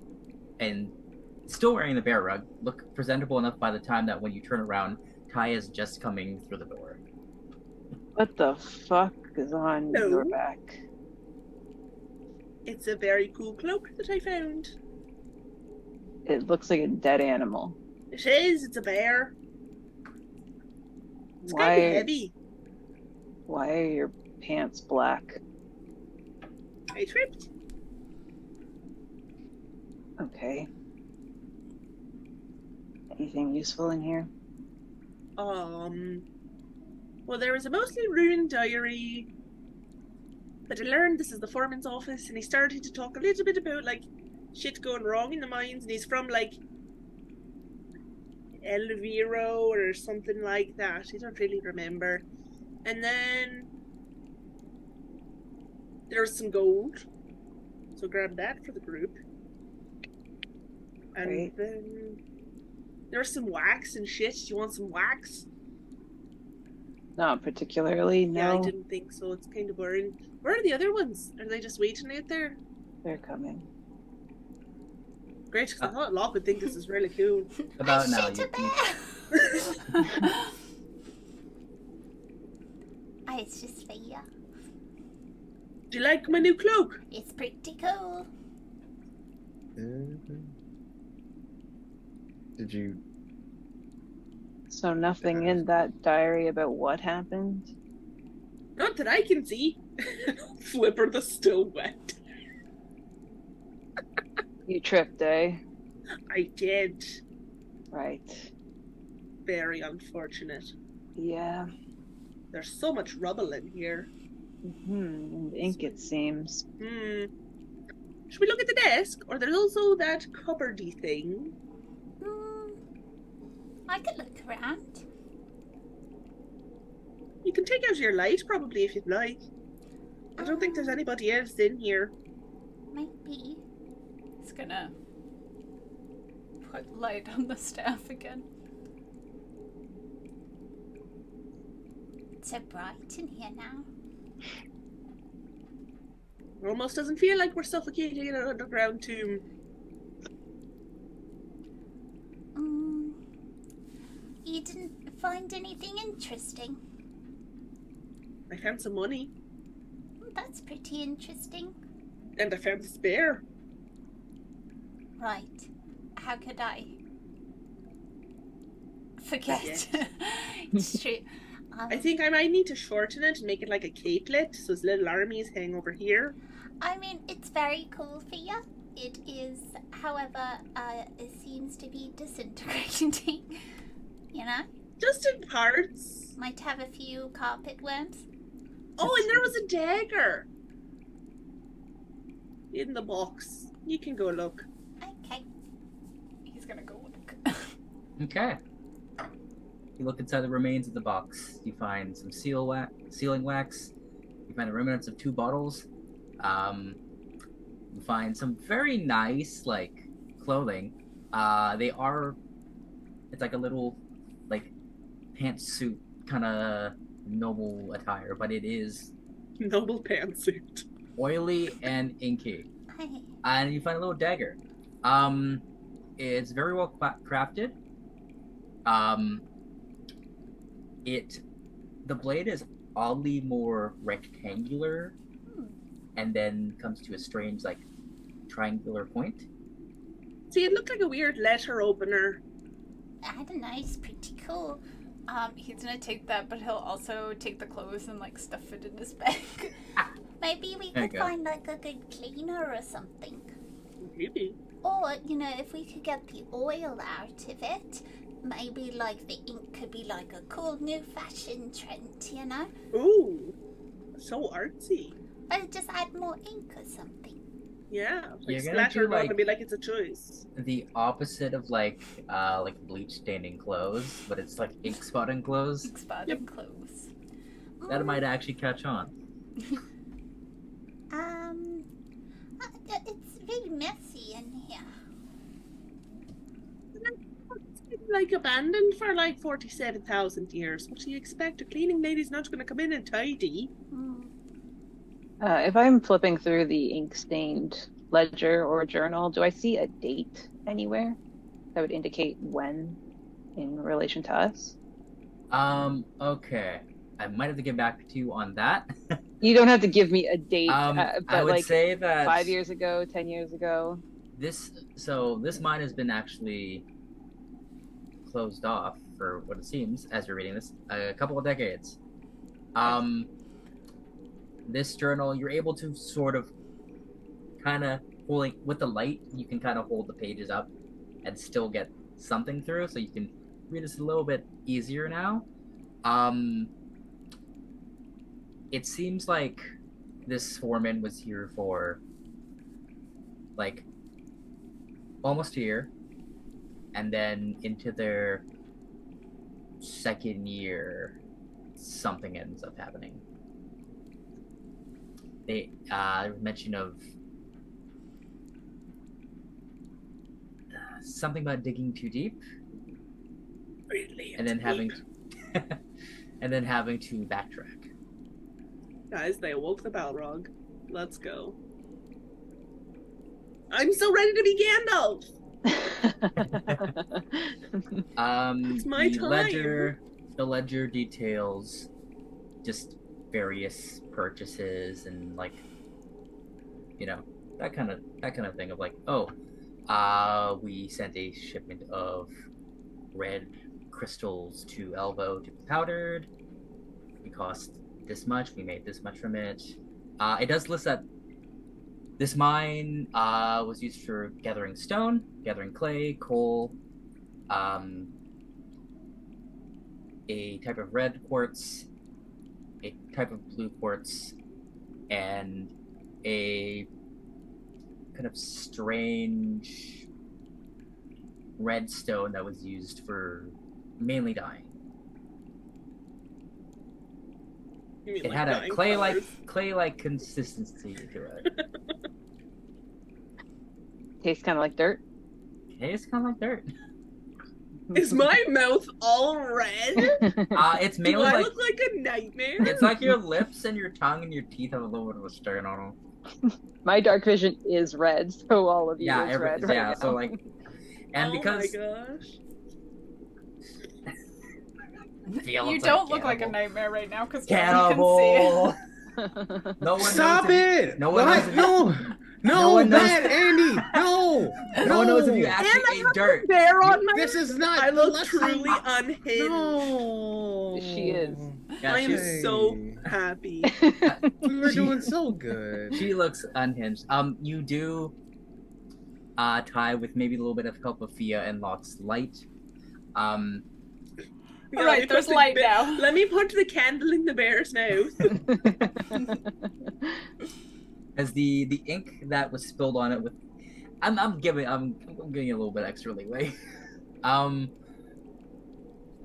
and still wearing the bear rug, look presentable enough by the time that when you turn around, Kai is just coming through the door. What the fuck is on No. your back? It's a very cool cloak that I found. It looks like a dead animal. It is. It's a bear. It's Why? kind of heavy. Why are your pants black? I tripped. Okay. Anything useful in here? Well, there was a mostly ruined diary. But I learned this is the foreman's office, and he started to talk a little bit about, like, shit going wrong in the mines, and he's from, like, Elviro or something like that. I don't really remember. And then there's some gold. So grab that for the group. And Great. then there's some wax and shit. Do you want some wax? Not particularly, Yeah, I no. didn't think so. It's kind of boring. Where are the other ones? Are they just waiting out there? They're coming. Great, because I thought Locke would think this is really cool. About I now, shit a you bear. It's just for you. Do you like my new cloak? It's pretty cool. Did you? So nothing in that diary about what happened? Not that I can see. Flipper the still wet. You tripped, eh? I did. Right. Very unfortunate. Yeah. There's so much rubble in here. And ink, it seems. Should we look at the desk? Or there's also that cupboardy thing. I could look around. You can take out your light probably if you'd like. I don't think there's anybody else in here. Maybe. It's gonna put light on the staff again. It's so bright in here now. It almost doesn't feel like we're suffocating in an underground tomb. You didn't find anything interesting? I found some money. That's pretty interesting. And I found this bear. Right. How could I forget? It's true. I think I might need to shorten it and make it like a capelet so his little armies hang over here. I mean, it's very cool for you. It is, however, it seems to be disintegrating. You know? Just in parts. Might have a few carpet worms. Oh, and there was a dagger in the box. You can go look. Okay. He's gonna go look. Okay. You look inside the remains of the box. You find some sealing wax. You find the remnants of 2 bottles. You find some very nice, like, clothing. It's like a little, like, pantsuit kind of noble attire, but it is Noble pantsuit. oily and inky. Hey. And you find a little dagger. It's very well crafted. The blade is oddly more rectangular, and then comes to a strange, like, triangular point. See, it looked like a weird letter opener. I don't know, it's pretty cool. He's gonna take that, but he'll also take the clothes and like stuff it in his bag. Maybe we There you could go. find like a good cleaner or something. Maybe. Or, you know, if we could get the oil out of it, maybe like the ink could be like a cool new fashion trend, you know? Ooh, so artsy. Or just add more ink or something. Yeah, You're like gonna splatter do, it on like- and be like it's a choice. The opposite of like bleach staining clothes, but it's like ink spotting clothes. Spotted clothes. That might actually catch on. It's really messy in here. It's been, like abandoned for like 47,000 years. What do you expect? A cleaning lady's not going to come in and tidy. If I'm flipping through the ink-stained ledger or journal, do I see a date anywhere that would indicate when in relation to us? Okay. I might have to get back to you on that. You don't have to give me a date, I but would like say that 5 years ago, 10 years ago. this mine has been actually closed off for what it seems, as you're reading this, a couple of decades. This journal, you're able to sort of kind of holding with the light, you can kind of hold the pages up and still get something through, so you can read this a little bit easier now. It seems like this foreman was here for like almost a year, and then into their second year, something ends up happening. They mention of something about digging too deep, Really? and then having to backtrack. Guys, they awoke the Balrog. Let's go. I'm so ready to be Gandalf! It's my time. The ledger details just various purchases and like, you know, that kind of thing of like, we sent a shipment of red crystals to Elvo to be powdered. It cost this much. We made this much from it. It does list that this mine was used for gathering stone, gathering clay, coal, a type of red quartz, a type of blue quartz, and a kind of strange red stone that was used for mainly dyeing. You mean It like had a dyeing clay-like consistency to it. Tastes kind of like dirt. Tastes kind of like dirt. Is my mouth all red? It's Do mainly I like look like a nightmare? it's like your lips and your tongue and your teeth have a little bit of a stain on them. My dark vision is red, so all of you is red right now. So like, and because Oh my gosh. You don't look like a nightmare right now because Cannibal. No one Stop knows it! no one knows if No! No one knows- Matt, Andy! No! no one knows if you actually ate dirt. Bear on my. This is not. I look let's- truly unhinged. No. She is. Yeah, I am she's- so happy. We were She- doing so good. She looks unhinged. You do tie with maybe a little bit of help of Fia and Locke's light. Yeah, Alright, let me there's put the light ba- now. Let me put the candle in the bear's mouth. As the ink that was spilled on it with, I'm giving you a little bit extra leeway.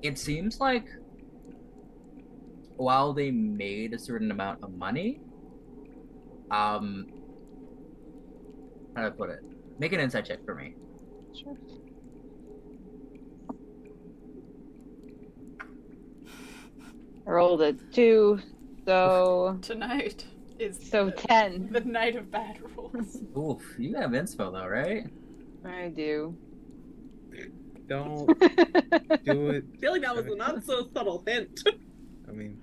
It seems like while they made a certain amount of money, how do I put it? Make an insight check for me. Sure. I rolled a 2, so Tonight is 10. the night of bad rolls. Oof, you have inspo though, right? I do. Don't do it. I feel like that was a not so subtle hint. I mean,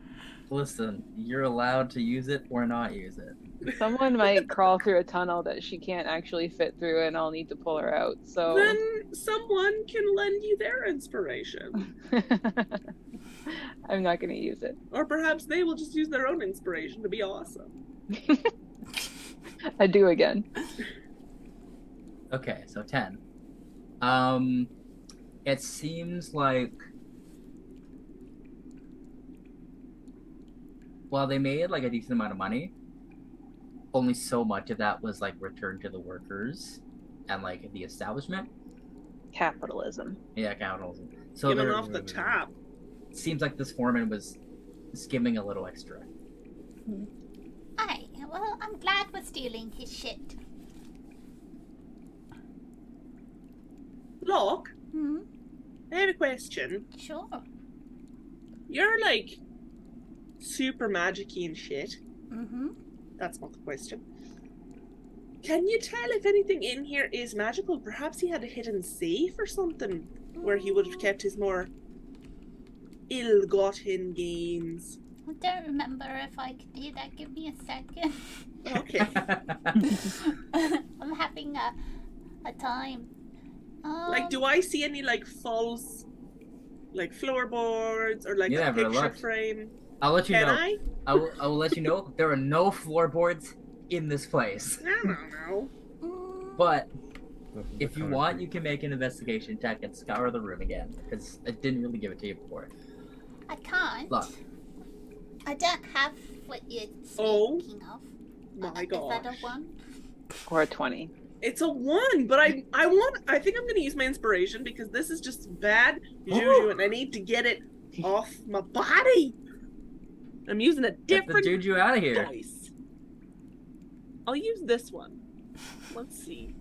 Listen, you're allowed to use it or not use it. Someone might crawl through a tunnel that she can't actually fit through, and I'll need to pull her out. So Then someone can lend you their inspiration. I'm not going to use it. Or perhaps they will just use their own inspiration to be awesome. I do again. Okay, so 10. It seems like while they made like a decent amount of money, only so much of that was like returned to the workers and like the establishment. Capitalism. Yeah, capitalism. So Giving there off the top. seems like this foreman was skimming a little extra. Aye, well, I'm glad we're stealing his shit. Look, Hmm? I have a question. Sure. You're like super magic-y and shit. Mm-hmm. That's not the question. Can you tell if anything in here is magical? Perhaps he had a hidden safe or something where he would have kept his more ill-gotten gains. I don't remember if I could do that. Give me a second. Okay. I'm having a time. Like, do I see any, like, false, like, floorboards or, like, You a never picture looked. frame? I'll let you Can know. I? I will let you know there are no floorboards in this place. I don't know. But Nothing if but you concrete. want, you can make an investigation check and scour the room again, because I didn't really give it to you before. I can't. Look. I don't have what you're Oh, speaking of. my Is that gosh. a 1? Or a 20. It's a 1, but I think I'm gonna use my inspiration because this is just bad Oh. juju and I need to get it off my body. I'm using a Get the different juju out of here. dice. I'll use this one. Let's see.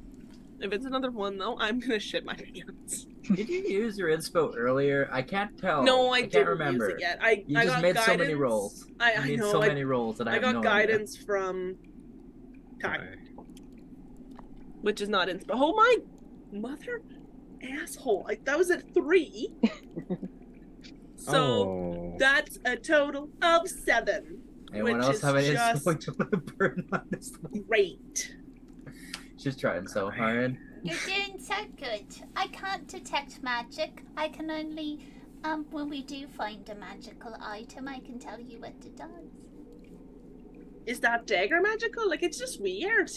If it's another 1 though, I'm gonna shit my pants. Did you use your inspo earlier? I can't tell. No, I can't didn't remember. use it yet. You I just got made guidance. so many rolls. I You made know. so many rolls that I I have got no idea. guidance from Ty, Okay. which is not inspo. Oh my mother asshole! Like that was a 3. So Oh. that's a total of 7. Anyone which else is have an just inspo to put a burden on this one? great. She's trying so hard. You're doing so good. I can't detect magic. I can only, when we do find a magical item, I can tell you what it does. Is that dagger magical? Like it's just weird.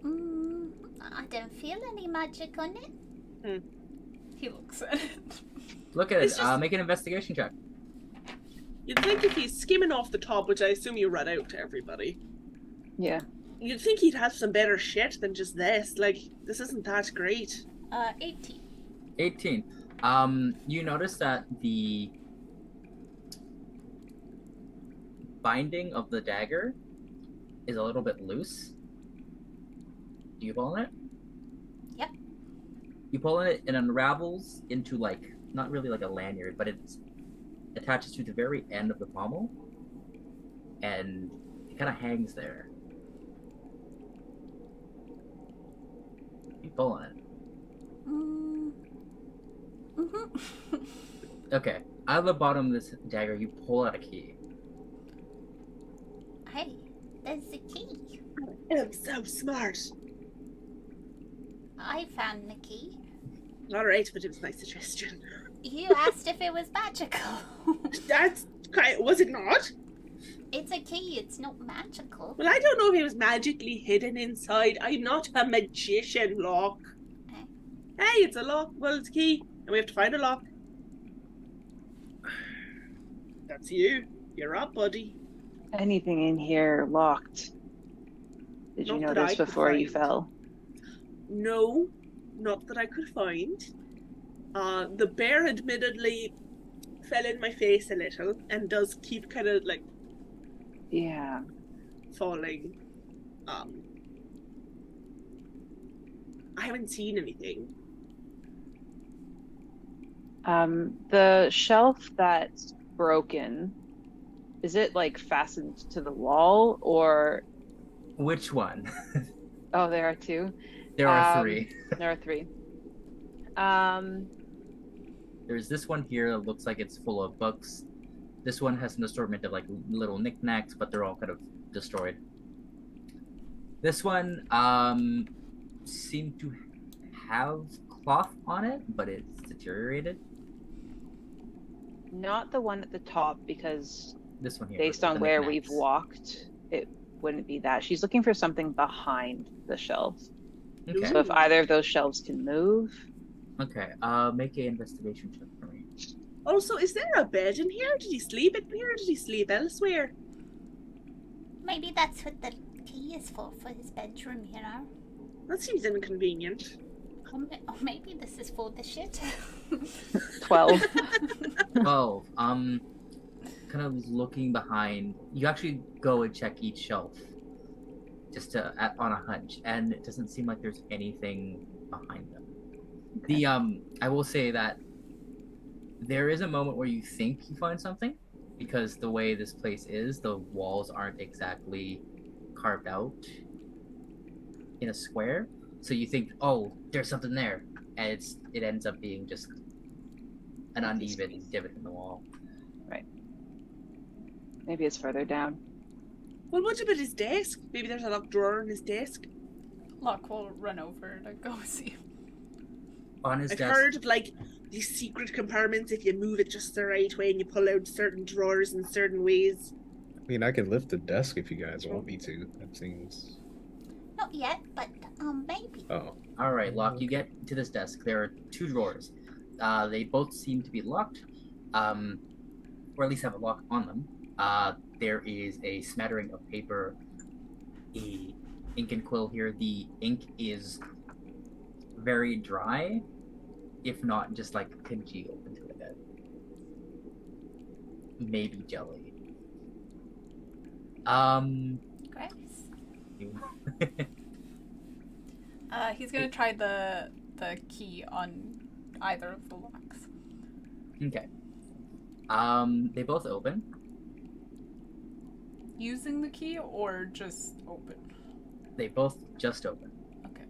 I don't feel any magic on it. He looks at it. Look at It's it. just- Make an investigation check. You'd think if he's skimming off the top, which I assume you read out to everybody, Yeah. you'd think he'd have some better shit than just this. Like this isn't that great. 18. 18. You notice that the binding of the dagger is a little bit loose. Do you pull on it? Yep. You pull on it and it unravels into like, not really like a lanyard, but it attaches to the very end of the pommel. And it kind of hangs there. You pull on it. Okay. Out of the bottom of this dagger, you pull out a key. Hey, there's the key. I'm so smart. I found the key. All right, but it was my suggestion. You asked if it was magical. That's kind. Was it not? It's a key, it's not magical. Well, I don't know if it was magically hidden inside. I'm not a magician, lock. Eh. Hey, it's a lock. Well, it's a key, and we have to find a lock. That's you. You're up, buddy. Anything in here locked? Did you Not that I notice could before you find. fell? No, not that I could find. The bear admittedly fell in my face a little and does keep kind of like Yeah. falling. I haven't seen anything. The shelf that's broken, is it like fastened to the wall or? Which one? Oh, there are 2. There are 3. There are 3. There's this one here that looks like it's full of books. This one has an assortment of like little knickknacks, but they're all kind of destroyed. This one seemed to have cloth on it, but it's deteriorated. Not the one at the top, because This one here. based with on the where knickknacks. we've walked, it wouldn't be that. She's looking for something behind the shelves. Okay. So if either of those shelves can move. Okay. Make an investigation check for me. Also, is there a bed in here? Did he sleep in here or did he sleep elsewhere? Maybe that's what the key is for his bedroom, you know? That seems inconvenient. Or maybe this is for the shit. 12. 12. Kind of looking behind. You actually go and check each shelf, just on a hunch, and it doesn't seem like there's anything behind them. Okay. I will say that there is a moment where you think you find something, because the way this place is, the walls aren't exactly carved out in a square. So you think, oh, there's something there, and it ends up being just an uneven divot in the wall. Maybe it's further down. Well, what about his desk? Maybe there's a locked drawer in his desk. Locke will run over to go see. On his I've desk. heard of like these secret compartments. If you move it just the right way and you pull out certain drawers in certain ways. I mean, I can lift the desk if you guys want me to. That seems. Not yet, but maybe. Oh. All right, Locke, you get to this desk. There are 2 drawers. They both seem to be locked, or at least have a lock on them. There is a smattering of paper, a ink and quill here. The ink is very dry, if not just like kimchi open to a bit. Maybe jelly. Grace. He's gonna try the key on either of the locks. Okay. They both open. Using the key or just open? They both just open. Okay.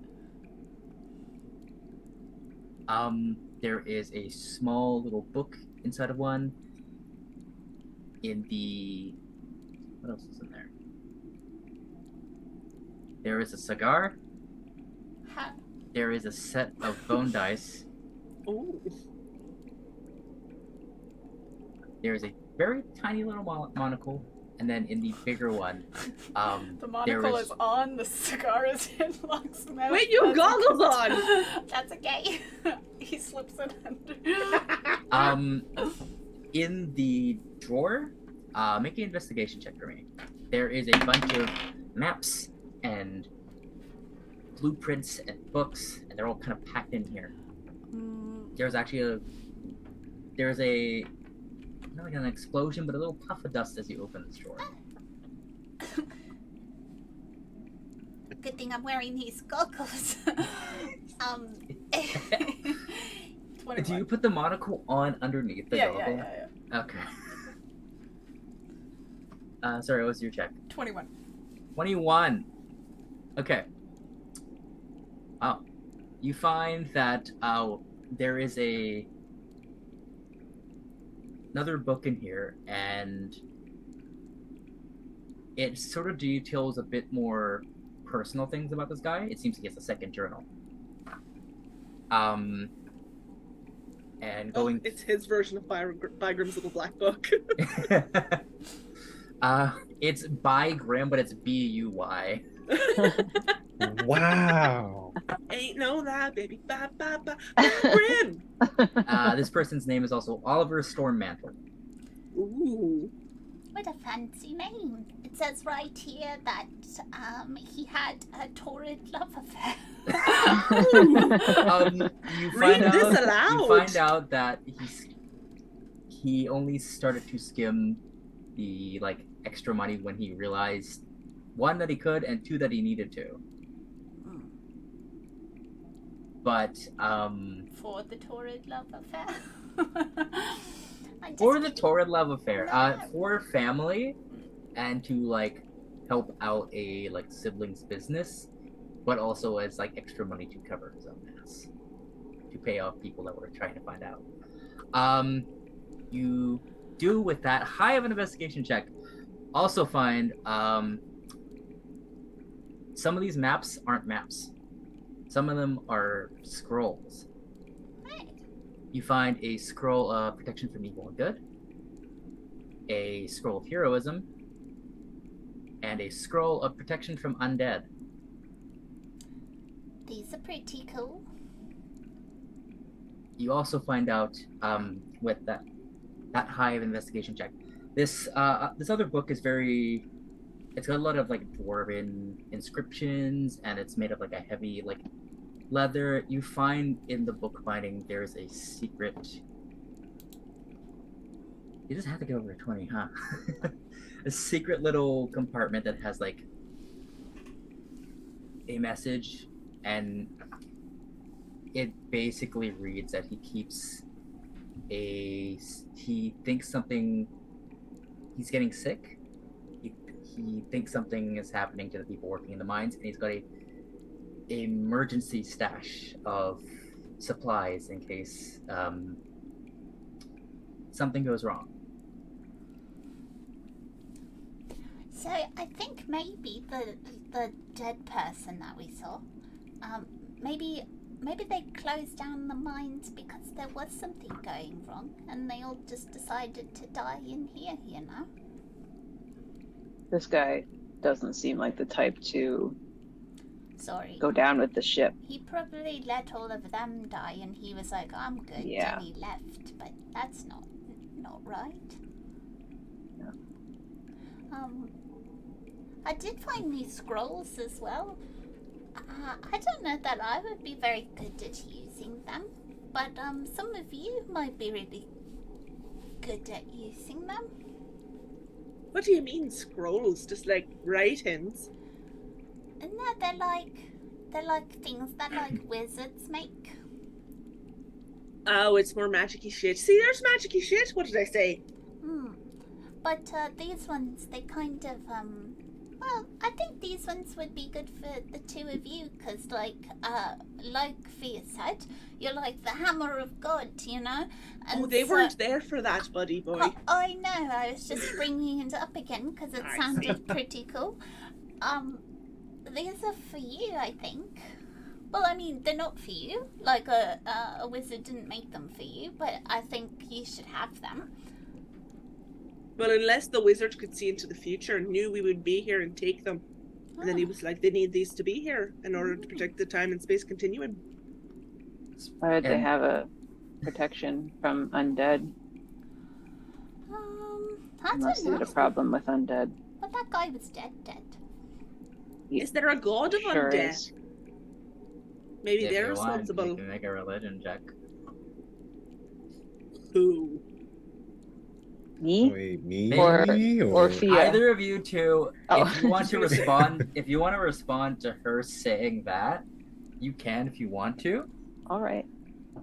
There is a small little book inside of one. In the... What else is in there? There is a cigar. Huh. There is a set of bone dice. Oh. There is a very tiny little monocle. And then in the bigger one, the monocle is on, the cigar is in Locke's mouth. Wait, you goggles on! That's okay. He slips it under. In the drawer, make an investigation check for me. There is a bunch of maps and blueprints and books, and they're all kind of packed in here. There's actually not like an explosion, but a little puff of dust as you open this drawer. Good thing I'm wearing these goggles. Do you put the monocle on underneath the goggle? Yeah. Okay. Sorry, what was your check? 21. 21. Okay. Oh. You find that there is another book in here, and it sort of details a bit more personal things about this guy. It seems he has a second journal. And going... it's his version of Bygrim's little black book. It's Bygrim, but it's B-U-Y. Wow. Ain't no that, baby. Bygrim! This person's name is also Oliver Stormmantle. Ooh. What a fancy name. It says right here that he had a torrid love affair. You Read this aloud. You find out that he only started to skim the extra money when he realized, 1, that he could, and 2, that he needed to. But For the torrid love affair. for the torrid love affair, for family, and to help out a sibling's business, but also as extra money to cover his own ass, to pay off people that were trying to find out. You do, with that high of an investigation check, also find some of these maps aren't maps. Some of them are scrolls. You find a scroll of protection from evil and good, a scroll of heroism, and a scroll of protection from undead. These are pretty cool. You also find out, with that high of an investigation check, this other book is it's got a lot of dwarven inscriptions, and it's made of a heavy leather. You find in the book binding there's a secret. You just have to get over a 20, huh? A secret little compartment that has a message, and it basically reads that he thinks something, he's getting sick. He thinks something is happening to the people working in the mines, and he's got a emergency stash of supplies in case something goes wrong. So I think maybe the dead person that we saw, maybe they closed down the mines because there was something going wrong, and they all just decided to die in here. You know. This guy doesn't seem like the type to Sorry. go down with the ship. He probably let all of them die, and he was like, "I'm good," Yeah. and he left. But that's not right. Yeah. I did find these scrolls as well. I don't know that I would be very good at using them, but some of you might be really good at using them. What do you mean scrolls? Just like write-ins? No, they're like things that like wizards make. Oh, it's more magic-y shit. See, there's magic-y shit. What did I say? But these ones, they kind of well, I think these ones would be good for the two of you, because like Fia said, you're like the hammer of God, you know. And They weren't there for that, buddy boy. I know. I was just bringing it up again because it sounded pretty cool. These are for you, I think. Well, I mean, they're not for you. Like a wizard didn't make them for you, but I think you should have them. Well, unless the wizard could see into the future and knew we would be here and take them. And then he was like, they need these to be here in order to protect the time and space continuum. Why would they have a protection from undead? I Unless don't they know. had a problem with undead. But that guy was dead. Is there a god of Sure undead? is. Maybe If they're you want, responsible. you can make a religion check. Who? Me? Wait, me Or Fia? Either of you two, Oh. if you want to respond, to her saying that, you can if you want to. All right.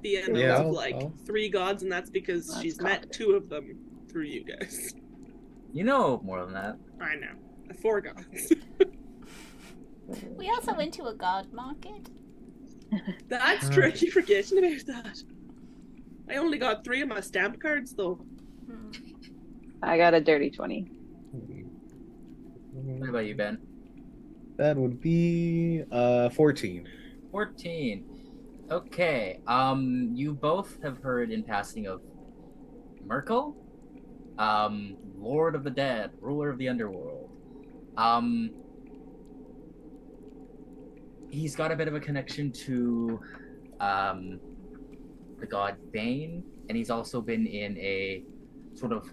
The end Yeah, of I'll- like I'll- 3 gods, and that's because That's she's cocked. met 2 of them through you guys. You know more than that. I know. 4 gods. We also went to a god market. That's true. I keep forgetting about that. I only got 3 of my stamp cards though. I got a dirty 20. What about you, Ben? That would be 14. 14. Okay. You both have heard in passing of Merkel, Lord of the Dead, ruler of the underworld. He's got a bit of a connection to the god Bane, and he's also been in a sort of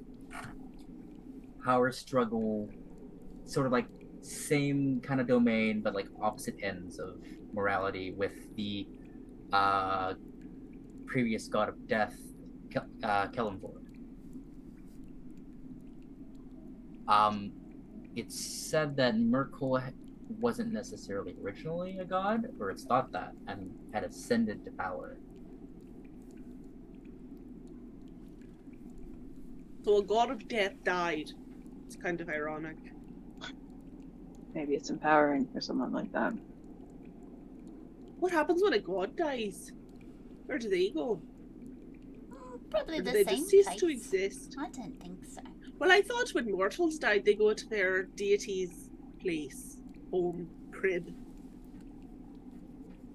power struggle, sort of like same kind of domain, but like opposite ends of morality with the previous god of death, Kellenvord. It's said that Merkel wasn't necessarily originally a god, or it's thought that, and had ascended to power. So a god of death died. It's kind of ironic. Maybe it's empowering for someone like that. What happens when a god dies? Where do they go? Probably Or do the they same just cease place. to exist? I don't think so. Well, I thought when mortals died, they go to their deity's place, home, crib.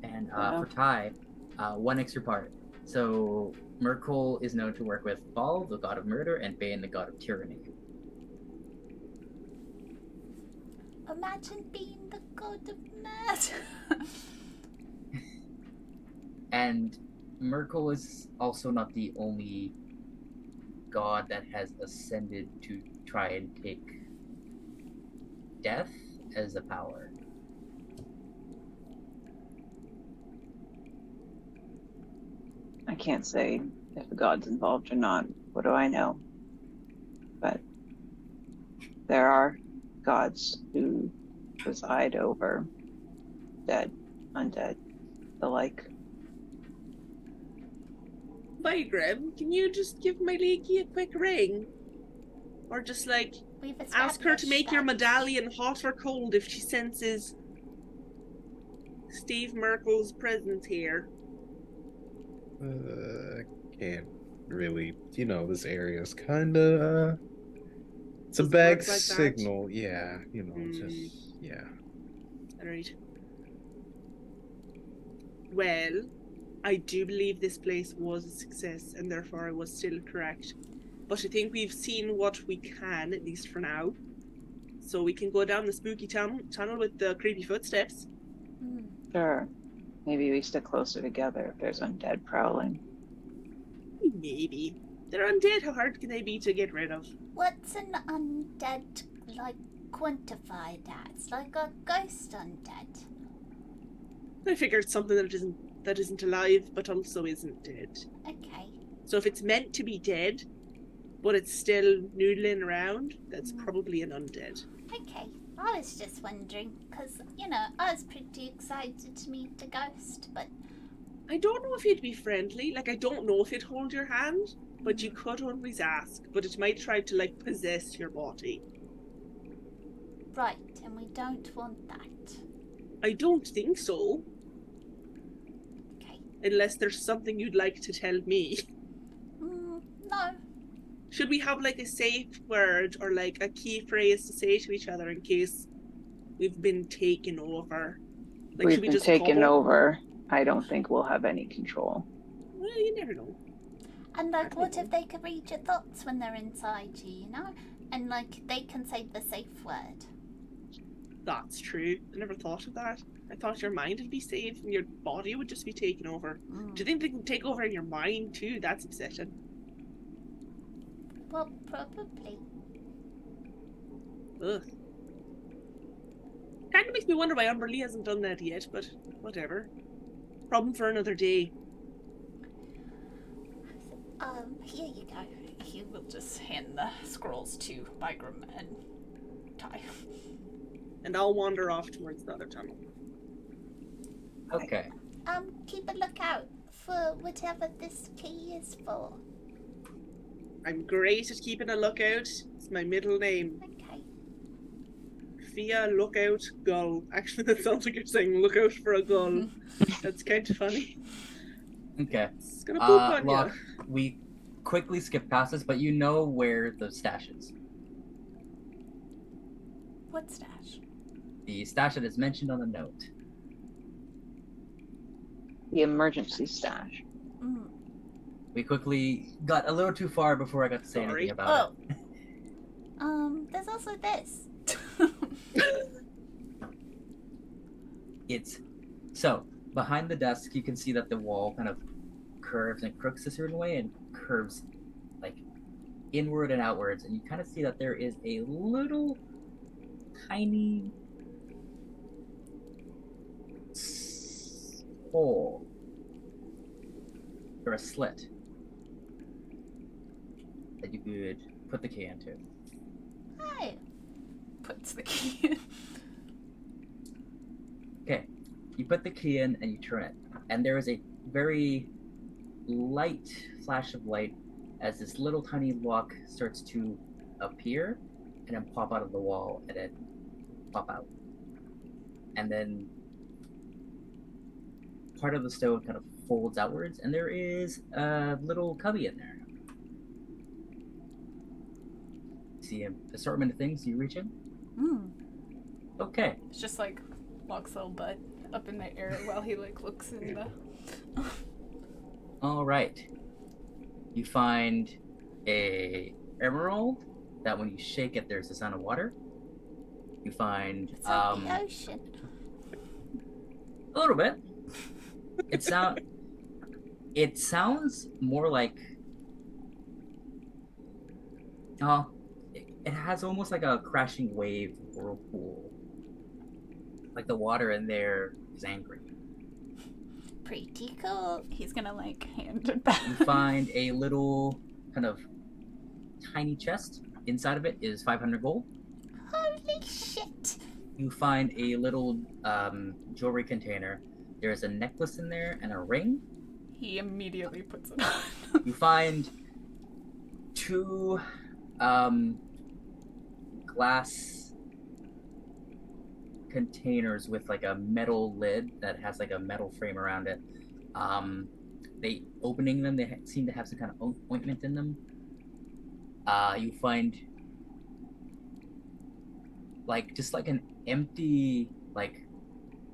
And Wow. for Ty, one extra part. So Merkel is known to work with Baal, the god of murder, and Bane, the god of tyranny. Imagine being the god of murder. And Merkel is also not the only god that has ascended to try and take death as a power. I can't say if the god's involved or not. What do I know? But there are gods who preside over dead, undead, the like. Bye, Grim. Can you just give my leaky a quick ring? Or just like We've ask her to make your established medallion hot or cold if she senses Steve Merkel's presence here. Can't really. This area's kinda It's a Does it bag work like that? signal, yeah. Hmm. Just yeah. Alright. Well, I do believe this place was a success, and therefore I was still correct. But I think we've seen what we can, at least for now. So we can go down the spooky tunnel with the creepy footsteps. Sure. Maybe we stick closer together if there's undead prowling. Maybe. They're undead. How hard can they be to get rid of? What's an undead, like, quantified as? Like a ghost undead? I figured something that isn't alive, but also isn't dead. Okay. So if it's meant to be dead, but it's still noodling around, that's probably an undead. Okay. I was just wondering, because, I was pretty excited to meet the ghost, but I don't know if he'd be friendly. Like, I don't know if he'd hold your hand, but you could always ask. But it might try to, like, possess your body. right, and we don't want that. I don't think so. Okay. Unless there's something you'd like to tell me. No. Should we have, like, a safe word or, like, a key phrase to say to each other in case we've been taken over? Like, We've should we been just taken go? over. I don't think we'll have any control. Well, you never know. And, like, what if they can read your thoughts when they're inside you, And, like, they can say the safe word. That's true. I never thought of that. I thought your mind would be safe and your body would just be taken over. Do you think they can take over your mind too? That's upsetting. Well, probably. Ugh. Kind of makes me wonder why Umberlee hasn't done that yet, but whatever. Problem for another day. Here you go. He will just hand the scrolls to Bygram and Ty. And I'll wander off towards the other tunnel. Okay. Keep a lookout for whatever this key is for. I'm great at keeping a lookout. It's my middle name. Okay. Fia Lookout Gull. Actually, that sounds like you're saying look out for a gull. That's kind of funny. Okay. It's gonna poop on Locke, you. we quickly skip past this, but you know where the stash is. What stash? The stash that is mentioned on the note. The emergency stash. We quickly got a little too far before I got to say Sorry. anything about it. There's also this. It's so behind the desk you can see that the wall kind of curves and crooks a certain way and curves like inward and outwards, and you kind of see that there is a little tiny hole or a slit that you could put the key into. Oh. Puts the key in. Okay, you put the key in and you turn it, and there is a very light flash of light as this little tiny lock starts to appear and then pop out of the wall and then pop out. And then part of the stone kind of folds outwards, and there is a little cubby in there. See an assortment of things. You reach in? Okay. It's just like Locke's little butt up in the air while he like looks in the. All right. You find a emerald that when you shake it, there's the sound of water. You find It's like the ocean. a little bit. It sounds more like it has almost like a crashing wave whirlpool. Like the water in there is angry. Pretty cool. He's gonna like hand it back. You find a little kind of tiny chest. Inside of it is 500 gold. Holy shit. You find a little jewelry container. There's a necklace in there and a ring. He immediately puts it on. You find two glass containers with like a metal lid that has like a metal frame around it. They opening them, they seem to have some kind of ointment in them. You find like just like an empty like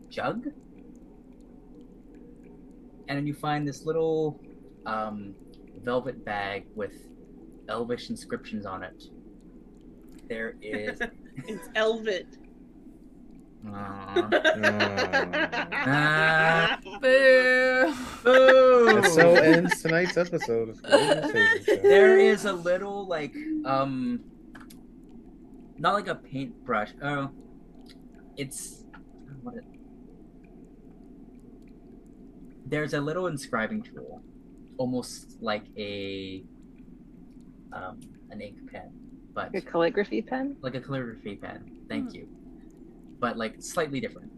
jug, and then you find this little velvet bag with Elvish inscriptions on it. There is. It's Elvet. Aw. Boo. Boo! And so ends tonight's episode of Charisma Saving Show. There is a little like not like a paintbrush. Oh, it's what it. There's a little inscribing tool, almost like an ink pen, but A calligraphy pen? like a calligraphy pen. Thank you, but like slightly different.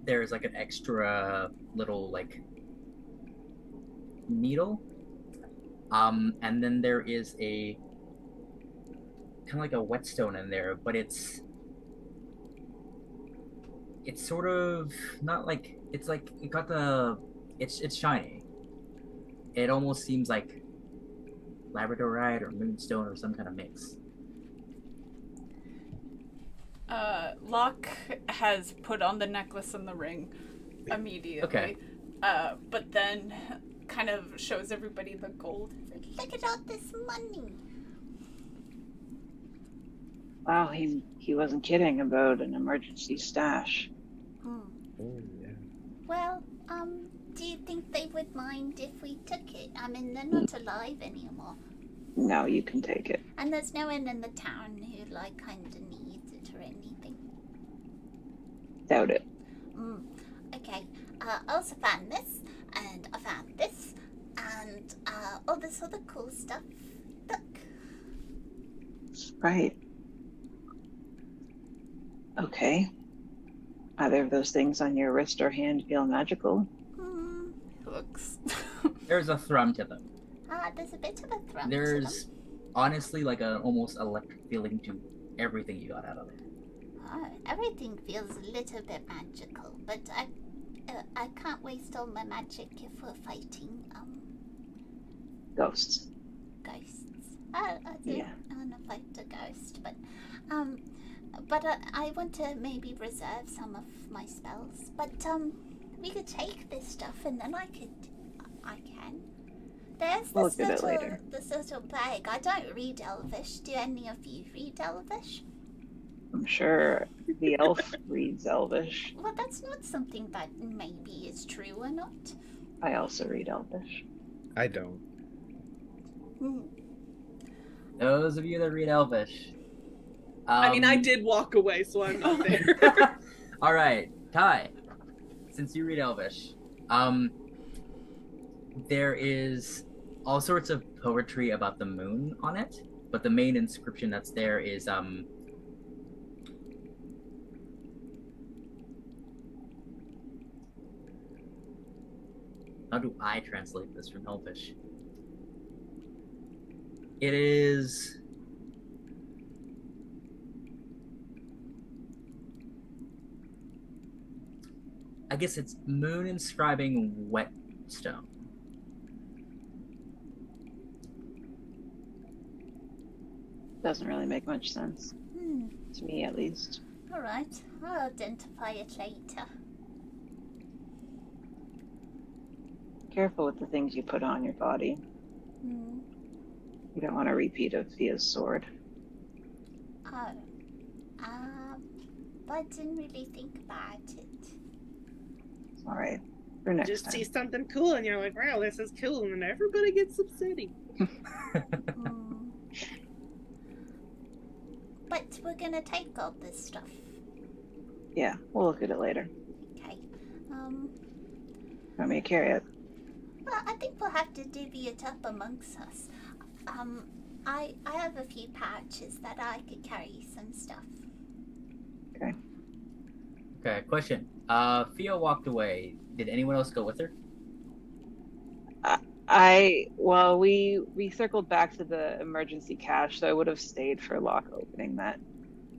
There's like an extra little like needle, and then there is a kind of like a whetstone in there, but it's sort of not like it's like it got the it's shiny. It almost seems like labradorite or moonstone or some kind of mix. Locke has put on the necklace and the ring immediately. Okay. But then kind of shows everybody the gold. Look at all this money. Wow, he wasn't kidding about an emergency stash. Hmm. Oh, yeah. Well, do you think they would mind if we took it? I mean, they're not alive anymore. No, you can take it. And there's no one in the town who, like, kinda needs it or anything. Doubt it. Okay, I also found this, and I found this, and all this other cool stuff. Look. Right. Okay. Either of those things on your wrist or hand feel magical? Looks. There's a thrum to them. There's a bit of a thrum to There's honestly like an almost electric feeling to everything you got out of it. them. Everything feels a little bit magical, but I can't waste all my magic if we're fighting Ghosts. ghosts. I Yeah. want to fight a ghost, but I want to maybe reserve some of my spells. But we could take this stuff and then I can. There's We'll this look at it little later. this little bag. I don't read Elvish. Do any of you read Elvish? I'm sure the elf reads Elvish. Well, that's not something that maybe is true or not. I also read Elvish. I don't. Those of you that read Elvish. I mean, I did walk away, so I'm not there. All right, Ty. Since you read Elvish, there is all sorts of poetry about the moon on it, but the main inscription that's there is how do I translate this from Elvish? It is I guess it's moon inscribing whetstone. Doesn't really make much sense. To me, at least. All right, I'll identify it later. Careful with the things you put on your body. You don't want a repeat of Thea's sword. Oh, but I didn't really think about it. All right, for next Just time. see something cool and you're like, wow, this is cool, and then everybody gets upsetting. But we're gonna take all this stuff. Yeah, we'll look at it later. Okay. Want me to carry it? Well, I think we'll have to divvy it up amongst us. I have a few pouches that I could carry some stuff. Okay. Okay, question. Fia walked away. Did anyone else go with her? We circled back to the emergency cache, so I would have stayed for Locke opening that.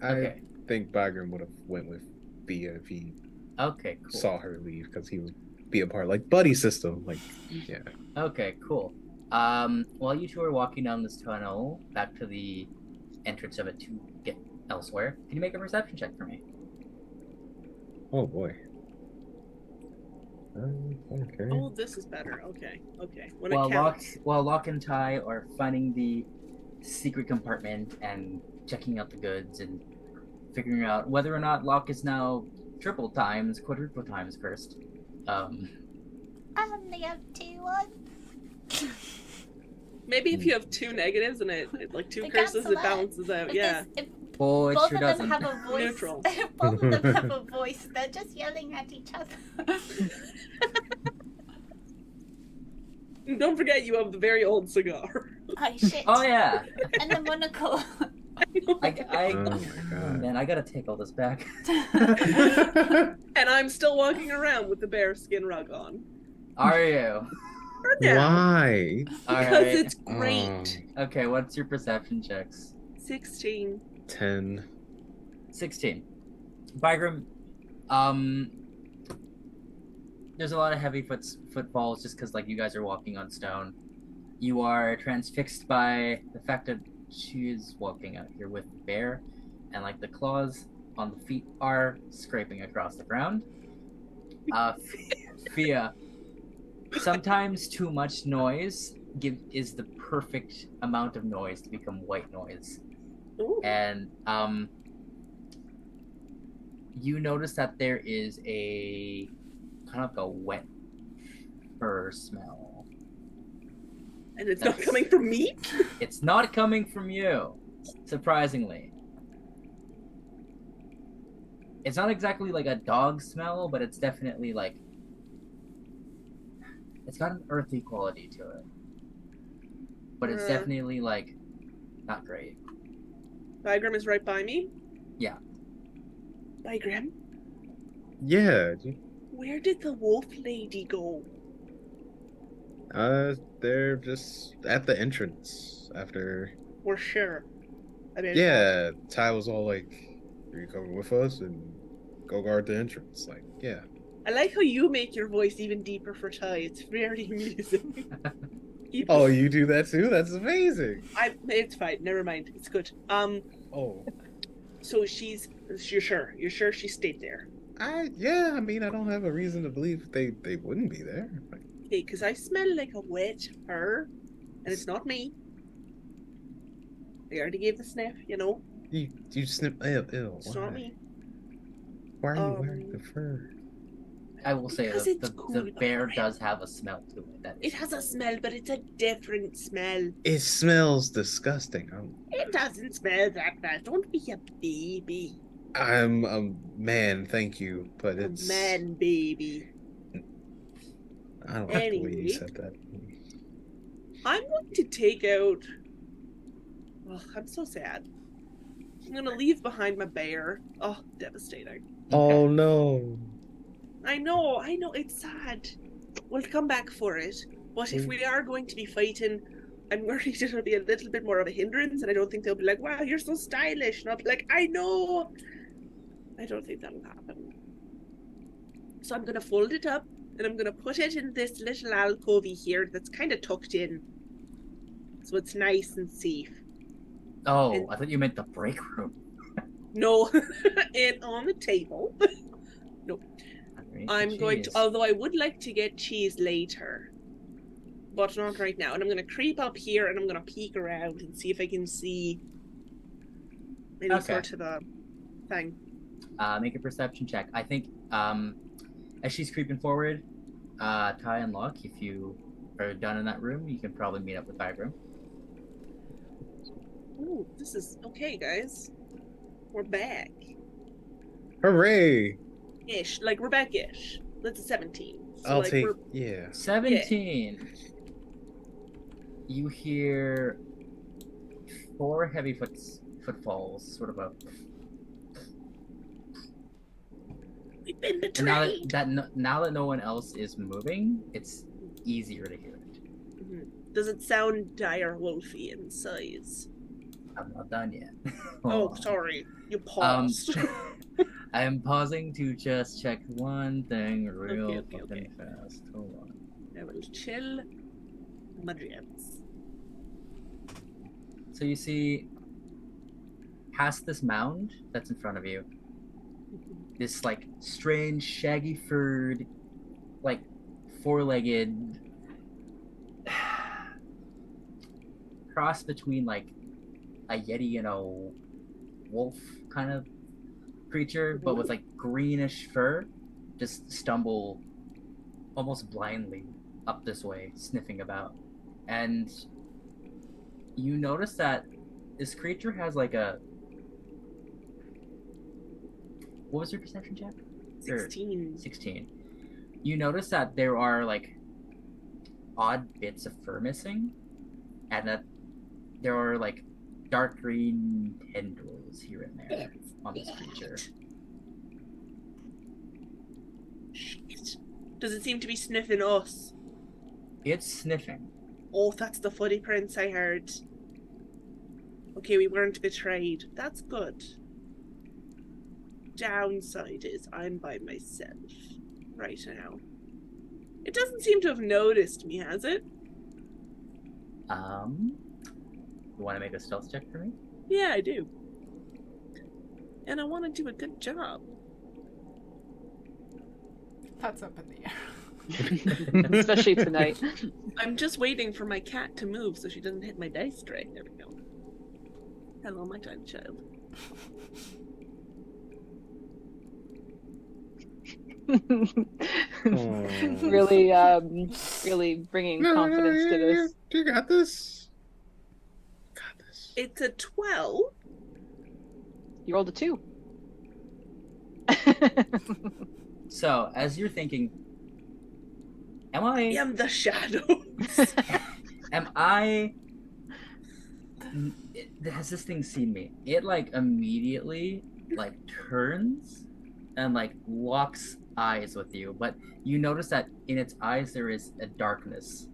Okay. I think Bagram would have went with Thea if he Okay, cool. saw her leave, because he would be a part, like, buddy system. Like, yeah. Okay, cool. While you two are walking down this tunnel back to the entrance of it to get elsewhere. Can you make a perception check for me? Oh boy. Okay. Oh, this is better. Okay. When While it counts. Locke and Ty are finding the secret compartment and checking out the goods and figuring out whether or not Locke is now triple times, quadruple times cursed. I only have 2 ones. Maybe if you have 2 negatives and it like 2 They curses, cancel it out. balances out. If Yeah. this- if Oh, it both sure of them doesn't. have a voice. Neutral. Both of them have a voice. They're just yelling at each other. And don't forget you have the very old cigar. Oh shit. Oh yeah. And the monocle. Oh my god. Man, I gotta take all this back. And I'm still walking around with the bear skin rug on. Are you? For now, Why? All because right. it's great. Okay, what's your perception checks? 16. 10. 16. Bygram, there's a lot of heavy footfalls just because, like, you guys are walking on stone. You are transfixed by the fact that she is walking out here with the bear, and, like, the claws on the feet are scraping across the ground. Fia, sometimes too much noise is the perfect amount of noise to become white noise. Ooh. And you notice that there is a kind of a wet fur smell. And it's not coming from me? It's not coming from you, surprisingly. It's not exactly like a dog smell, but it's definitely like it's got an earthy quality to it. But it's definitely like not great. Bygram is right by me? Yeah. Bygram, Yeah. where did the wolf lady go? They're just at the entrance after. For sure. I mean, Yeah, Ty was all like, "Are you coming with us?" and go guard the entrance. Like, yeah. I like how you make your voice even deeper for Ty. It's very amusing. Oh, you do that too? That's amazing. It's fine. Never mind. It's good. Oh. So you're sure she stayed there? Yeah. I mean, I don't have a reason to believe they wouldn't be there. Like, Okay, because I smell like a wet fur, and it's not me. I already gave the sniff, you know. you snip. Ew. It's Why? not me. Why are you wearing the fur? I will say Because that it's cool, the bear Bygram. does have a smell to it. That It has a smell, but it's a different smell. It smells disgusting. It doesn't smell that bad. Don't be a baby. I'm a man, thank you, but A it's man baby. I don't like the way Anyway. you said that. I'm going to take out. Oh, I'm so sad. I'm gonna leave behind my bear. Oh, devastating. Oh no. I know, it's sad. We'll come back for it. But if we are going to be fighting, I'm worried it'll be a little bit more of a hindrance, and I don't think they'll be like, wow, you're so stylish. And I'll be like, I know. I don't think that'll happen. So I'm gonna fold it up, and I'm gonna put it in this little alcove here that's kind of tucked in. So it's nice and safe. Oh, And- I thought you meant the break room. No, it on the table. I'm going to, although I would like to get cheese later, but not right now. And I'm going to creep up here and I'm going to peek around and see if I can see any sort of a thing. Make a perception check. I think as she's creeping forward, Ty and Locke, if you are done in that room, you can probably meet up with Bygram. Ooh, this is okay, guys. We're back. Hooray! Ish. Like, we're back-ish. That's a 17. So, I'll like, take we're... 17. You hear 4 heavy footfalls, sort of a. We've been And now betrayed! now that no one else is moving, it's easier to hear it. Mhm. Does it sound dire wolfy in size? I'm not done yet. Oh, Hold on. sorry. You paused. I am pausing to just check one thing real Okay. fast. Hold on. I will chill my dreams. So you see past this mound that's in front of you, this like strange shaggy furred, like four-legged cross between like a yeti and a wolf kind of creature, but with like greenish fur, just stumble almost blindly up this way, sniffing about. And you notice that this creature has like a... What was your perception check? 16. 16. You notice that there are like odd bits of fur missing, and that there are like dark green tendrils here and there on this creature. Shit. Does it seem to be sniffing us? It's sniffing. Oh, that's the footprints I heard. Okay, we weren't betrayed. That's good. Downside is I'm by myself right now. It doesn't seem to have noticed me, has it? You want to make a stealth check for me? Yeah, I do. And I want to do a good job. That's up in the air. Especially tonight. I'm just waiting for my cat to move so she doesn't hit my dice tray. There we go. Hello, my tiny child. Really, really bringing confidence to this. You got this. Got this. It's a 12. You rolled a 2. So, as you're thinking, am I... I am the shadows. Am I... Has this thing seen me? It, like, immediately, like, turns and, like, locks eyes with you. But you notice that in its eyes there is a darkness.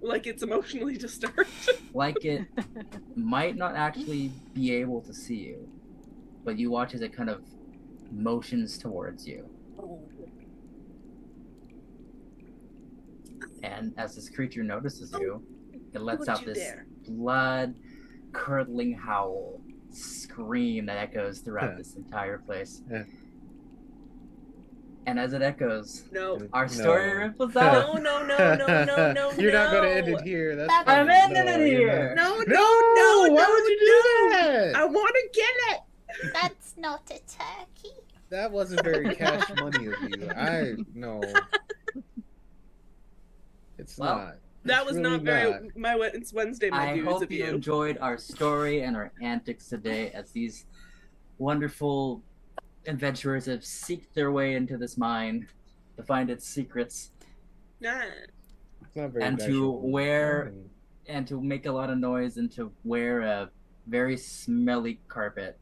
Like it's emotionally disturbed. Like it might not actually be able to see you. But you watch as it kind of motions towards you. Oh. And as this creature notices you, it lets Don't out you this dare. blood-curdling howl, scream that echoes throughout Yeah. this entire place. Yeah. And as it echoes, No. our story No. ripples out. No. You're not gonna end it here. That's That's- I'm fine. ending it you're here. not. No. Why would you do that? I want to get it. That's not a turkey. That wasn't very cash money of you. No. It's Well, not. That It's was really not very. It's Wednesday. My I views hope of you you. enjoyed our story and our antics today as these wonderful adventurers have seeked their way into this mine to find its secrets Nah. It's not very and to casual. and to make a lot of noise and to wear a very smelly carpet